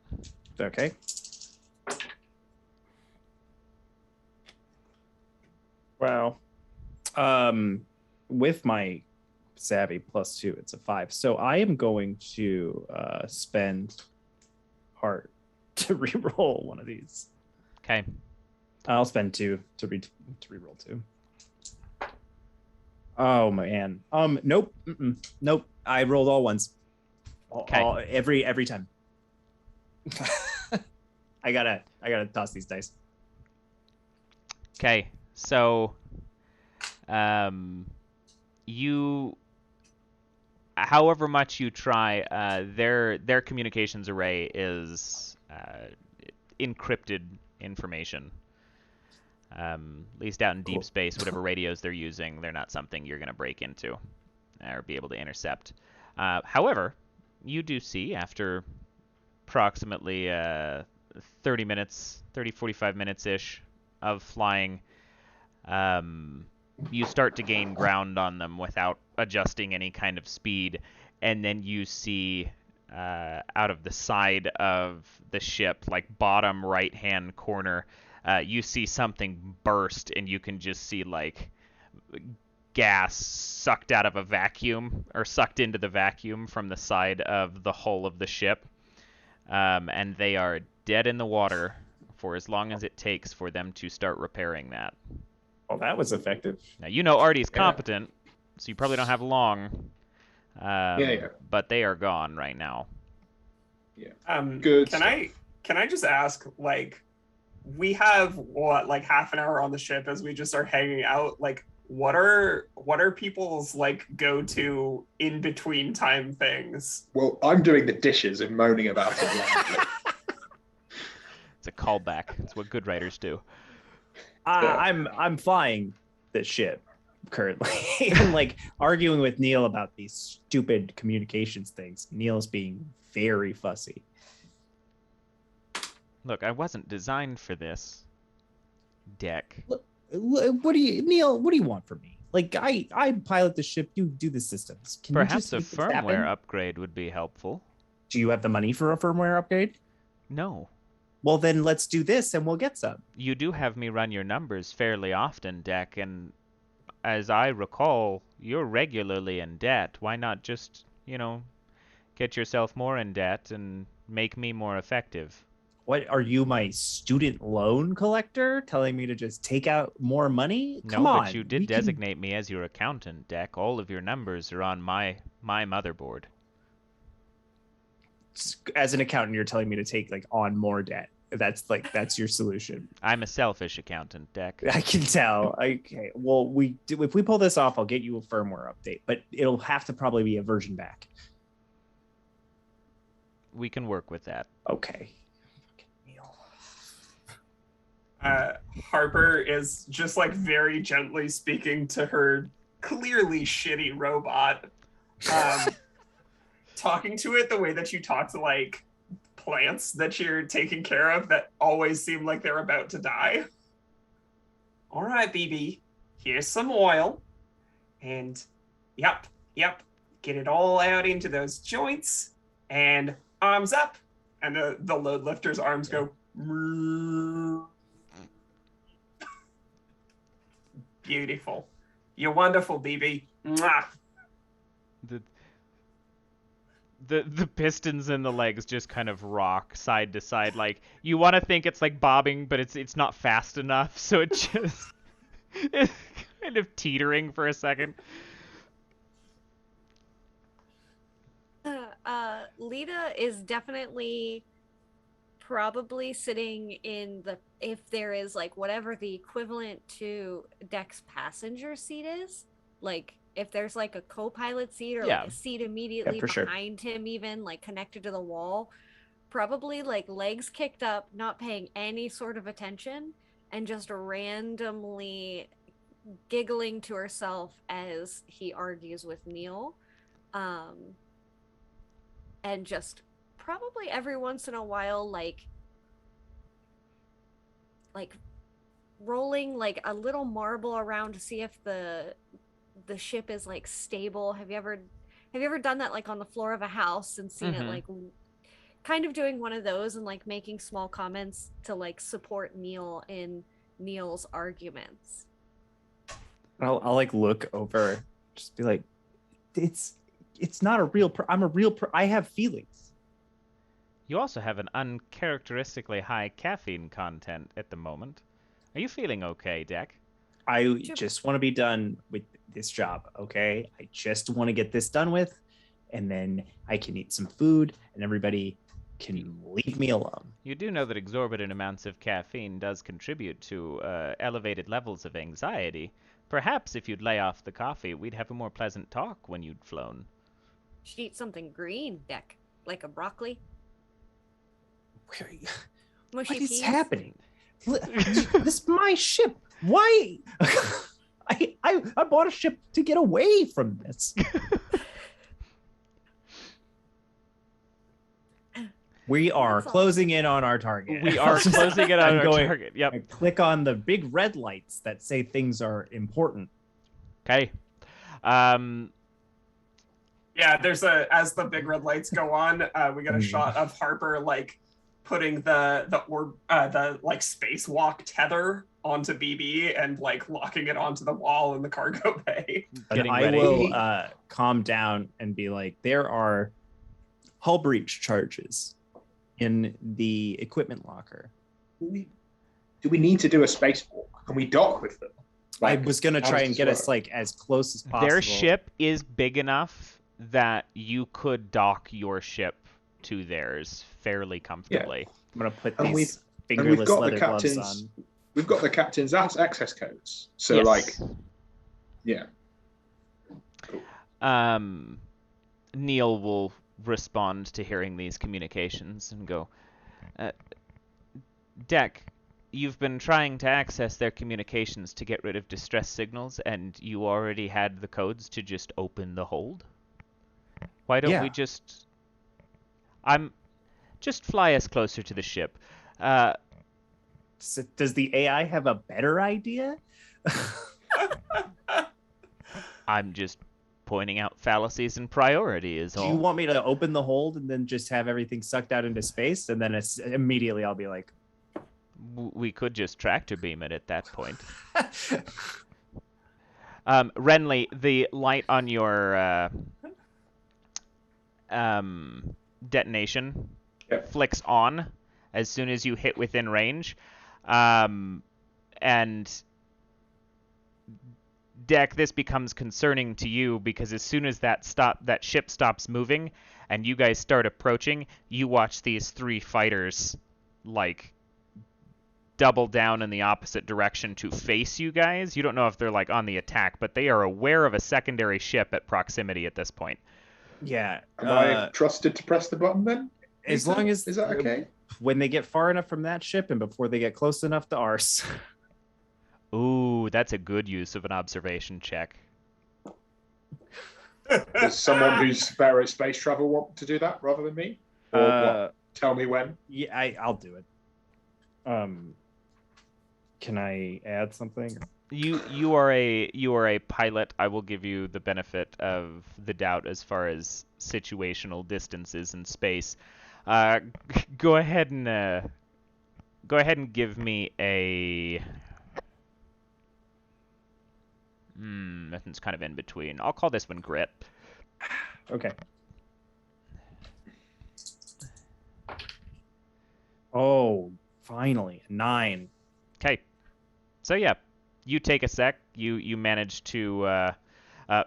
S5: Okay. Well, with my savvy +2, it's a 5. So I am going to spend heart to re-roll one of these.
S1: Okay.
S5: I'll spend 2 to re-roll 2. Oh man. Nope. Nope. I rolled all ones.
S1: Okay.
S5: Every time. I gotta toss these dice.
S1: Okay. So, you, however much you try, their communications array is encrypted information. At least out in deep space, whatever radios they're using, they're not something you're going to break into or be able to intercept. However, you do see after approximately 45 minutes-ish of flying, you start to gain ground on them without adjusting any kind of speed, and then you see out of the side of the ship, like bottom right-hand corner, you see something burst, and you can just see like gas sucked out of a vacuum, or sucked into the vacuum from the side of the hull of the ship, and they are dead in the water for as long as it takes for them to start repairing that.
S5: Well, that was effective.
S1: Now, you know Artie's competent, so you probably don't have long. But they are gone right now.
S4: Yeah. Good.
S3: Can I just ask, like, we have what, like half an hour on the ship as we just are hanging out, like, what are people's like go-to in between time things?
S4: Well, I'm doing the dishes and moaning about it loudly.
S1: It's a callback. It's what good writers do.
S5: I'm flying the ship currently and like arguing with Neil about these stupid communications things. Neil's being very fussy.
S1: Look, I wasn't designed for this. Deck.
S5: What do you want from me? Like, I pilot the ship, you do the systems. Can
S1: Perhaps
S5: you
S1: a
S5: just make this happen?
S1: firmware upgrade would be helpful.
S5: Do you have the money for a firmware upgrade?
S1: No.
S5: Well, then let's do this and we'll get some.
S1: You do have me run your numbers fairly often, Deck, and as I recall, you're regularly in debt. Why not just, get yourself more in debt and make me more effective?
S5: What, are you my student loan collector telling me to just take out more money? Come
S1: no,
S5: on.
S1: But you did designate me as your accountant, Deck. All of your numbers are on my motherboard.
S5: As an accountant, you're telling me to take like on more debt. That's your solution.
S1: I'm a selfish accountant, Deck.
S5: I can tell. Okay. Well, if we pull this off, I'll get you a firmware update, but it'll have to probably be a version back.
S1: We can work with that.
S5: Okay.
S3: Harper is just like very gently speaking to her clearly shitty robot, talking to it the way that you talk to like plants that you're taking care of that always seem like they're about to die. All right, BB, here's some oil, and yep, get it all out into those joints, and arms up, and the load lifter's arms go. Beautiful. You're wonderful, BB. Mwah.
S1: The pistons in the legs just kind of rock side to side. Like, you want to think it's like bobbing, but it's not fast enough, so it just it's kind of teetering for a second.
S2: Lita is definitely probably sitting in the, if there is like whatever the equivalent to Deck's passenger seat is, like if there's like a co-pilot seat or
S1: Yeah.
S2: like a seat immediately
S5: for sure.
S2: behind him, even like connected to the wall, probably like legs kicked up, not paying any sort of attention, and just randomly giggling to herself as he argues with Neil. And just probably every once in a while like rolling like a little marble around to see if the ship is like stable. Have you ever done that like on the floor of a house and seen it like kind of doing one of those and like making small comments to like support Neil in Neil's arguments?
S5: I'll like look over, just be like, it's not a real. I'm a real. I have feelings.
S1: You also have an uncharacteristically high caffeine content at the moment. Are you feeling okay, Deck?
S5: I just want to be done with this job, okay? I just want to get this done with, and then I can eat some food, and everybody can leave me alone.
S1: You do know that exorbitant amounts of caffeine does contribute to elevated levels of anxiety. Perhaps if you'd lay off the coffee, we'd have a more pleasant talk when you'd flown.
S2: Should eat something green, Deck, like a broccoli.
S5: What
S2: Mushy
S5: is
S2: peas.
S5: happening? This is my ship. Why? I bought a ship to get away from this. We are
S2: That's all.
S5: closing in on our target.
S1: We are closing it on
S5: I'm
S1: our
S5: going-
S1: target. Yep.
S5: I click on the big red lights that say things are important.
S1: Okay.
S3: Yeah, there's as the big red lights go on, we get a shot of Harper like putting the like spacewalk tether onto BB and like locking it onto the wall in the cargo bay.
S5: And
S1: Getting
S5: I
S1: ready.
S5: will calm down and be like, there are hull breach charges in the equipment locker.
S4: Do we need to do a spacewalk? Can we dock with them?
S5: I was gonna
S4: how
S5: try
S4: does
S5: and
S4: this
S5: get us
S4: work?
S5: like as close as possible.
S1: Their ship is big enough that you could dock your ship to theirs fairly comfortably.
S5: I'm gonna put
S4: And
S5: these
S4: we've
S5: fingerless
S4: got the
S5: leather gloves
S4: captain's-
S5: on.
S4: We've got the captain's access codes. So
S1: Yes.
S4: like, yeah.
S1: Neil will respond to hearing these communications and go, Deck, you've been trying to access their communications to get rid of distress signals, and you already had the codes to just open the hold? Why don't we just... Just fly us closer to the ship.
S5: So does the AI have a better idea?
S1: I'm just pointing out fallacies and priority is
S5: Do
S1: all.
S5: you want me to open the hold and then just have everything sucked out into space, and then immediately I'll be like,
S1: We could just tractor beam it at that point. Renly, the light on your detonation
S4: Yep.
S1: flicks on as soon as you hit within range. And Deck, this becomes concerning to you because as soon as that ship stops moving and you guys start approaching, you watch these three fighters like double down in the opposite direction to face you guys. You don't know if they're like on the attack, but they are aware of a secondary ship at proximity at this point.
S5: yeah.
S4: Am I trusted to press the button then?
S5: As long as
S4: Is that okay?
S5: when they get far enough from that ship and before they get close enough to ours.
S1: Ooh, that's a good use of an observation check.
S4: Does someone who's better at space travel want to do that rather than me? Or what? Tell me when.
S5: Yeah, I'll do it. Can I add something?
S1: You are a pilot. I will give you the benefit of the doubt as far as situational distances in space. Go ahead and give me a. Nothing's kind of in between. I'll call this one grit.
S5: Okay. Oh, finally, 9.
S1: Okay. So yeah, you take a sec. You manage to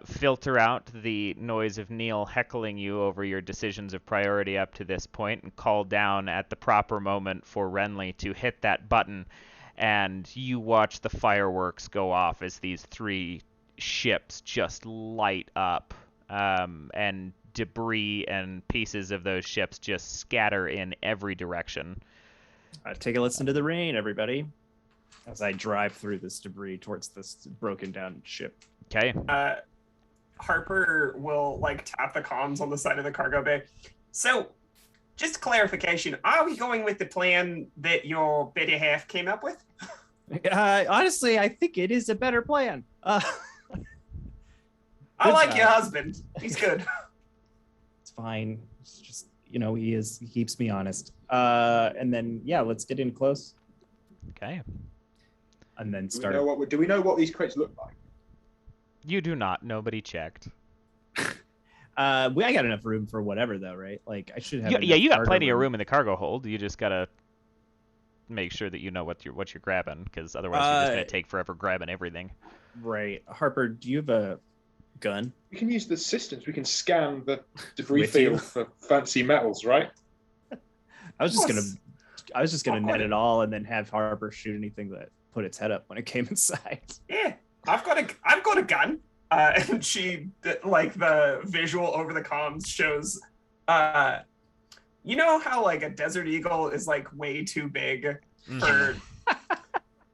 S1: filter out the noise of Neil heckling you over your decisions of priority up to this point and call down at the proper moment for Renly to hit that button, and you watch the fireworks go off as these 3 ships just light up, and debris and pieces of those ships just scatter in every direction.
S5: Take a listen to the rain, everybody, as I drive through this debris towards this broken down ship.
S1: Okay.
S3: Harper will like tap the comms on the side of the cargo bay. So, just clarification: are we going with the plan that your better half came up with?
S5: Honestly, I think it is a better plan.
S3: I
S5: Good
S3: like
S5: job.
S3: your husband. He's good.
S5: It's fine. It's just, he keeps me honest. And then let's get in close
S1: Okay.
S5: and then
S4: Do
S5: start.
S4: we know what these crates look like?
S1: You do not. Nobody checked.
S5: I got enough room for whatever though, right? Like I should have.
S1: Yeah,
S5: enough
S1: you got
S5: cargo
S1: plenty of room in the cargo hold. You just gotta make sure that you know what you're grabbing, because otherwise you're just gonna take forever grabbing everything.
S5: Right, Harper, do you have a gun?
S4: We can use the systems. We can scan the debris
S5: With you.
S4: field for fancy metals, right?
S5: I was just
S3: course.
S5: gonna
S3: Of
S5: net
S3: course.
S5: it all and then have Harper shoot anything that put its head up when it came inside.
S3: Yeah, I've got a gun. And she, like, the visual over the comms shows, you know how like a desert eagle is like way too big for.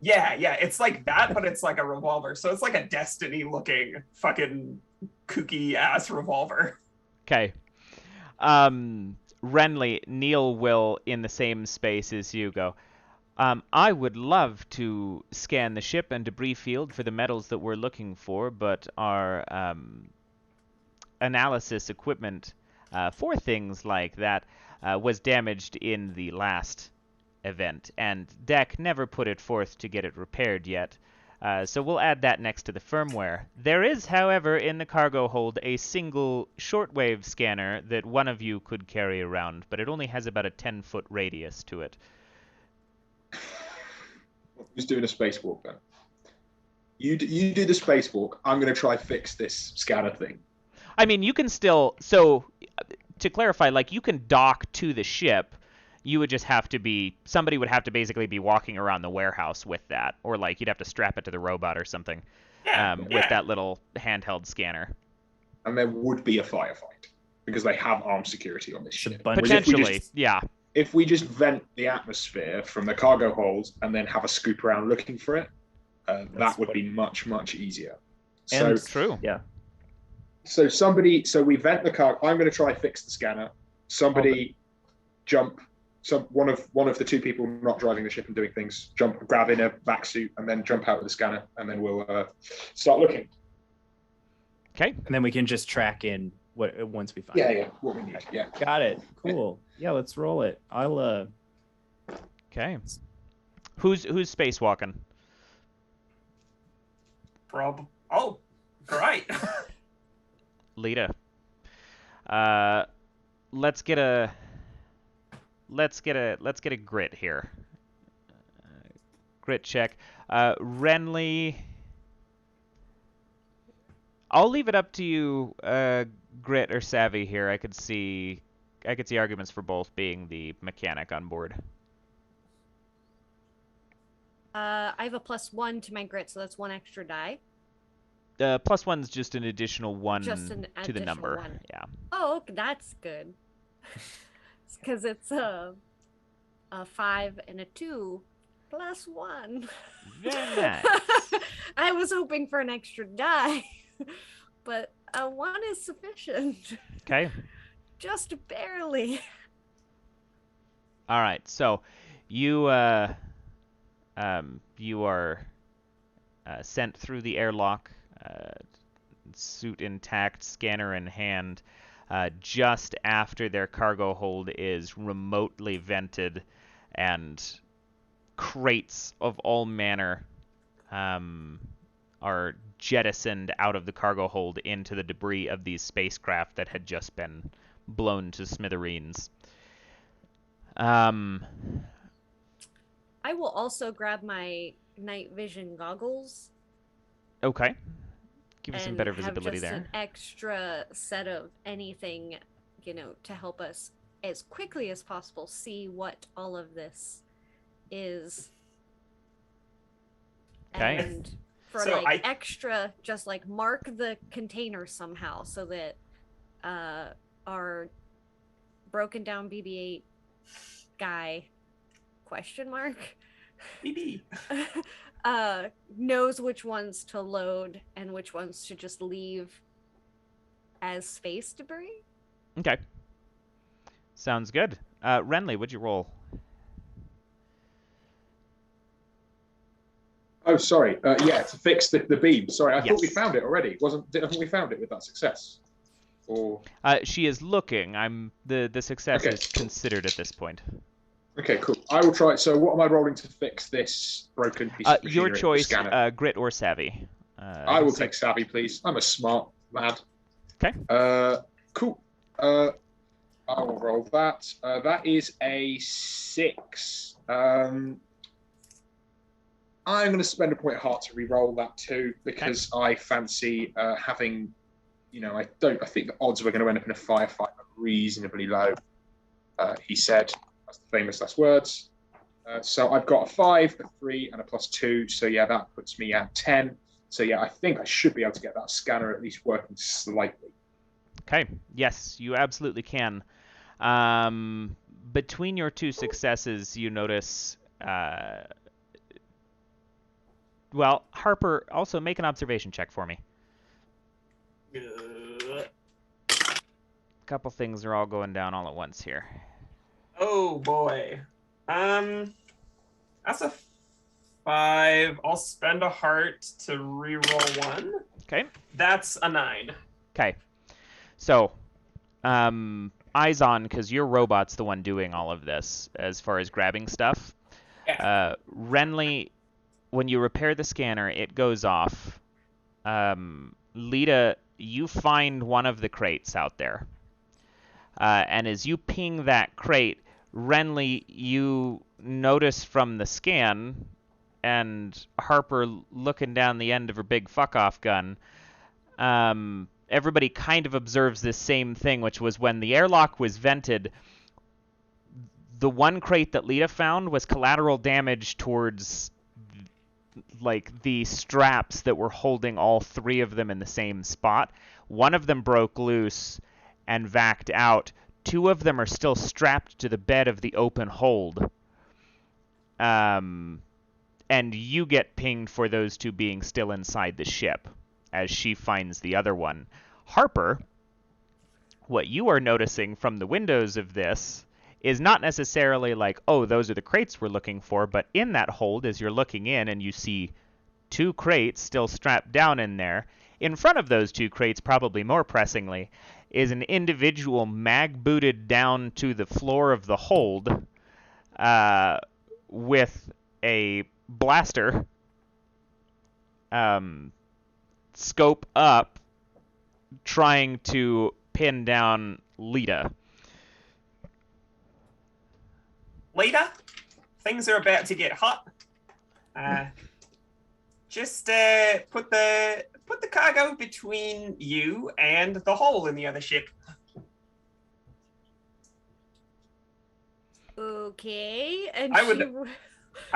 S3: Yeah, it's like that, but it's like a revolver. So it's like a Destiny looking fucking kooky ass revolver.
S1: Okay. Renly, Neil will, in the same space as you, go, I would love to scan the ship and debris field for the metals that we're looking for, but our analysis equipment for things like that was damaged in the last event, and Deck never put it forth to get it repaired yet. So we'll add that next to the firmware. There is, however, in the cargo hold a single shortwave scanner that one of you could carry around, but it only has about a 10-foot radius to it.
S4: Who's doing a spacewalk then? You do the spacewalk. I'm going to try fix this scanner thing.
S1: I mean, you can still... So, to clarify, like, you can dock to the ship. You would just have to be... Somebody would have to basically be walking around the warehouse with that. Or, like, you'd have to strap it to the robot or something. With that little handheld scanner.
S4: And there would be a firefight because they have armed security on this ship.
S1: Potentially, yeah.
S4: If we just vent the atmosphere from the cargo hold and then have a scoop around looking for it, that would be much, much easier.
S5: And
S1: True.
S5: Yeah.
S4: So we vent the car. I'm going to try fix the scanner. Somebody jump. One of the 2 people not driving the ship and doing things, grab in a vac suit and then jump out with the scanner, and then we'll start looking.
S1: Okay.
S5: And then we can just track in once we find
S4: Yeah, what we need. Yeah.
S5: Got it. Cool. Yeah, let's roll it. I'll
S1: Okay. Who's spacewalking?
S3: Oh, great.
S1: Lita. Let's get a grit here. Grit check. Renly. I'll leave it up to you, Grit or Savvy here. I could see arguments for both being the mechanic on board.
S2: I have a +1 to my grit, so that's 1 extra die.
S1: +1's just an additional 1
S2: Just an
S1: to the
S2: additional
S1: number.
S2: 1.
S1: Yeah.
S2: Oh, okay, that's good. Because it's a 5 and a 2 +1.
S1: Very nice.
S2: I was hoping for an extra die, but a 1 is sufficient.
S1: Okay.
S2: Just barely.
S1: All right. So you are sent through the airlock, suit intact, scanner in hand, just after their cargo hold is remotely vented and crates of all manner are jettisoned out of the cargo hold into the debris of these spacecraft that had just been blown to smithereens.
S2: I will also grab my night vision goggles.
S1: Okay. Give you some
S2: and
S1: better
S2: have
S1: visibility
S2: just
S1: there.
S2: an extra set of anything, to help us as quickly as possible see what all of this is.
S1: Okay.
S2: And for
S3: So
S2: extra, just mark the container somehow so that our broken down BB-8 guy
S3: BB.
S2: knows which ones to load and which ones to just leave as space debris.
S1: Okay. Sounds good. Renly, what'd you roll?
S4: Oh, sorry. Yeah, to fix the beam. Sorry, I thought we
S1: Yes.
S4: found it already. I think we found it with that success. Or
S1: She is looking. The success
S4: Okay.
S1: is considered at this point.
S4: okay, cool. I will try. So, what am I rolling to fix this broken piece of machinery?
S1: Your
S4: The
S1: choice,
S4: scanner.
S1: grit or savvy.
S4: I will take savvy, please. I'm a smart lad.
S1: Okay.
S4: Cool. I will roll that. That is a 6. I'm going to spend a point of heart to re-roll that too because I fancy having, I think the odds we're going to end up in a firefight are reasonably low. He said, that's the famous last words. So I've got a 5, a 3, and a +2. So yeah, that puts me at 10. So yeah, I think I should be able to get that scanner at least working slightly.
S1: Okay. Yes, you absolutely can. Between your two successes, you notice. Well, Harper, also make an observation check for me. A couple things are all going down all at once here.
S3: Oh boy. That's a 5. I'll spend a heart to re-roll 1.
S1: Okay.
S3: That's a 9.
S1: Okay. So, eyes on, because your robot's the one doing all of this as far as grabbing stuff.
S3: Yeah.
S1: Renly, when you repair the scanner, it goes off. Lita, you find one of the crates out there. And as you ping that crate, Renly, you notice from the scan, and Harper looking down the end of her big fuck-off gun, everybody kind of observes this same thing, which was when the airlock was vented, the one crate that Lita found was collateral damage towards the straps that were holding all 3 of them in the same spot. One of them broke loose and vacked out. 2 of them are still strapped to the bed of the open hold. And you get pinged for those 2 being still inside the ship as she finds the other one. Harper, what you are noticing from the windows of this is not necessarily oh, those are the crates we're looking for, but in that hold, as you're looking in and you see 2 crates still strapped down in there, in front of those 2 crates, probably more pressingly, is an individual mag-booted down to the floor of the hold with a blaster, scope up, trying to pin down Lita.
S3: Lita, things are about to get hot. Just put the cargo between you and the hole in the other ship.
S2: Okay, and
S3: I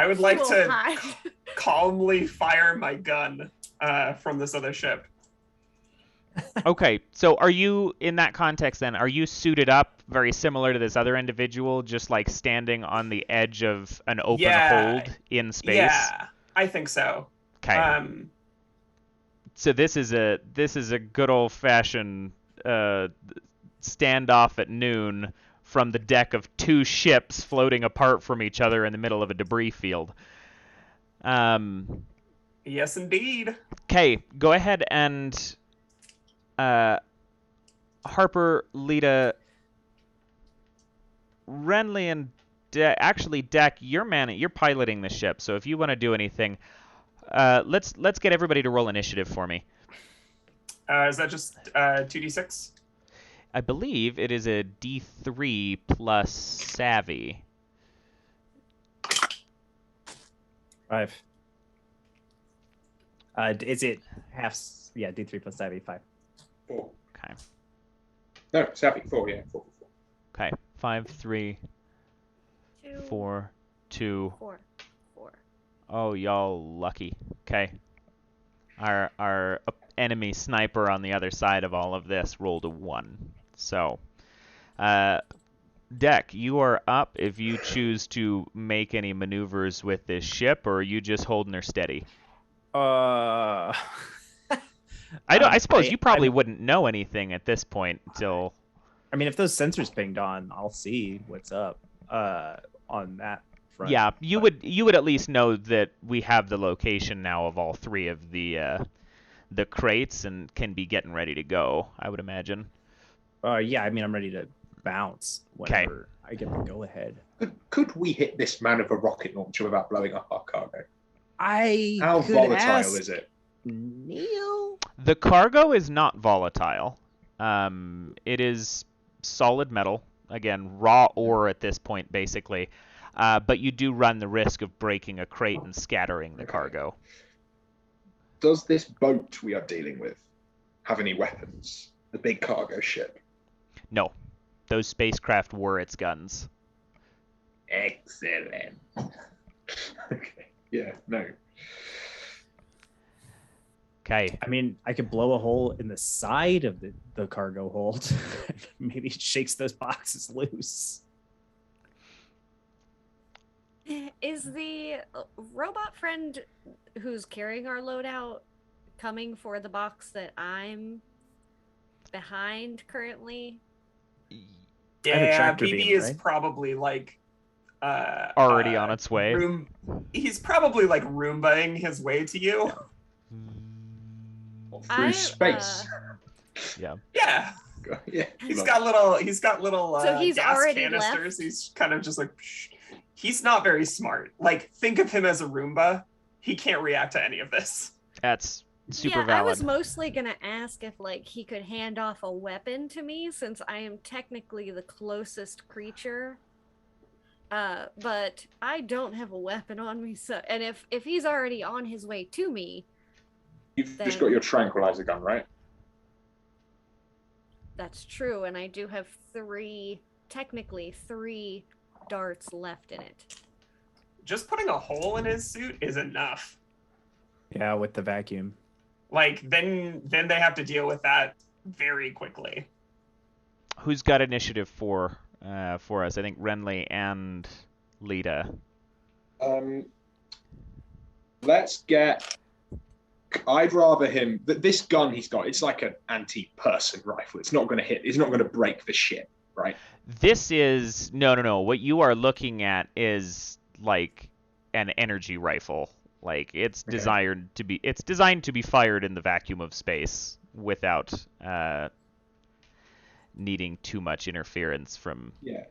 S3: would like
S2: will
S3: to
S2: hide.
S3: calmly fire my gun from this other ship.
S1: Okay, so are you, in that context then, are you suited up very similar to this other individual, just standing on the edge of an open hold in space?
S3: Yeah, I think so.
S1: Okay. So this is a good old-fashioned standoff at noon from the deck of 2 ships floating apart from each other in the middle of a debris field.
S3: Yes, indeed.
S1: Okay, go ahead and Harper, Lita, Renly, and actually Deck, you're piloting the ship. So if you want to do anything, let's get everybody to roll initiative for me.
S3: Is that just 2d6?
S1: I believe it is a D3 plus savvy.
S5: 5. Is it half? Yeah, D3 plus savvy 5.
S4: 4.
S1: Okay.
S4: No, savvy 4. Yeah, 4.
S1: Okay. 5, 3,
S2: 2,
S1: 4, 2.
S2: 4, 4.
S1: Oh, y'all lucky. Okay. Our enemy sniper on the other side of all of this rolled a 1. So, Deck, you are up if you choose to make any maneuvers with this ship, or are you just holding her steady?
S5: Uh,
S1: I suppose you probably
S5: I'm-
S1: wouldn't know anything at this point until.
S5: I mean, if those sensors pinged on, I'll see what's up. On that front.
S1: Yeah, you would at least know that we have the location now of all 3 of the crates and can be getting ready to go, I would imagine.
S5: Yeah. I mean, I'm ready to bounce whenever I get the go ahead.
S4: Could we hit this man with a rocket launcher without blowing up our cargo?
S5: How
S4: How volatile is it?
S5: Neil?
S1: The cargo is not volatile. It is solid metal. Again, raw ore at this point, basically. But you do run the risk of breaking a crate and scattering the cargo.
S4: Does this boat we are dealing with have any weapons? The big cargo ship.
S1: No. Those spacecraft were its guns.
S4: Excellent. Okay. Yeah, no.
S1: Okay.
S5: I mean, I could blow a hole in the side of the cargo hold. Maybe it shakes those boxes loose.
S2: Is the robot friend who's carrying our loadout coming for the box that I'm behind currently?
S5: I have a
S3: Yeah,
S5: tractor
S3: BB
S5: beam,
S3: is
S5: right?
S3: probly like
S1: Already on its way.
S3: He's probably like Roombaing his way to you.
S4: Through space.
S1: Yeah.
S3: Yeah,
S4: Yeah.
S3: he's got little
S2: So he's
S3: gas
S2: already
S3: canisters.
S2: left?
S3: He's kind of just like, psh. He's not very smart. Like, think of him as a Roomba. He can't react to any of this.
S1: That's super
S2: yeah,
S1: valid.
S2: I was mostly gonna ask if like he could hand off a weapon to me since I am technically the closest creature. But I don't have a weapon on me, so and if he's already on his way to me,
S4: You've
S2: then-
S4: just got your tranquilizer gun, right?
S2: that's true, and I do have technically three darts left in it.
S3: Just putting a hole in his suit is enough.
S5: Yeah, with the vacuum.
S3: Like, then they have to deal with that very quickly.
S1: Who's got initiative for us? I think Renly and Lita.
S4: Let's get. I'd rather him. This gun he's got. It's like an anti-person rifle. It's not going to hit. It's not going to break the ship, right?
S1: This is no. What you are looking at is like an energy rifle. Like it's
S4: Okay.
S1: designed to be fired in the vacuum of space without needing too much interference from.
S4: Yeah.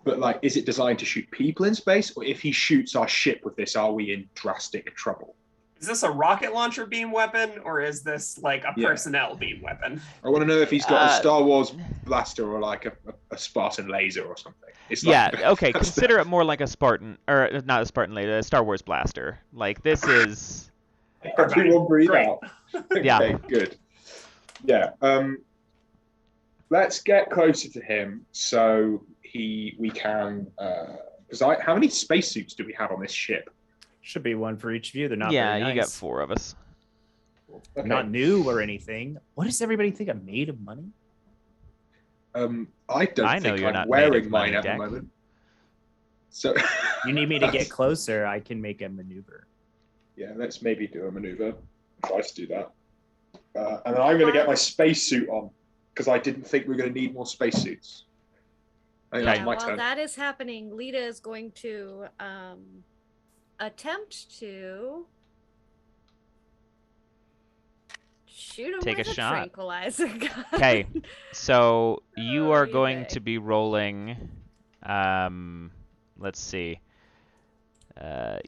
S4: But like, is it designed to shoot people in space, or if he shoots our ship with this, are we in drastic trouble?
S3: Is this a rocket launcher beam weapon, or is this like a
S4: Yeah.
S3: personnel beam weapon?
S4: I want to know if he's got
S1: Uh,
S4: a Star Wars blaster or like a Spartan laser or something. It's
S1: Yeah,
S4: like,
S1: okay. Consider it more like a Spartan, or not a Spartan later, a Star Wars blaster. Like this is.
S4: Everyone breathe
S3: Great.
S4: out.
S1: Yeah.
S4: Okay, good. Yeah. Let's get closer to him so we can. Because how many spacesuits do we have on this ship?
S5: Should be one for each of you. They're not
S1: Yeah,
S5: very nice.
S1: you got 4 of us.
S4: Okay.
S5: Not new or anything. What does everybody think I'm made of money?
S4: I don't
S1: I know
S4: think
S1: you're
S4: I'm
S1: not made of
S4: wearing mine
S1: money,
S4: at
S1: Deck.
S4: the moment. So
S5: You need me to get closer, I can make a maneuver.
S4: yeah, let's maybe do a maneuver. Try to do that. And then I'm going to get my spacesuit on because I didn't think we were going to need more spacesuits. I think
S1: Okay.
S4: that's my
S2: while
S4: turn.
S2: that is happening, Lita is going to attempt to shoot him
S1: Take
S2: with
S1: a
S2: a
S1: shot.
S2: tranquilizer gun.
S1: Okay, so you are
S2: Oy
S1: going
S2: vey.
S1: to be rolling. Let's see.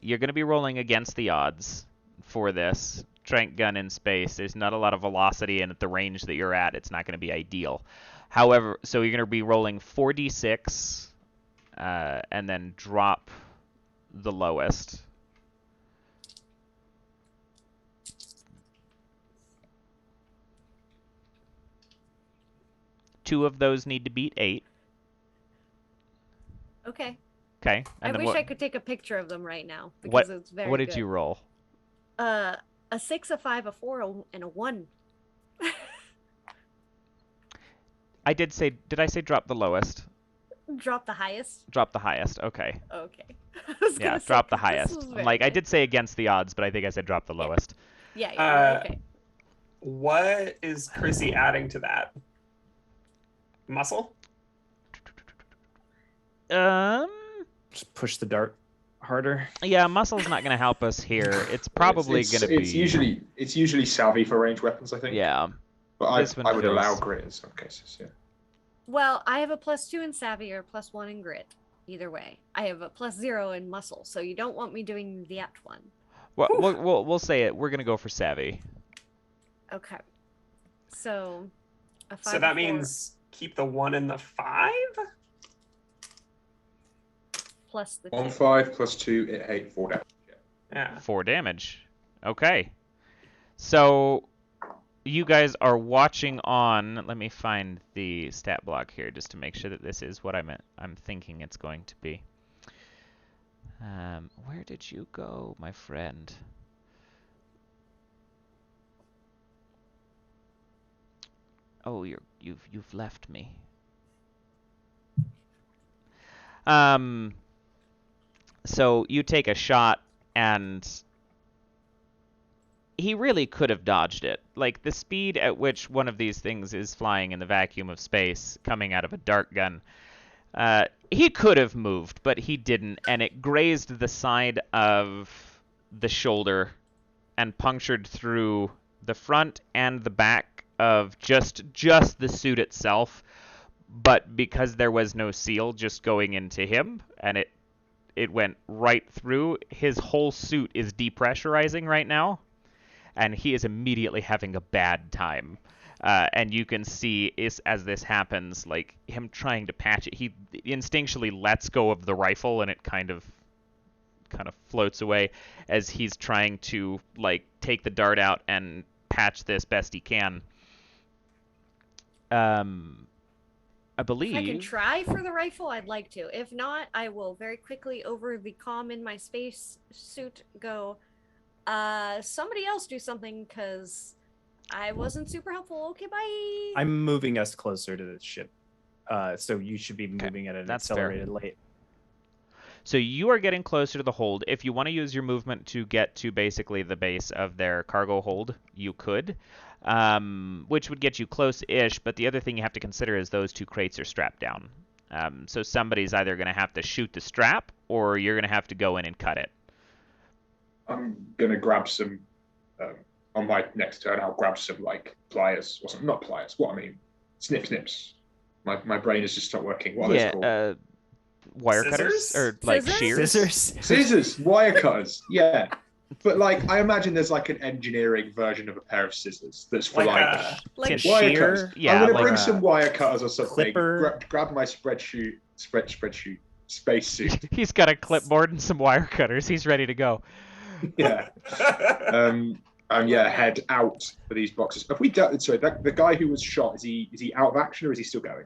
S1: You're going to be rolling against the odds for this. Trank gun in space. There's not a lot of velocity, and at the range that you're at, it's not going to be ideal. However, so you're going to be rolling 4d6, and then drop the lowest. 2 of those need to beat 8.
S2: Okay.
S1: Okay.
S2: I
S1: And then
S2: wish
S1: what,
S2: I could take a picture of them right now because it's very
S1: what did
S2: good.
S1: you roll?
S2: A 6, a 5, a 4, and a 1.
S1: Did I say drop the lowest?
S2: Drop the highest.
S1: Drop the highest. Okay.
S2: Okay. I was
S1: Yeah,
S2: gonna say,
S1: drop the
S2: 'cause this
S1: highest.
S2: was
S1: I'm
S2: very
S1: like, I
S2: good.
S1: did say against the odds, but I think I said drop the lowest.
S2: Yeah, okay.
S3: What is Chrissy adding to that? Muscle?
S5: Just push the dart harder.
S1: Yeah, muscle's not going to help us here. It's probably going to be...
S4: It's usually savvy for ranged weapons, I think.
S1: Yeah.
S4: But
S1: This one
S4: I would allow
S1: feels-
S4: grit in some cases, yeah.
S2: Well, I have a +2 in savvy or +1 in grit. Either way, I have a +0 in muscle, so you don't want me doing the apt one.
S1: Well, we'll say it. We're going to go for savvy.
S2: Okay. So, a 5.
S3: So
S2: a
S3: that
S2: 4.
S3: means keep the 1 and the 5?
S2: Plus the
S4: 1
S2: 2.
S4: 5 plus 2, it 8, 4 damage.
S3: Yeah.
S1: 4 damage. Okay. So you guys are watching on. Let me find the stat block here just to make sure that this is what I'm thinking it's going to be. Where did you go, my friend? Oh, you've left me. So you take a shot, and he really could have dodged it. Like, the speed at which one of these things is flying in the vacuum of space, coming out of a dart gun, he could have moved, but he didn't, and it grazed the side of the shoulder and punctured through the front and the back of just the suit itself. But because there was no seal just going into him, and it went right through, his whole suit is depressurizing right now, and he is immediately having a bad time. And you can see as this happens, like, him trying to patch it. He instinctually lets go of the rifle, and it kind of floats away as he's trying to, like, take the dart out and patch this best he can. I believe...
S2: If I can try for the rifle, I'd like to. If not, I will very quickly, over the comm in my space suit, go, somebody else do something, because I wasn't super helpful. Okay, bye.
S5: I'm moving us closer to the ship. So you should be moving at an
S1: that's
S5: accelerated rate.
S1: So you are getting closer to the hold. If you want to use your movement to get to basically the base of their cargo hold, you could, which would get you close-ish, but the other thing you have to consider is those 2 crates are strapped down. So somebody's either going to have to shoot the strap, or you're going to have to go in and cut it.
S4: I'm going to grab some, on my next turn, I'll grab some, like, pliers, or something, not pliers, snips. My brain has just stopped working. What are those called?
S1: Wire
S3: Scissors?
S1: cutters? Or, like,
S2: Scissors?
S1: shears?
S4: Scissors, wire cutters, yeah. But, like, I imagine there's, like, an engineering version of a pair of scissors that's for,
S3: Like
S2: Like,
S4: wire
S5: shear?
S4: cutters.
S1: Yeah,
S4: I'm going to
S1: like
S4: bring
S5: a
S4: some wire cutters or something.
S5: clipper.
S4: Grab my spreadsheet, spacesuit.
S1: He's got a clipboard and some wire cutters. He's ready to go.
S4: Yeah. Head out for these boxes. Have we done? Sorry, the guy who was shot, is he out of action, or is he still going?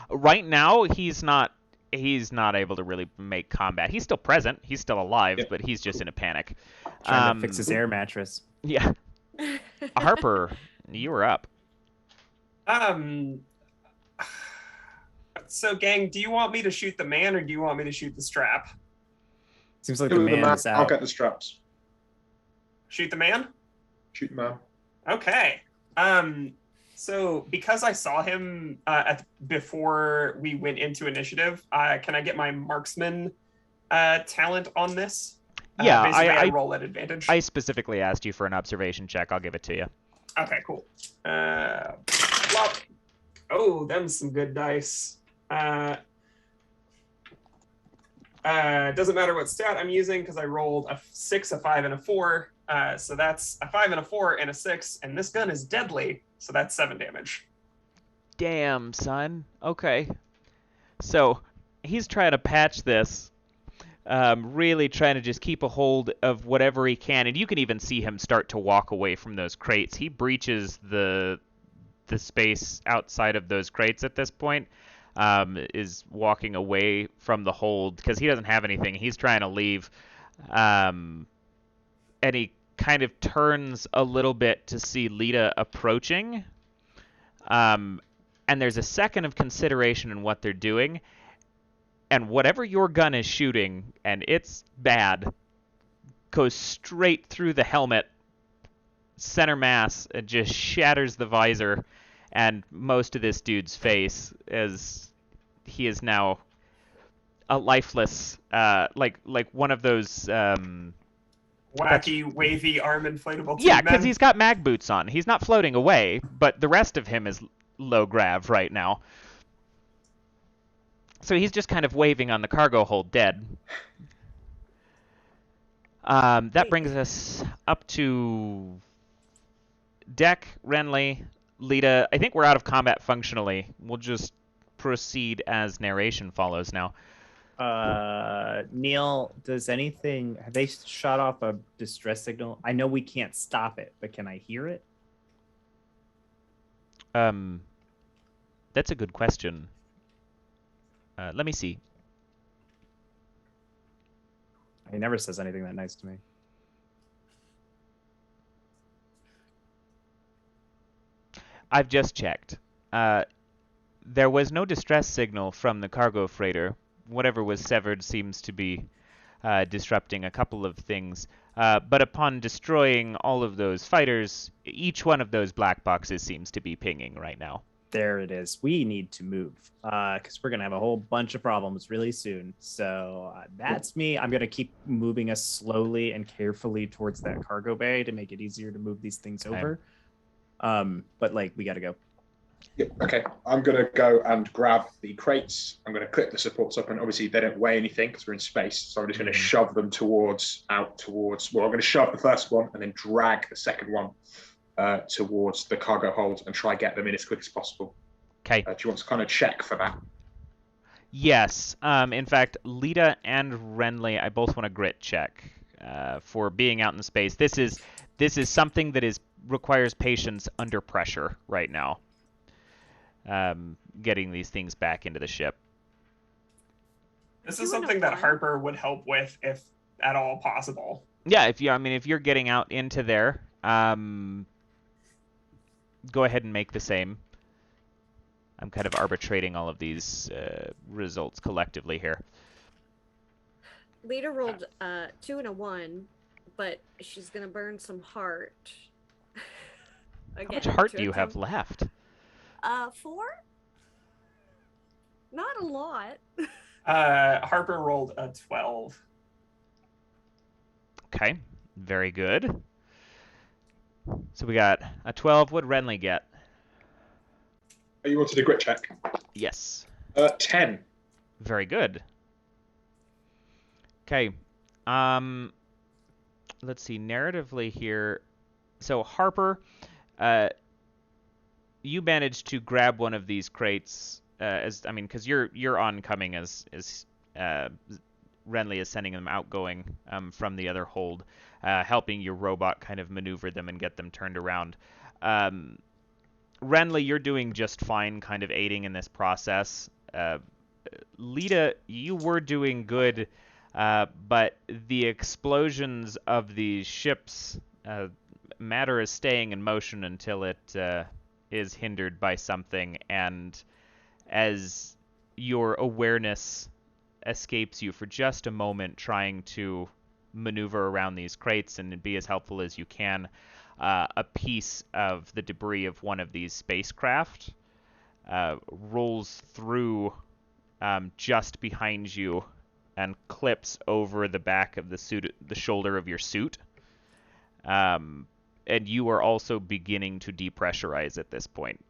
S1: Right now, he's not able to really make combat. He's still present. He's still alive,
S4: Yeah.
S1: but he's just in a panic.
S5: Trying to fix his air mattress.
S1: Yeah. Harper, you were up.
S3: So, gang, do you want me to shoot the man, or do you want me to shoot the strap?
S5: Seems like
S4: Do
S5: the
S4: the
S5: man
S4: man.
S5: is
S4: I'll
S5: out.
S4: get the straps.
S3: Shoot the man?
S4: Shoot the man.
S3: Okay. So because I saw him before we went into initiative, can I get my marksman talent on this?
S1: Yeah,
S3: basically
S1: I
S3: roll at advantage.
S1: I specifically asked you for an observation check. I'll give it to you.
S3: Okay, cool. Plop. Oh, them's some good dice. Doesn't matter what stat I'm using because I rolled a 6, a 5, and a 4. So that's a 5 and a 4 and a 6, and this gun is deadly, so that's 7 damage.
S1: Damn, son. Okay. So he's trying to patch this, really trying to just keep a hold of whatever he can, and you can even see him start to walk away from those crates. He breaches the the space outside of those crates at this point, is walking away from the hold because he doesn't have anything. He's trying to leave, and he kind of turns a little bit to see Lita approaching. And there's a second of consideration in what they're doing, and whatever your gun is shooting, and it's bad, goes straight through the helmet, center mass, and just shatters the visor and most of this dude's face, as he is now a lifeless, like one of those.
S3: Wacky, wavy arm inflatable.
S1: Yeah, because he's got mag boots on. He's not floating away, but the rest of him is low grav right now. So he's just kind of waving on the cargo hold, dead. That brings us up to Deck, Renly, Lita. I think we're out of combat functionally. We'll just proceed as narration follows now.
S5: Neil, have they shot off a distress signal? I know we can't stop it, but can I hear it?
S1: That's a good question. Let me see.
S5: He never says anything that nice to me.
S1: I've just checked. There was no distress signal from the cargo freighter. Whatever was severed seems to be disrupting a couple of things. But upon destroying all of those fighters, each one of those black boxes seems to be pinging right now.
S5: There it is. We need to move because we're going to have a whole bunch of problems really soon. So that's me. I'm going to keep moving us slowly and carefully towards that cargo bay to make it easier to move these things over. But like, we got to go.
S4: Yeah, okay, I'm going to go and grab the crates. I'm going to clip the supports up, and obviously they don't weigh anything because we're in space. So I'm just going to shove them well, I'm going to shove the first one and then drag the second one towards the cargo hold and try get them in as quick as possible.
S1: Okay.
S4: Do you want to kind of check for that?
S1: Yes. In fact, Lita and Renly, I both want a grit check for being out in space. This is something that requires patience under pressure right now. Getting these things back into the ship.
S3: This is something that Harper would help with, if at all possible.
S1: Yeah, if you're getting out into there, go ahead and make the same. I'm kind of arbitrating all of these results collectively here.
S2: Lita rolled 2 and a 1, but she's gonna burn some heart.
S1: How much heart do you have left?
S2: 4? Not a lot.
S3: Harper rolled a 12.
S1: Okay, very good. So we got a 12. What'd Renly get?
S4: You wanted a grit check?
S1: Yes.
S4: 10.
S1: Very good. Okay. Let's see. Narratively here. So Harper, you managed to grab one of these crates because you're oncoming as Renly is sending them outgoing from the other hold, helping your robot kind of maneuver them and get them turned around. Renly, you're doing just fine, kind of aiding in this process. Lita, you were doing good, but the explosions of these ships, matter is staying in motion until it is hindered by something, and as your awareness escapes you for just a moment trying to maneuver around these crates and be as helpful as you can, a piece of the debris of one of these spacecraft rolls through just behind you and clips over the back of the suit, the shoulder of your suit. And you are also beginning to depressurize at this point.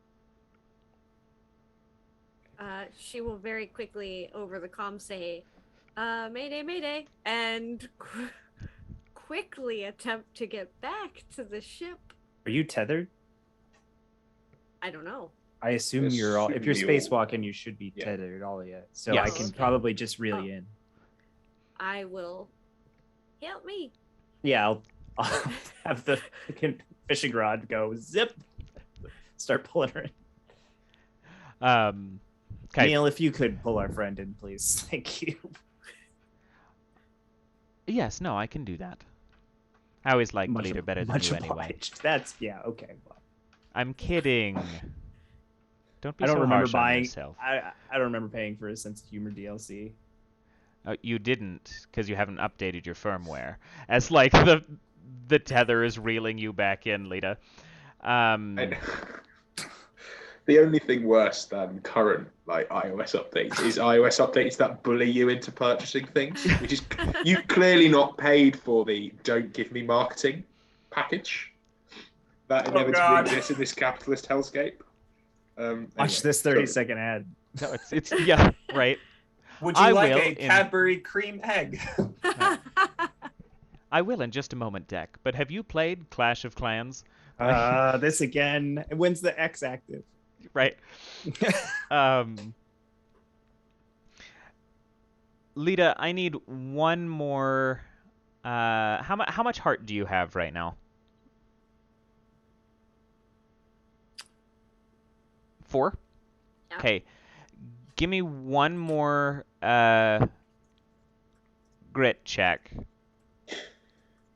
S2: She will very quickly over the comm say, "Mayday, mayday," and quickly attempt to get back to the ship.
S5: Are you tethered?
S2: I don't know.
S5: I assume if you're spacewalking, you should be tethered all yet. So
S1: yes.
S5: I can probably just reel you in.
S2: I will. Help me.
S5: Yeah, I'll have the fishing rod go zip, Start pulling her in.
S1: Okay.
S5: Neil, if you could pull our friend in, please. Thank you.
S1: Yes, no, I can do that. I always like
S5: Much
S1: Lita better than
S5: much
S1: you anyway.
S5: obliged. That's okay. Well,
S1: I'm kidding. Don't be
S5: I don't
S1: so
S5: remember
S1: harsh on
S5: buying.
S1: yourself.
S5: I don't remember paying for a sense of humor DLC.
S1: You didn't, because you haven't updated your firmware. As like the tether is reeling you back in, Lita.
S4: The only thing worse than current like iOS updates is iOS updates that bully you into purchasing things, which is you clearly not paid for the "don't give me marketing" package that inevitably exists in this capitalist hellscape.
S5: Watch this 30-second ad.
S1: No, it's yeah, right.
S3: Would you
S1: I
S3: like
S1: will
S3: a Cadbury cream egg?
S1: I will in just a moment, Deck. But have you played Clash of Clans?
S5: This again. When's the X active?
S1: Right. Lita, I need one more. How much heart do you have right now? 4?
S2: Yeah.
S1: Okay. Give me one more grit check.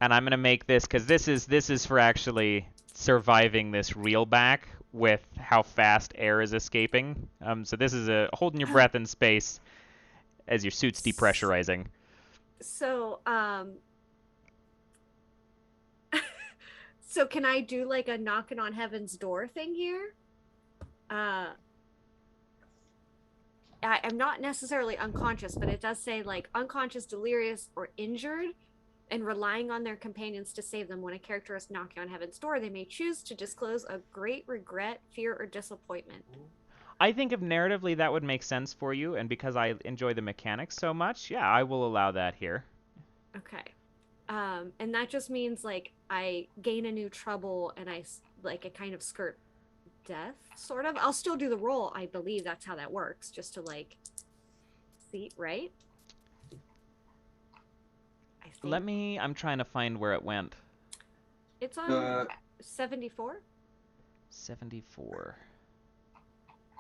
S1: And I'm gonna make this because this is for actually surviving this reel back with how fast air is escaping. So this is a holding your breath in space as your suit's depressurizing.
S2: So, so can I do like a knocking on heaven's door thing here? I'm not necessarily unconscious, but it does say like unconscious, delirious, or injured, and relying on their companions to save them. When a character is knocking on heaven's door, they may choose to disclose a great regret, fear, or disappointment.
S1: I think if narratively that would make sense for you, and because I enjoy the mechanics so much, yeah, I will allow that here.
S2: Okay. And that just means like I gain a new trouble and I kind of skirt death, sort of. I'll still do the roll. I believe that's how that works, just to like see, right? I think
S1: I'm trying to find where it went.
S2: it's on 74.
S1: 74.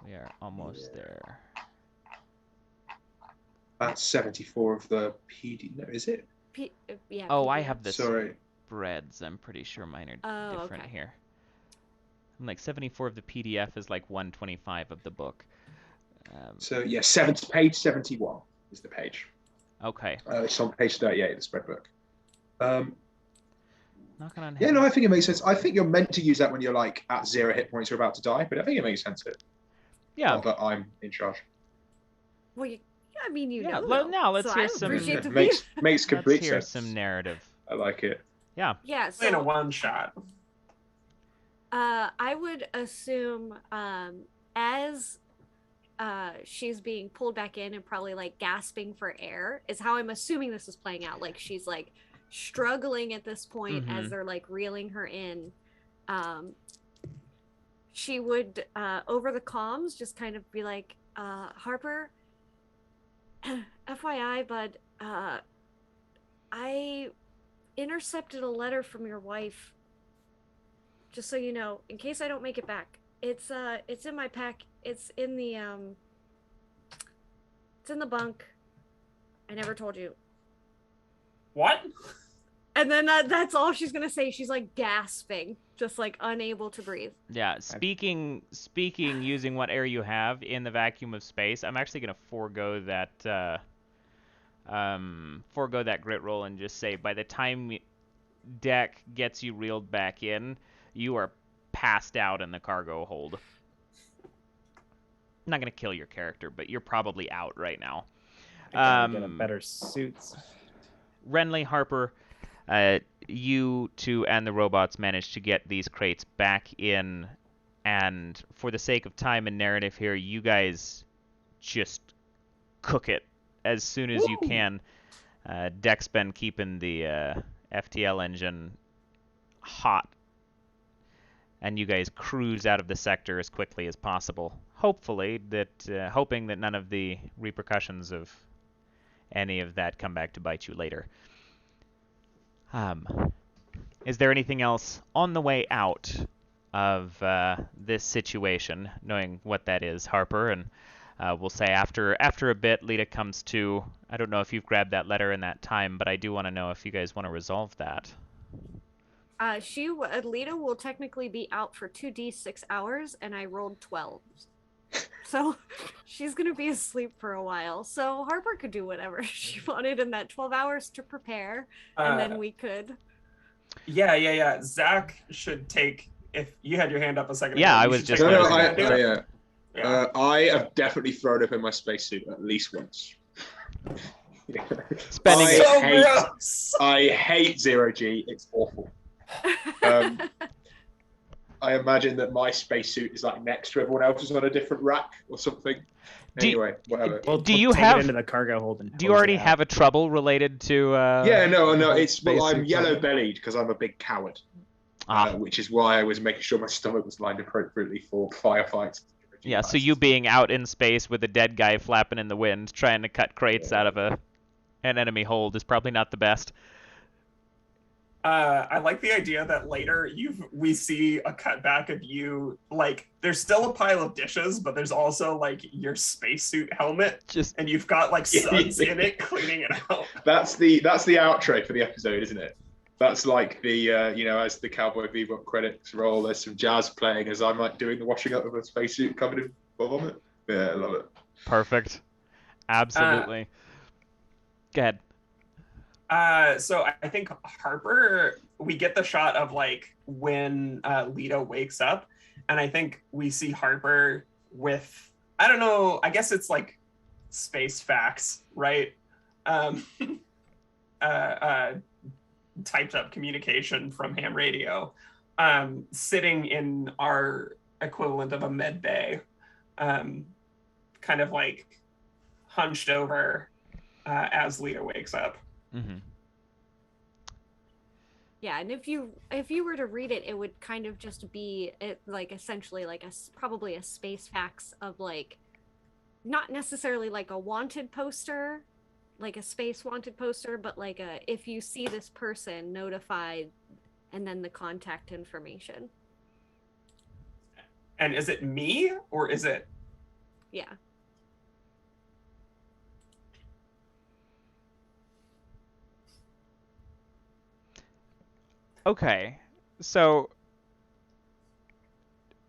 S1: We are almost there.
S4: That's 74 of the PD. No, is it?
S2: Yeah.
S1: Oh, I
S2: PDF.
S1: have the
S4: Sorry.
S1: spreads. I'm pretty sure mine are
S2: Oh,
S1: different
S2: okay.
S1: here. I'm like 74 of the PDF is like 125 of the book.
S4: So yeah, page 71 is the page.
S1: Okay.
S4: It's on page 38 of the spread book.
S1: Knocking on
S4: Yeah,
S1: heaven.
S4: no, I think it makes sense. I think you're meant to use that when you're like at 0 hit points, you're about to die, but I think it makes sense.
S1: Yeah.
S4: Not that I'm in charge.
S2: Well, I mean, you
S1: Yeah,
S2: know.
S1: well,
S2: though.
S1: now let's
S2: So
S1: hear
S2: I
S1: some-
S2: appreciate the
S4: makes
S1: Let's
S4: complete
S1: hear
S4: sense.
S1: some narrative.
S4: I like it.
S1: Yeah.
S2: Yeah.
S3: In a
S2: So
S3: one shot.
S2: I would assume as she's being pulled back in and probably like gasping for air is how I'm assuming this is playing out. Like she's like struggling at this point as they're like reeling her in. She would over the comms just kind of be like, Harper, FYI, bud, I intercepted a letter from your wife. Just so you know, in case I don't make it back. It's in my pack. It's in the bunk. I never told you.
S3: What?
S2: And then that's all she's gonna say. She's like gasping, just like unable to breathe.
S1: Yeah. Speaking using what air you have in the vacuum of space, I'm actually gonna forego that grit roll and just say by the time Deck gets you reeled back in, you are passed out in the cargo hold. I'm not gonna kill your character, but you're probably out right now.
S5: I gotta get a better suits.
S1: Renly, Harper, you two and the robots managed to get these crates back in, and for the sake of time and narrative here, you guys just cook it as soon as you can. Deck's been keeping the FTL engine hot, and you guys cruise out of the sector as quickly as possible. Hoping that none of the repercussions of any of that come back to bite you later. Is there anything else on the way out of this situation, knowing what that is, Harper, and we'll say after a bit, Lita comes to. I don't know if you've grabbed that letter in that time, but I do want to know if you guys want to resolve that.
S2: Lita will technically be out for 2d6 hours, and I rolled 12. So she's going to be asleep for a while. So Harper could do whatever she wanted in that 12 hours to prepare, and then we could.
S3: Yeah. Zach should take. If you had your hand up a second
S1: Yeah,
S3: ago,
S1: I
S3: you
S1: was
S3: should
S1: just
S3: take
S4: No,
S1: gonna
S3: over.
S4: yeah. I have definitely thrown up in my spacesuit at least once.
S1: Spending it.
S3: So
S4: hate,
S3: gross.
S4: I hate zero G. It's awful. I imagine that my spacesuit is like next to everyone else's on a different rack or something. Anyway, whatever.
S5: We'll
S1: you
S5: take
S1: have-
S5: it into the cargo hold and
S1: Do you
S5: hose
S1: already
S5: it out.
S1: have a trouble related to?
S4: Yeah, no.
S1: the whole
S4: It's well, I'm
S1: spacesuit
S4: yellow
S1: problem?
S4: bellied because I'm a big coward,
S1: Ah,
S4: which is why I was making sure my stomach was lined appropriately for firefights.
S1: yeah. So you being out in space with a dead guy flapping in the wind, trying to cut crates out of an enemy hold is probably not the best.
S3: I like the idea that later we see a cutback of you, like there's still a pile of dishes, but there's also like your spacesuit helmet,
S1: Just
S3: and you've got like suds in it cleaning it out.
S4: That's the outro for the episode, isn't it? That's like the as the Cowboy Bebop credits roll, there's some jazz playing as I'm like doing the washing up of a spacesuit covered in vomit. Yeah, I love it.
S1: perfect. Absolutely. Go ahead.
S3: So I think Harper, we get the shot of like when Lita wakes up, and I think we see Harper with, I don't know, I guess it's like space fax, right? Typed up communication from ham radio, sitting in our equivalent of a med bay, kind of like hunched over as Lita wakes up.
S1: Mm-hmm.
S2: Yeah, and if you were to read it, it would kind of just be like essentially like probably a space fax of like, not necessarily like a wanted poster, like a space wanted poster, but like a if you see this person, notified, and then the contact information.
S3: And is it me or is it?
S2: Yeah.
S1: Okay, so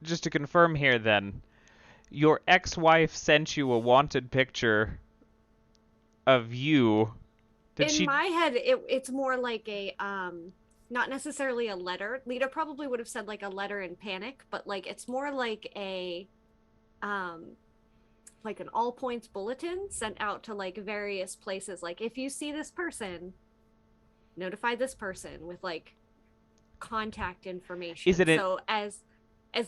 S1: just to confirm here then, your ex-wife sent you a wanted picture of you.
S2: In my head, it's more like a not necessarily a letter. Lita probably would have said like a letter in panic, but like it's more like a like an all points bulletin sent out to like various places. Like if you see this person, notify this person with like contact information. So as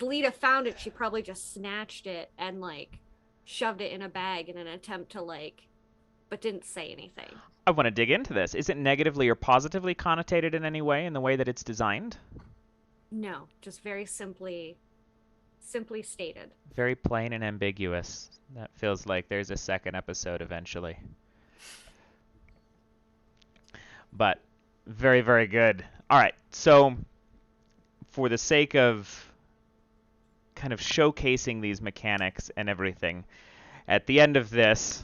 S2: Lita found it, she probably just snatched it and like shoved it in a bag in an attempt to like, but didn't say anything.
S1: I want to dig into this. Is it negatively or positively connotated in any way in the way that it's designed?
S2: No, just very simply stated.
S1: Very plain and ambiguous. That feels like there's a second episode eventually. But very, very good. All right, so for the sake of kind of showcasing these mechanics and everything, at the end of this,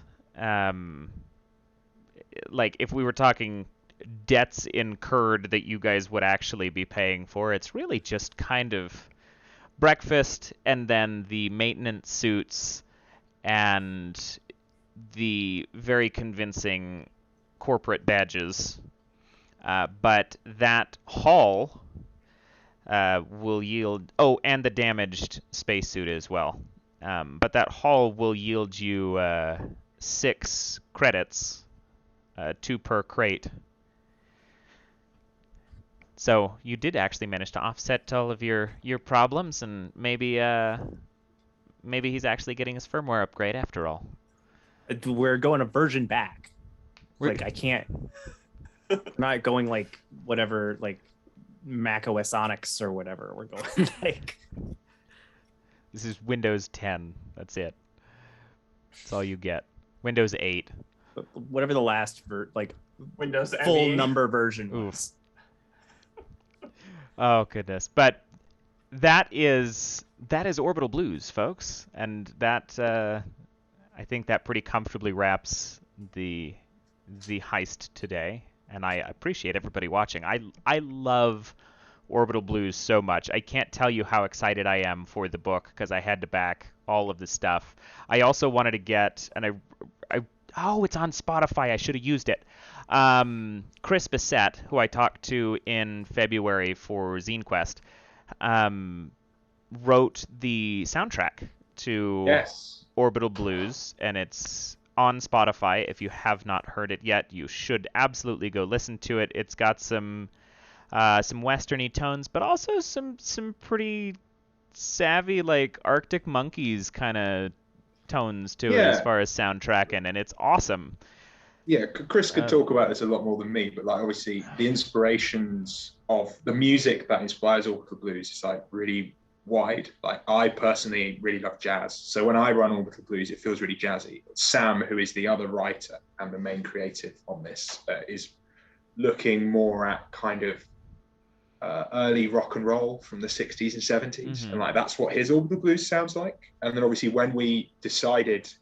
S1: like if we were talking debts incurred that you guys would actually be paying for, it's really just kind of breakfast and then the maintenance suits and the very convincing corporate badges. But that haul will yield... Oh, and the damaged spacesuit as well. But that haul will yield you 6 credits, 2 per crate. So you did actually manage to offset all of your problems, and maybe he's actually getting his firmware upgrade after all.
S5: We're going a version back. Like I can't. I'm not going like whatever, like Mac OS Onyx or whatever. We're going like.
S1: This is Windows 10. That's it. That's all you get. Windows 8.
S5: Whatever the last
S3: Windows
S5: full
S3: ME.
S5: number version was.
S1: Oh goodness. But that is Orbital Blues, folks, and that I think that pretty comfortably wraps the heist today. And I appreciate everybody watching. I love Orbital Blues so much. I can't tell you how excited I am for the book because I had to back all of the stuff. I also wanted to get, and oh, it's on Spotify. I should have used it. Chris Bissett, who I talked to in February for Zine Quest, wrote the soundtrack to
S4: Yes.
S1: Orbital Blues, and it's on Spotify. If you have not heard it yet, you should absolutely go listen to it. It's got some westerny tones, but also some pretty savvy, like Arctic Monkeys kind of tones to it as far as soundtracking, and it's awesome.
S4: Yeah, Chris could talk about this a lot more than me, but like obviously the inspirations of the music that inspires Orbital Blues is like really wide. Like I personally really love jazz, so when I run Orbital Blues, it feels really jazzy. Sam, who is the other writer and the main creative on this, is looking more at kind of early rock and roll from the 60s and 70s, and like that's what his Orbital Blues sounds like. And then obviously when we decided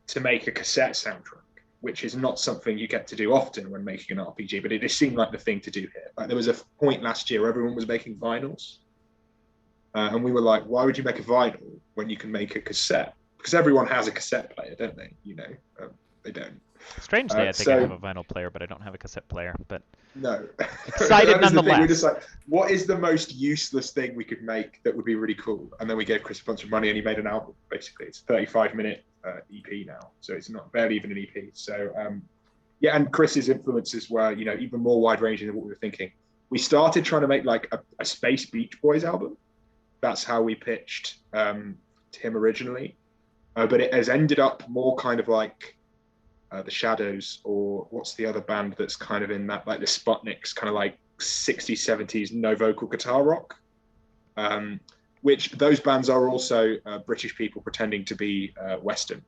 S4: to make a cassette soundtrack, which is not something you get to do often when making an RPG, but it just seemed like the thing to do here. Like there was a point last year where everyone was making vinyls, and we were like, why would you make a vinyl when you can make a cassette? Because everyone has a cassette player, don't they? You know, they don't.
S1: Strangely, I think I have a vinyl player, but I don't have a cassette player. But
S4: no,
S1: excited nonetheless.
S4: We're just like, what is the most useless thing we could make that would be really cool? And then we gave Chris a bunch of money, and he made an album. Basically, it's a 35-minute EP now, so it's not barely even an EP. So yeah, and Chris's influences were, you know, even more wide-ranging than what we were thinking. We started trying to make like a Space Beach Boys album. That's how we pitched to him originally, but it has ended up more kind of like the Shadows, or what's the other band that's kind of in that, like the Sputniks, kind of like 60s 70s no vocal guitar rock, which those bands are also British people pretending to be Western,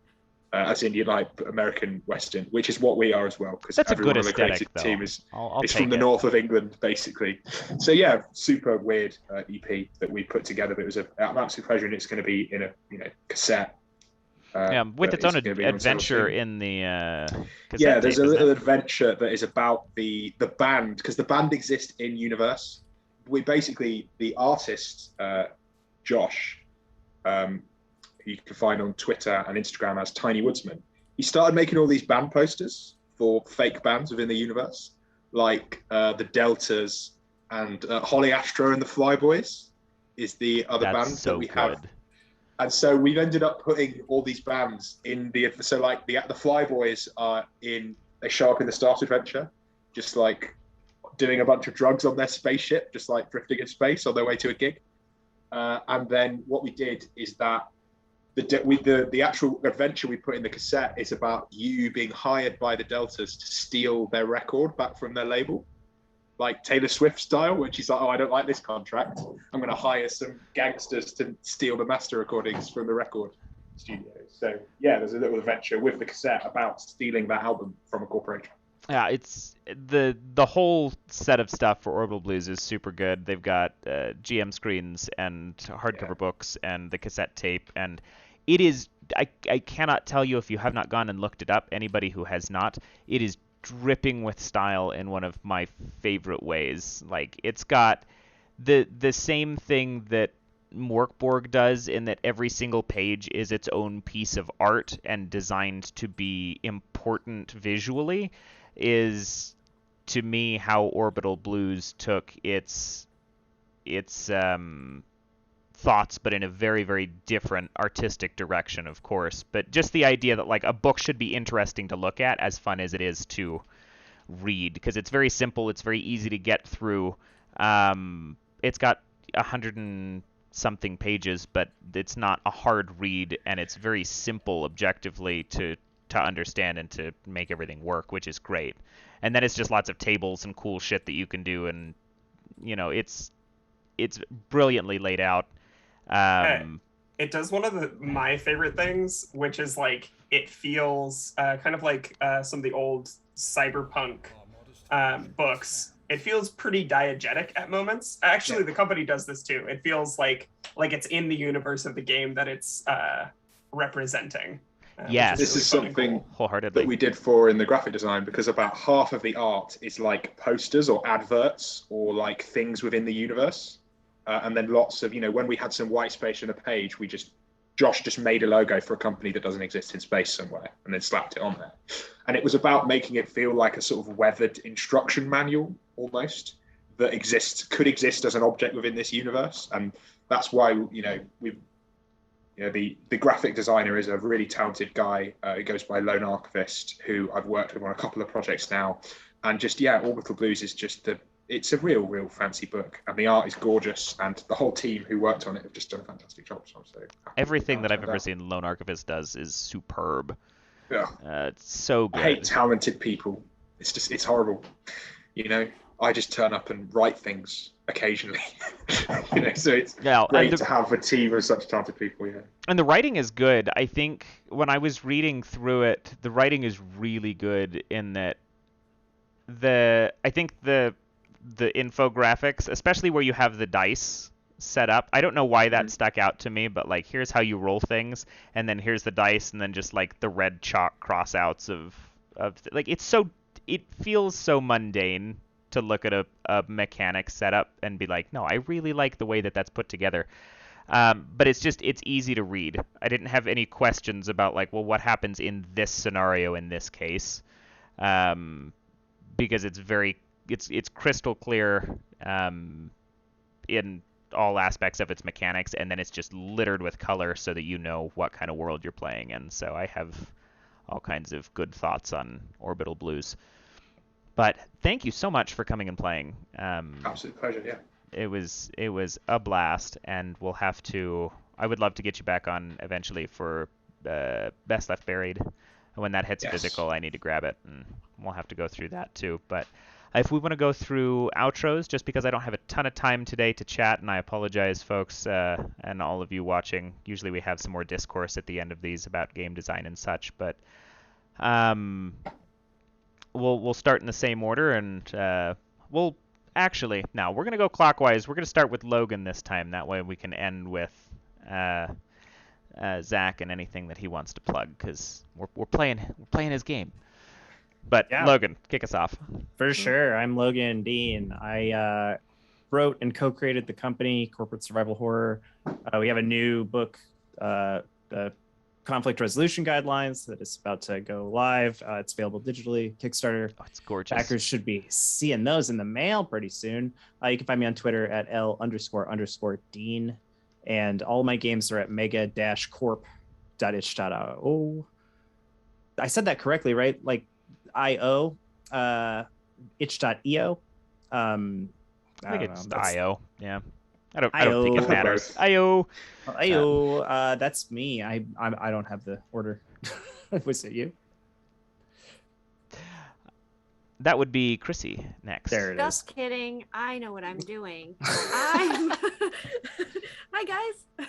S4: as in like American Western, which is what we are as well, because everyone on the creative team is from the north of England basically. So yeah, super weird EP that we put together, but it was an absolute pleasure, and it's going to be in a, you know, cassette.
S1: Yeah, with its own adventure in the cassette.
S4: Yeah, there's
S1: tape,
S4: a little adventure that is about the band, because the band exists in universe. We basically, the artist Josh, who you can find on Twitter and Instagram as Tiny Woodsman, he started making all these band posters for fake bands within the universe, like the Deltas and Holly Astro and the Flyboys is the other band that we have. And so we've ended up putting all these bands in the Flyboys are in, they show up in the Start Adventure, just like doing a bunch of drugs on their spaceship, just like drifting in space on their way to a gig. And then what we did is that the actual adventure we put in the cassette is about you being hired by the Deltas to steal their record back from their label, like Taylor Swift style, when she's like, oh, I don't like this contract, I'm going to hire some gangsters to steal the master recordings from the record studio. So yeah, there's a little adventure with the cassette about stealing that album from a corporation.
S1: Yeah, it's the whole set of stuff for Orbital Blues is super good. They've got GM screens and hardcover books and the cassette tape, and it is, I cannot tell you if you have not gone and looked it up, anybody who has not, it is dripping with style in one of my favorite ways. Like, it's got the same thing that Morkborg does, in that every single page is its own piece of art and designed to be important visually, is to me how Orbital Blues took its thoughts, but in a very, very different artistic direction, of course. But just the idea that like a book should be interesting to look at, as fun as it is to read, because it's very simple, it's very easy to get through. It's got 100 and something pages, but it's not a hard read, and it's very simple objectively to understand and to make everything work, which is great. And then it's just lots of tables and cool shit that you can do, and you know, it's brilliantly laid out.
S3: It does one of my favorite things, which is like it feels kind of like some of the old cyberpunk books It feels pretty diegetic at moments. Actually, the company does this too. It feels like it's in the universe of the game that it's representing.
S1: Yes.
S4: This is something
S1: wholeheartedly
S4: that we did for in the graphic design, because about half of the art is like posters or adverts or like things within the universe. And then lots of, when we had some white space on a page, Josh just made a logo for a company that doesn't exist in space somewhere and then slapped it on there. And it was about making it feel like a sort of weathered instruction manual almost that could exist as an object within this universe. And that's why, the graphic designer is a really talented guy. He goes by Lone Archivist, who I've worked with on a couple of projects now. And Orbital Blues is it's a real fancy book, and the art is gorgeous, and the whole team who worked on it have just done a fantastic job. So
S1: everything that I've ever seen Lone Archivist does is superb.
S4: Yeah,
S1: it's so good.
S4: I hate talented people. It's horrible. I just turn up and write things occasionally. So it's great to have a team of such talented people. Yeah.
S1: And the writing is good. I think when I was reading through it, the writing is really good in that the infographics, especially where you have the dice set up. I don't know why that stuck out to me, but like here's how you roll things, and then here's the dice, and then just like the red chalk crossouts of like it feels so mundane to look at a mechanic setup and be like, no, I really like the way that's put together. But it's easy to read. I didn't have any questions about like, well, what happens in this scenario in this case, because it's crystal clear in all aspects of its mechanics, and then it's just littered with color so that you know what kind of world you're playing in. So I have all kinds of good thoughts on Orbital Blues. But thank you so much for coming and playing.
S4: Absolute pleasure, yeah.
S1: It was a blast, and I would love to get you back on eventually for Best Left Buried. And when that hits physical, I need to grab it, and we'll have to go through that too. But if we want to go through outros, just because I don't have a ton of time today to chat, and I apologize, folks, and all of you watching. Usually we have some more discourse at the end of these about game design and such, but we'll start in the same order, and we're going to go clockwise. We're going to start with Logan this time. That way we can end with Zach and anything that he wants to plug, because we're playing his game. But yeah. Logan, kick us off.
S5: For sure. I'm Logan Dean. I wrote and co-created the company, Corporate Survival Horror. We have a new book, the Conflict Resolution Guidelines, that is about to go live. It's available digitally, Kickstarter.
S1: Oh, it's gorgeous.
S5: Backers should be seeing those in the mail pretty soon. You can find me on Twitter at L__Dean. And all my games are at mega-corp.itch.io. I said that correctly, right? Like IO, itch.io.
S1: I think it's IO. Yeah. I don't think it matters. IO.
S5: That's me. I don't have the order. Was it you?
S1: That would be Chrissy next.
S5: There it
S2: Just
S5: is.
S2: kidding. I know what I'm doing. Hi guys.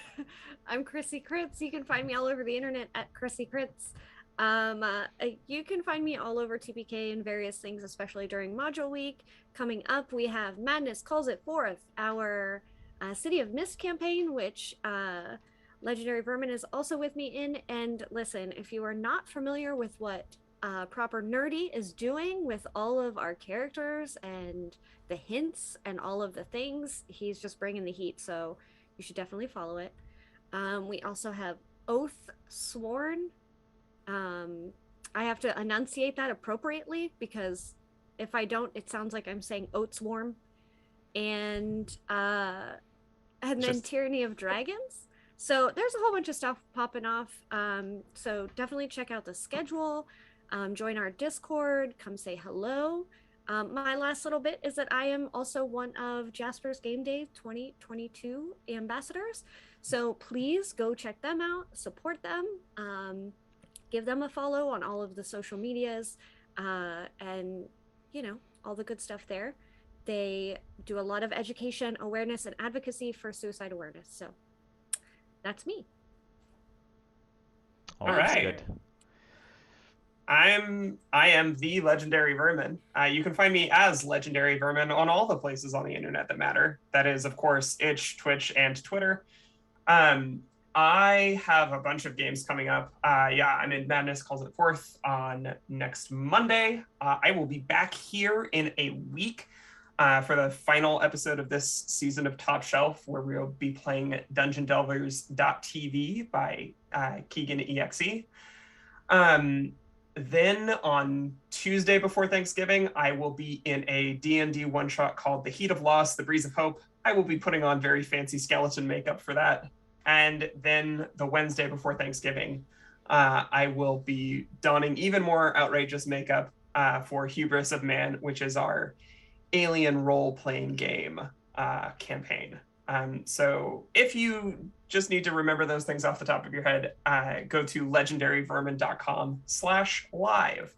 S2: I'm Chrissy Critz. You can find me all over the internet at Chrissy Critz. You can find me all over TPK and various things, especially during Module Week. Coming up, we have Madness Calls It Forth, our City of Mist campaign, which Legendary Vermin is also with me in. And listen, if you are not familiar with what Proper Nerdy is doing with all of our characters and the hints and all of the things, he's just bringing the heat, so you should definitely follow it. We also have Oath Sworn. I have to enunciate that appropriately, because if I don't, it sounds like I'm saying Oats Warm. And then Tyranny of Dragons. So there's a whole bunch of stuff popping off. So definitely check out the schedule. Join our Discord. Come say hello. My last little bit is that I am also one of Jasper's Game Day 2022 ambassadors. So please go check them out. Support them. Give them a follow on all of the social medias, and all the good stuff there. They do a lot of education, awareness, and advocacy for suicide awareness. So that's me.
S1: All right. Good.
S3: I am the Legendary Vermin. You can find me as Legendary Vermin on all the places on the internet that matter. That is, of course, Itch, Twitch, and Twitter. I have a bunch of games coming up. I'm in Madness Calls It Forth on next Monday. I will be back here in a week for the final episode of this season of Top Shelf, where we'll be playing DungeonDelvers.tv by Keegan EXE. Then on Tuesday before Thanksgiving, I will be in a D&D one-shot called The Heat of Loss, The Breeze of Hope. I will be putting on very fancy skeleton makeup for that. And then the Wednesday before Thanksgiving, I will be donning even more outrageous makeup for Hubris of Man, which is our alien role-playing game campaign. So if you just need to remember those things off the top of your head, go to legendaryvermin.com/live.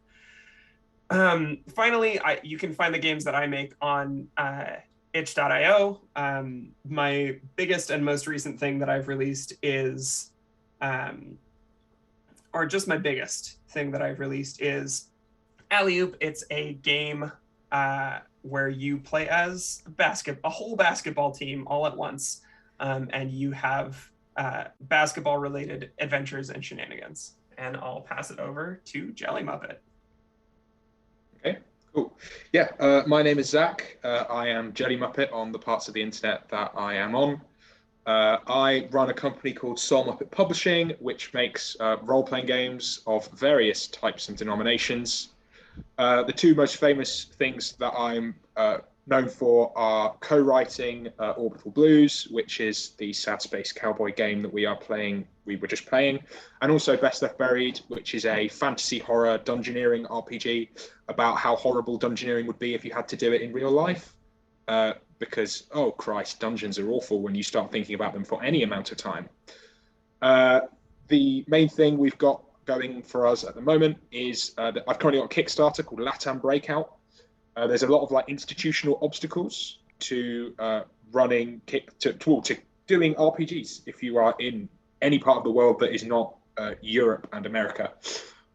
S3: Finally, you can find the games that I make on itch.io. My biggest and most recent thing that I've released is, or just my biggest thing that I've released is Alley Oop. It's a game where you play as a whole basketball team all at once, and you have basketball-related adventures and shenanigans. And I'll pass it over to Jelly Muppet.
S4: Okay, cool. Yeah, my name is Zach. I am Jelly Muppet on the parts of the internet that I am on. I run a company called Soul Muppet Publishing, which makes role-playing games of various types and denominations. The two most famous things that I'm known for are co-writing Orbital Blues, which is the Sad Cowboy game that we were just playing, and also Best Left Buried, which is a fantasy horror dungeoneering RPG about how horrible dungeoneering would be if you had to do it in real life. Because, oh Christ, dungeons are awful when you start thinking about them for any amount of time. The main thing we've got going for us at the moment is that I've currently got a Kickstarter called LATAM Breakout. There's a lot of institutional obstacles to doing RPGs if you are in any part of the world that is not Europe and America.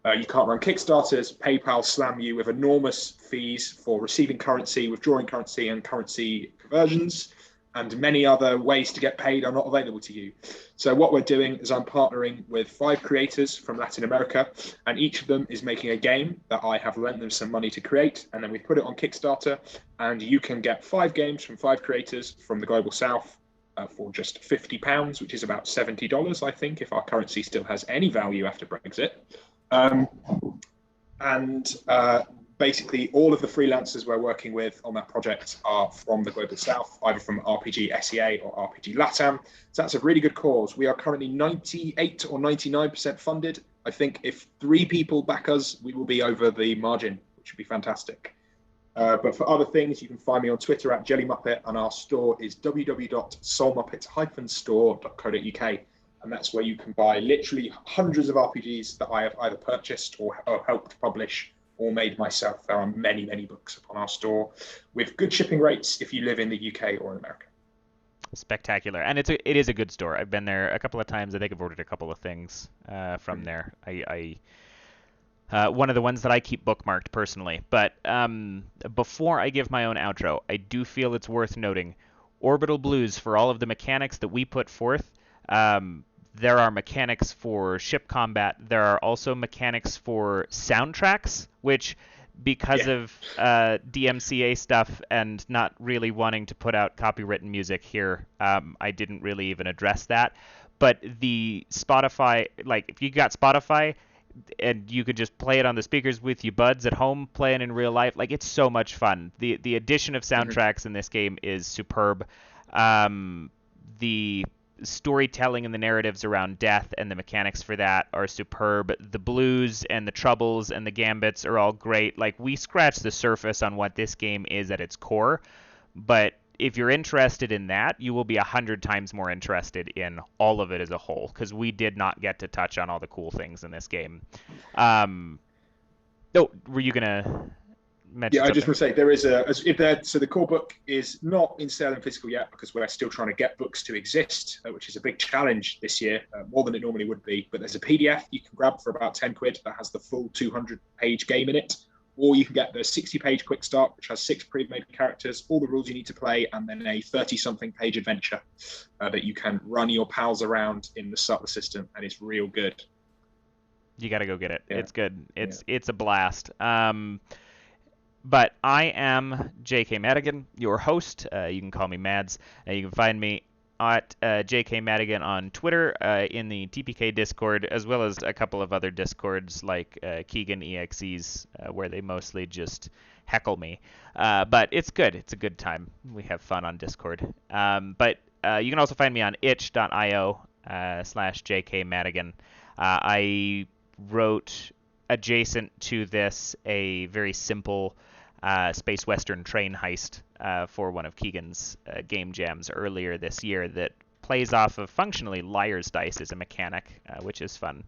S4: You can't run Kickstarters. PayPal slam you with enormous fees for receiving currency, withdrawing currency, and currency conversions, and many other ways to get paid are not available to you. So what we're doing is I'm partnering with 5 creators from Latin America, and each of them is making a game that I have lent them some money to create, and then we put it on Kickstarter, and you can get 5 games from 5 creators from the Global South for just £50, which is about $70, I think, if our currency still has any value after Brexit. Basically, all of the freelancers we're working with on that project are from the Global South, either from RPG SEA or RPG LATAM. So that's a really good cause. We are currently 98 or 99% funded. I think if 3 people back us, we will be over the margin, which would be fantastic. But for other things, you can find me on Twitter at Jelly Muppet, and our store is www.soulmuppet-store.co.uk. And that's where you can buy literally hundreds of RPGs that I have either purchased or helped publish or made myself. There are many, many books upon our store with good shipping rates if you live in the UK or in America.
S1: Spectacular. And it is a good store. I've been there a couple of times. I think I've ordered a couple of things from there. I one of the ones that I keep bookmarked personally. But before I give my own outro, I do feel it's worth noting Orbital Blues, for all of the mechanics that we put forth, there are mechanics for ship combat. There are also mechanics for soundtracks, which, because of DMCA stuff and not really wanting to put out copywritten music here, I didn't really even address that. But the Spotify, if you got Spotify and you could just play it on the speakers with your buds at home, playing in real life, it's so much fun. The addition of soundtracks in this game is superb. The storytelling and the narratives around death and the mechanics for that are superb. The blues and the troubles and the gambits are all great. We scratch the surface on what this game is at its core, but if you're interested in that, you will be 100 times more interested in all of it as a whole, because we did not get to touch on all the cool things in this game. Were you gonna mention
S4: I just
S1: something.
S4: want to say there is so the core book is not in sale and physical yet because we're still trying to get books to exist, which is a big challenge this year, more than it normally would be. But there's a PDF you can grab for about 10 quid that has the full 200-page game in it, or you can get the 60-page quick start, which has 6 pre-made characters, all the rules you need to play, and then a 30-something page adventure that you can run your pals around in the Sutler system, and it's real good.
S1: You got to go get it.
S4: Yeah.
S1: It's good. It's a blast. But I am J.K. Madigan, your host. You can call me Mads. You can find me at J.K. Madigan on Twitter, in the TPK Discord, as well as a couple of other Discords like Keegan EXE's, where they mostly just heckle me. But it's good. It's a good time. We have fun on Discord. But you can also find me on itch.io/JK Madigan. I wrote adjacent to this a very simple space western train heist for one of Keegan's game jams earlier this year that plays off of functionally Liar's Dice as a mechanic, which is fun.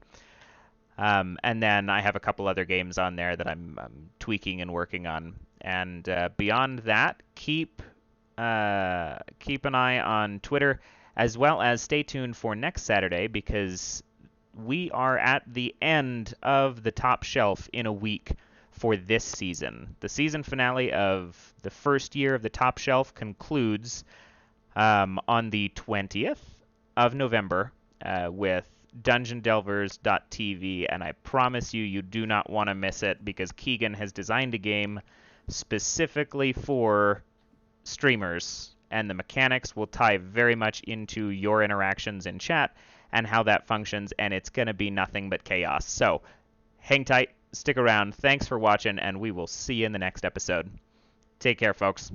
S1: And then I have a couple other games on there that I'm tweaking and working on. And beyond that, keep an eye on Twitter, as well as stay tuned for next Saturday, because we are at the end of the Top Shelf in a week for this season. The season finale of the first year of the Top Shelf concludes on the 20th of November with DungeonDelvers.tv, and I promise you, you do not want to miss it, because Keegan has designed a game specifically for streamers, and the mechanics will tie very much into your interactions in chat and how that functions, and it's going to be nothing but chaos. So hang tight, stick around, thanks for watching, and we will see you in the next episode. Take care, folks.